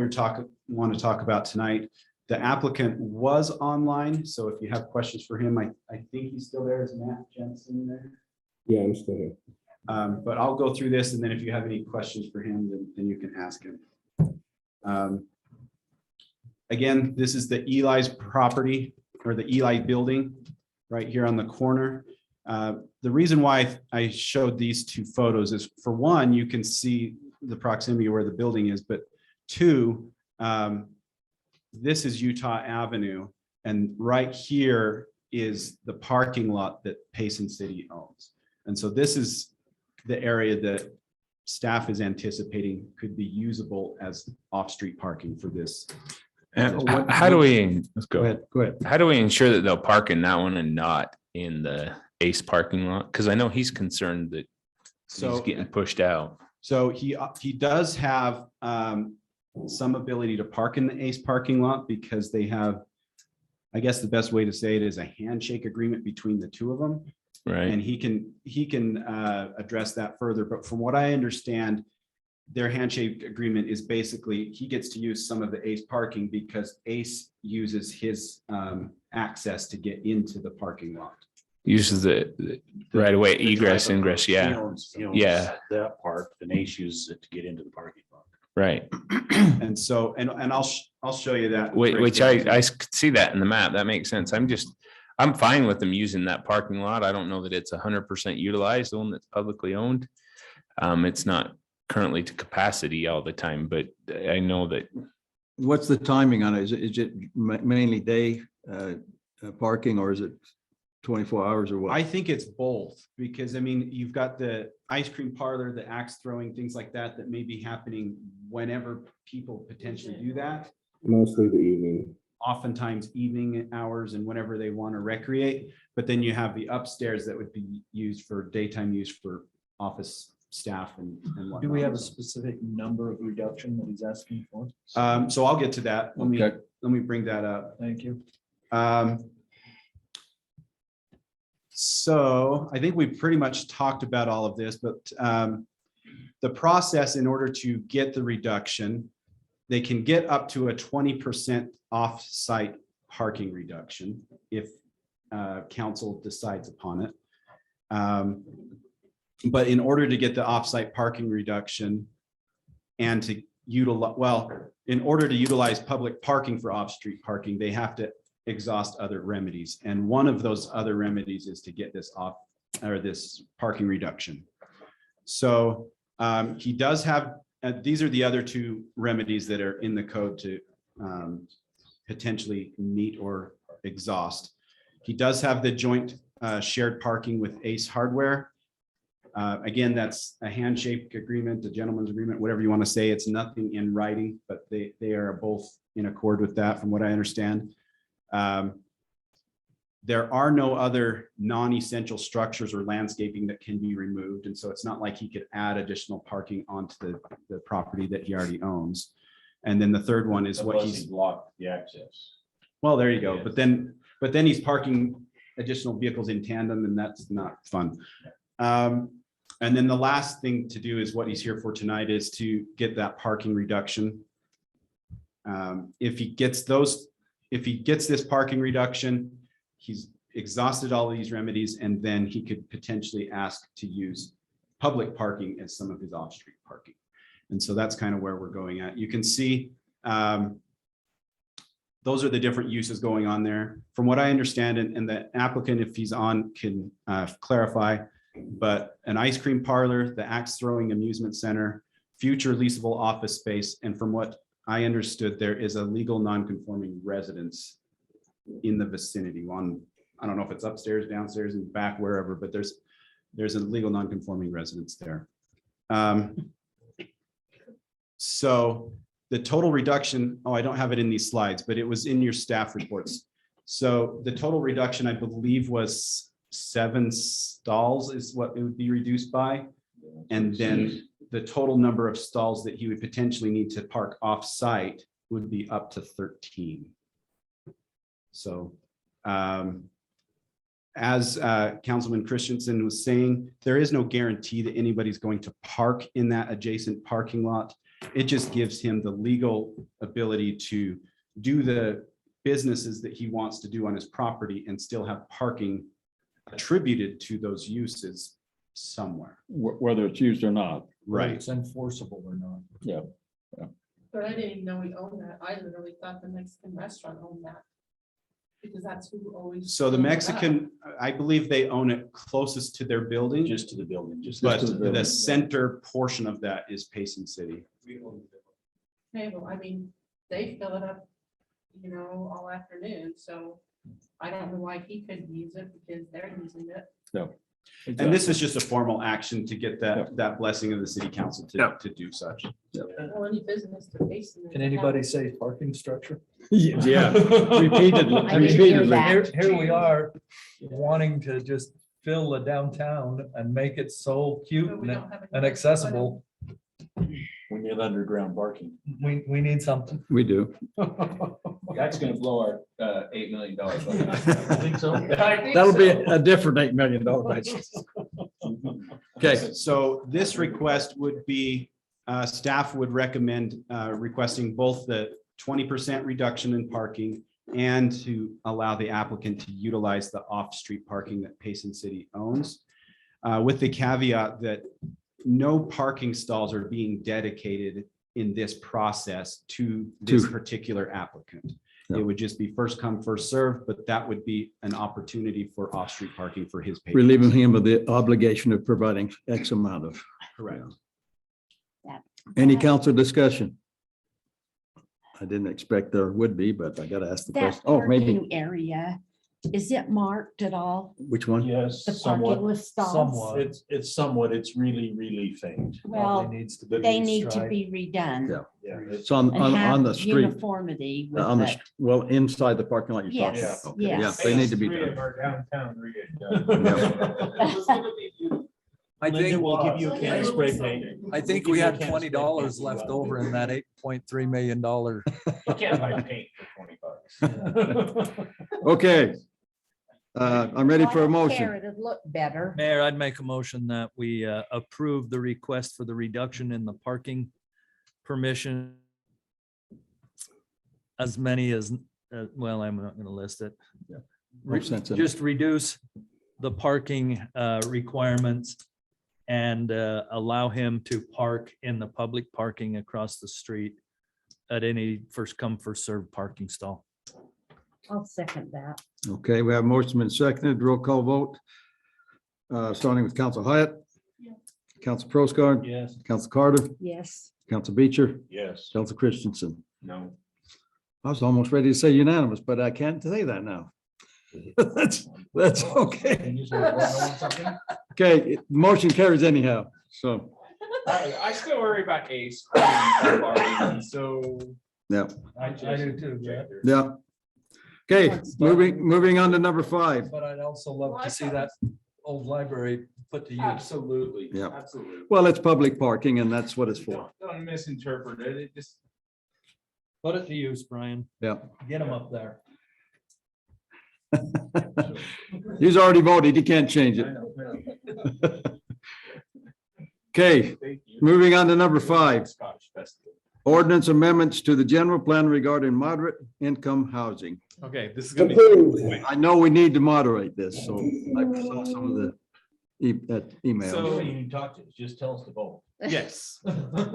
want to talk about tonight. The applicant was online, so if you have questions for him, I think he's still there. Is Matt Jensen there? Yeah, I'm still here. But I'll go through this, and then if you have any questions for him, then you can ask him. Again, this is the Eli's property, or the Eli building right here on the corner. The reason why I showed these two photos is, for one, you can see the proximity where the building is, but two, this is Utah Avenue, and right here is the parking lot that Payson City owns. And so this is the area that staff is anticipating could be usable as off-street parking for this. And how do we, let's Go go. ahead, go ahead. How do we ensure that they'll park in that one and not in the Ace parking lot? Because I know he's concerned that he's So, getting pushed out. so he does have some ability to park in the Ace parking lot because they have, I guess the best way to say it is a handshake agreement between the two of them. Right. And he can address that further, but from what I understand, their handshake agreement is basically he gets to use some of the Ace parking because Ace uses his access to get into the parking lot. Uses the right away egress, ingress, He yeah, owns yeah. That part, and Ace uses it to get into the parking lot. Right. And so, and I'll show you that. Which I could see that in the map. That makes sense. I'm fine with them using that parking lot. I don't know that it's 100% utilized, the one that's publicly owned. It's not currently to capacity all the time, but I know that. What's the timing on it? Is it mainly day parking, or is it 24 hours or what? I think it's both, because I mean, you've got the ice cream parlor, the axe throwing, things like that may be happening whenever people potentially do that. Mostly the evening. Oftentimes evening hours and whenever they want to recreate. But then you have the upstairs that would be used for daytime use for office staff and whatnot. Do we have a specific number of reduction that he's asking for? So I'll get to that. Okay. Let me bring that up. Thank you. So I think we pretty much talked about all of this, but the process in order to get the reduction, they can get up to a 20% off-site parking reduction if council decides upon it. But in order to get the off-site parking reduction and to utilize, in order to utilize public parking for off-street parking, they have to exhaust other remedies. And one of those other remedies is to get this this parking reduction. So he does have, these are the other two remedies that are in the code to potentially meet or exhaust. He does have the joint shared parking with Ace Hardware. Again, that's a handshake agreement, a gentleman's agreement, whatever you want to say. It's nothing in writing, but they are both in accord with that, from what I understand. There are no other non-essential structures or landscaping that can be removed. And so it's not like he could add additional parking onto the property that he already owns. And then the third one is what he's blocked the access. well, there you go. But then he's parking additional vehicles in tandem, and that's not fun. And then the last thing to do is what he's here for tonight is to get that parking reduction. If he gets this parking reduction, he's exhausted all of these remedies, and then he could potentially ask to use public parking as some of his off-street parking. And so that's kind of where we're going at. You can see those are the different uses going on there. From what I understand, and the applicant, if he's on, can clarify, but an ice cream parlor, the axe throwing amusement center, future leasable office space, and from what I understood, there is a legal non-conforming residence in the vicinity. I don't know if it's upstairs, downstairs, and back, wherever, but there's a legal non-conforming residence there. So the total reduction, oh, I don't have it in these slides, but it was in your staff reports. So the total reduction, I believe, was 7 stalls is what it would be reduced by. And then the total number of stalls that he would potentially need to park off-site would be up to 13. So as Councilman Christensen was saying, there is no guarantee that anybody's going to park in that adjacent parking lot. It just gives him the legal ability to do the businesses that he wants to do on his property and still have parking attributed to those uses somewhere. Whether it's used or not. Whether Right. It's enforceable or not. Yeah. But I didn't even know we owned that. I literally thought the Mexican restaurant owned that. Because that's who always. So the owned that. Mexican, I believe they own it closest to their building. Just to the building, just. But to the building. the center portion of that is Payson City. Okay, well, I mean, they fill it up, you know, all afternoon, so I don't know why he couldn't use it because they're using it. And this is just a formal action to get that blessing of the city council to do such. Well, any business to face. Can anybody say parking structure? Yeah, repeatedly, I didn't hear repeatedly. that. Here we are wanting to just fill the downtown and make it so cute But we don't have and a- accessible. We need underground parking. We need something. We do. That's gonna blow our $8 million. I think so. That'll be a different $8 million budget. Okay, So this request would be, staff would recommend requesting both the 20% reduction in parking and to allow the applicant to utilize the off-street parking that Payson City owns. With the caveat that no parking stalls are being dedicated in this process to this particular applicant. It would just be first come, first serve, but that would be an opportunity for off-street parking for his patrons. relieving him of the obligation of providing X amount of. Correct. Any council discussion? I didn't expect there would be, but I gotta ask the That question. Oh, maybe, parking area, is it marked at all? which one? Yes, The parking somewhat. with stalls? Somewhat. It's somewhat, it's really, really faint. Well, Probably needs to be they need to striped. be redone. Yeah. Yeah. It's on and the have street, Uniformity with on the, it. well, inside the parking lot you're talking about. Yes, Okay, Yeah, yes. they need to be done. Downtown. I think, We'll give you a can of spray paint. I think we had $20 left over in that $8.3 million. You can't buy paint for $20. Okay. I'm ready Well, I for a don't motion. care, it'd look better. Mayor, I'd make a motion that we approve the request for the reduction in the parking permission. As many as, well, I'm not gonna list it. No sense in it. Just reduce the parking requirements and allow him to park in the public parking across the street at any first come, first served parking stall. I'll second that. Okay, we have motion been seconded, roll call vote. Starting with Council Hyatt. Council Proscar. Yes. Council Carter, Yes. Council Beecher, Yes. Council Christensen. No. I was almost ready to say unanimous, but I can't say that now. That's okay. Okay, motion carries anyhow, so, I still worry about Ace. So. yeah, I do too, yeah. yeah. Okay, moving on to number 5. But I'd also love to see that old library put to use. Absolutely. Yeah. Absolutely. Well, it's public parking and that's what it's for. Don't misinterpret it. It just. Put it to use, Brian. Yeah. Get him up there. He's already voted, he can't change it. Okay, moving on to number 5. Scottish festival. Ordinance amendments to the general plan regarding moderate income housing. Okay, this is gonna be. I know we need to moderate this, so I saw some of the emails. So- You talk to, just tell us to vote. Yes.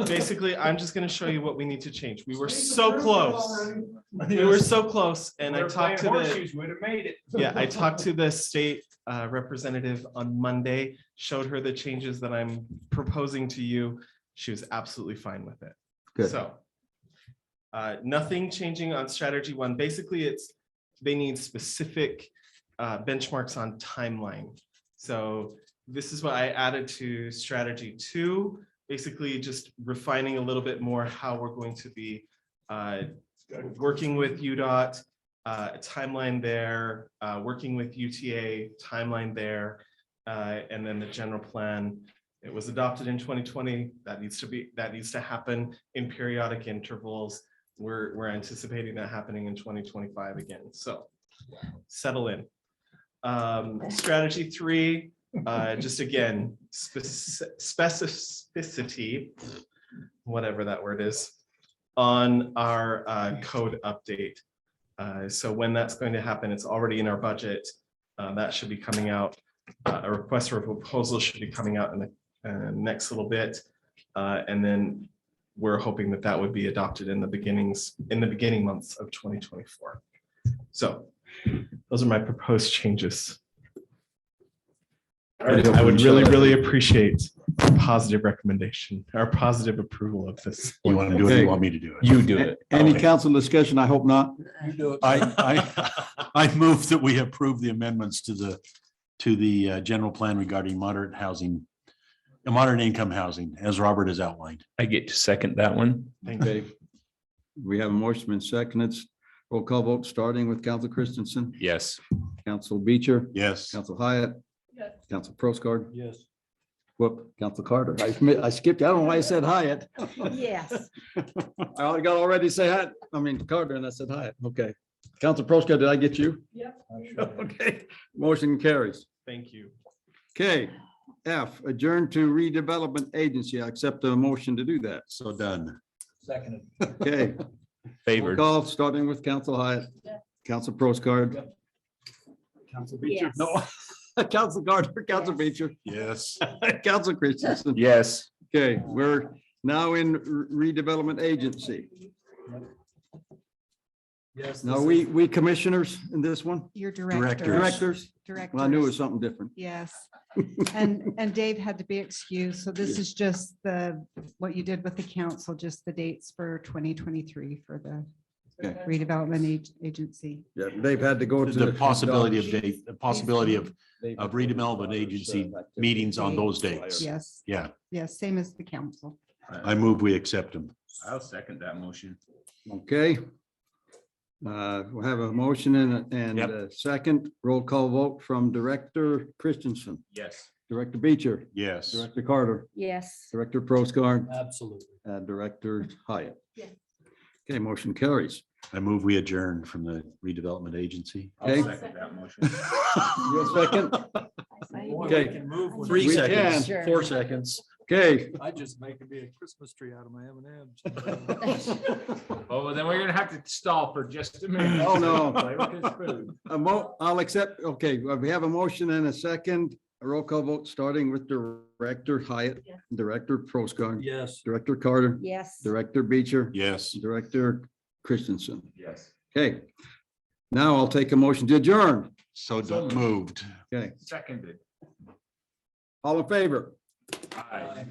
Basically, I'm just gonna show you what we need to change. We were so close. We were so close and I talked to the, Would have made it. yeah, I talked to the state representative on Monday, showed her the changes that I'm proposing to you. She was absolutely fine with it. Good. So nothing changing on strategy 1. Basically, they need specific benchmarks on timeline. So this is what I added to strategy 2. basically just refining a little bit more how we're going to be working with UDOT, a timeline there, working with UTA, timeline there, and then the general plan. It was adopted in 2020. That needs to happen in periodic intervals. We're anticipating that happening in 2025 again. So settle in. Strategy 3, just again, specificity, whatever that word is, on our code update. So when that's going to happen, it's already in our budget. That should be coming out. A request for a proposal should be coming out in the next little bit. And then we're hoping that that would be adopted in the beginning months of 2024. So those are my proposed changes. I would really appreciate a positive recommendation or positive approval of this. You want to do it, or you want me to do it? You do it. Any council discussion? I hope not. You do it. I move that we approve the amendments to the general plan regarding moderate income housing, as Robert has outlined. I get to second that one. Thank you. Okay. We have a motion and seconded. Roll call vote, starting with Council Christensen, Yes. Council Beecher, Yes. Council Hyatt, Council Prosgaard, Yes. whoop, Council Carter. I skipped, I don't know why I said Hyatt. Yes. I already say Hyatt, Carter, and I said Hyatt. Okay. Council Prosgaard, did I get you? Yep. Okay, motion carries. Thank you. Okay, F, adjourn to redevelopment agency. I accept a motion to do that. So done. Seconded. Okay. Favored. Call, starting with Council Hyatt, Council Prosgaard. Council Beecher, Yes. no, Council Carter, Council Beecher, Yes. Council Christensen. Yes. Okay, we're now in redevelopment agency. Yes. Now, this is- we commissioners in this one? Your Directors. Directors? Directors. Well, I knew it was something different. Yes, and Dave had to be excused, so this is just what you did with the council, just the dates for 2023 for the Okay. redevelopment agency. Yeah, they've had to go to The possibility of redevelopment agency meetings on those dates. Yes, Yeah, yes, same as the council. I move we accept them. I'll second that motion. Okay. We'll have a motion and Yep. a second roll call vote from Director Christensen, Yes. Director Beecher, Yes. Director Carter, Yes. Director Prosgaard, Absolutely. Director Hyatt. Yes. Okay, motion carries. I move we adjourn from the redevelopment agency. Okay. I'll second that motion. Your second? Boy, Okay. we can move when 3 We seconds, can. 4 seconds. Okay, I just make me a Christmas tree out of my M&Ms. Oh, well, then we're gonna have to stall for just a minute. Oh, no. Play with his food. I'll accept, okay, we have a motion and a second, a roll call vote, starting with Director Hyatt, Yes. Director Prosgaard, Yes. Director Carter, Yes. Director Beecher, Yes. Director Christensen. Yes. Okay. Now I'll take a motion to adjourn. So moved. Okay, Seconded. all in favor? Aye.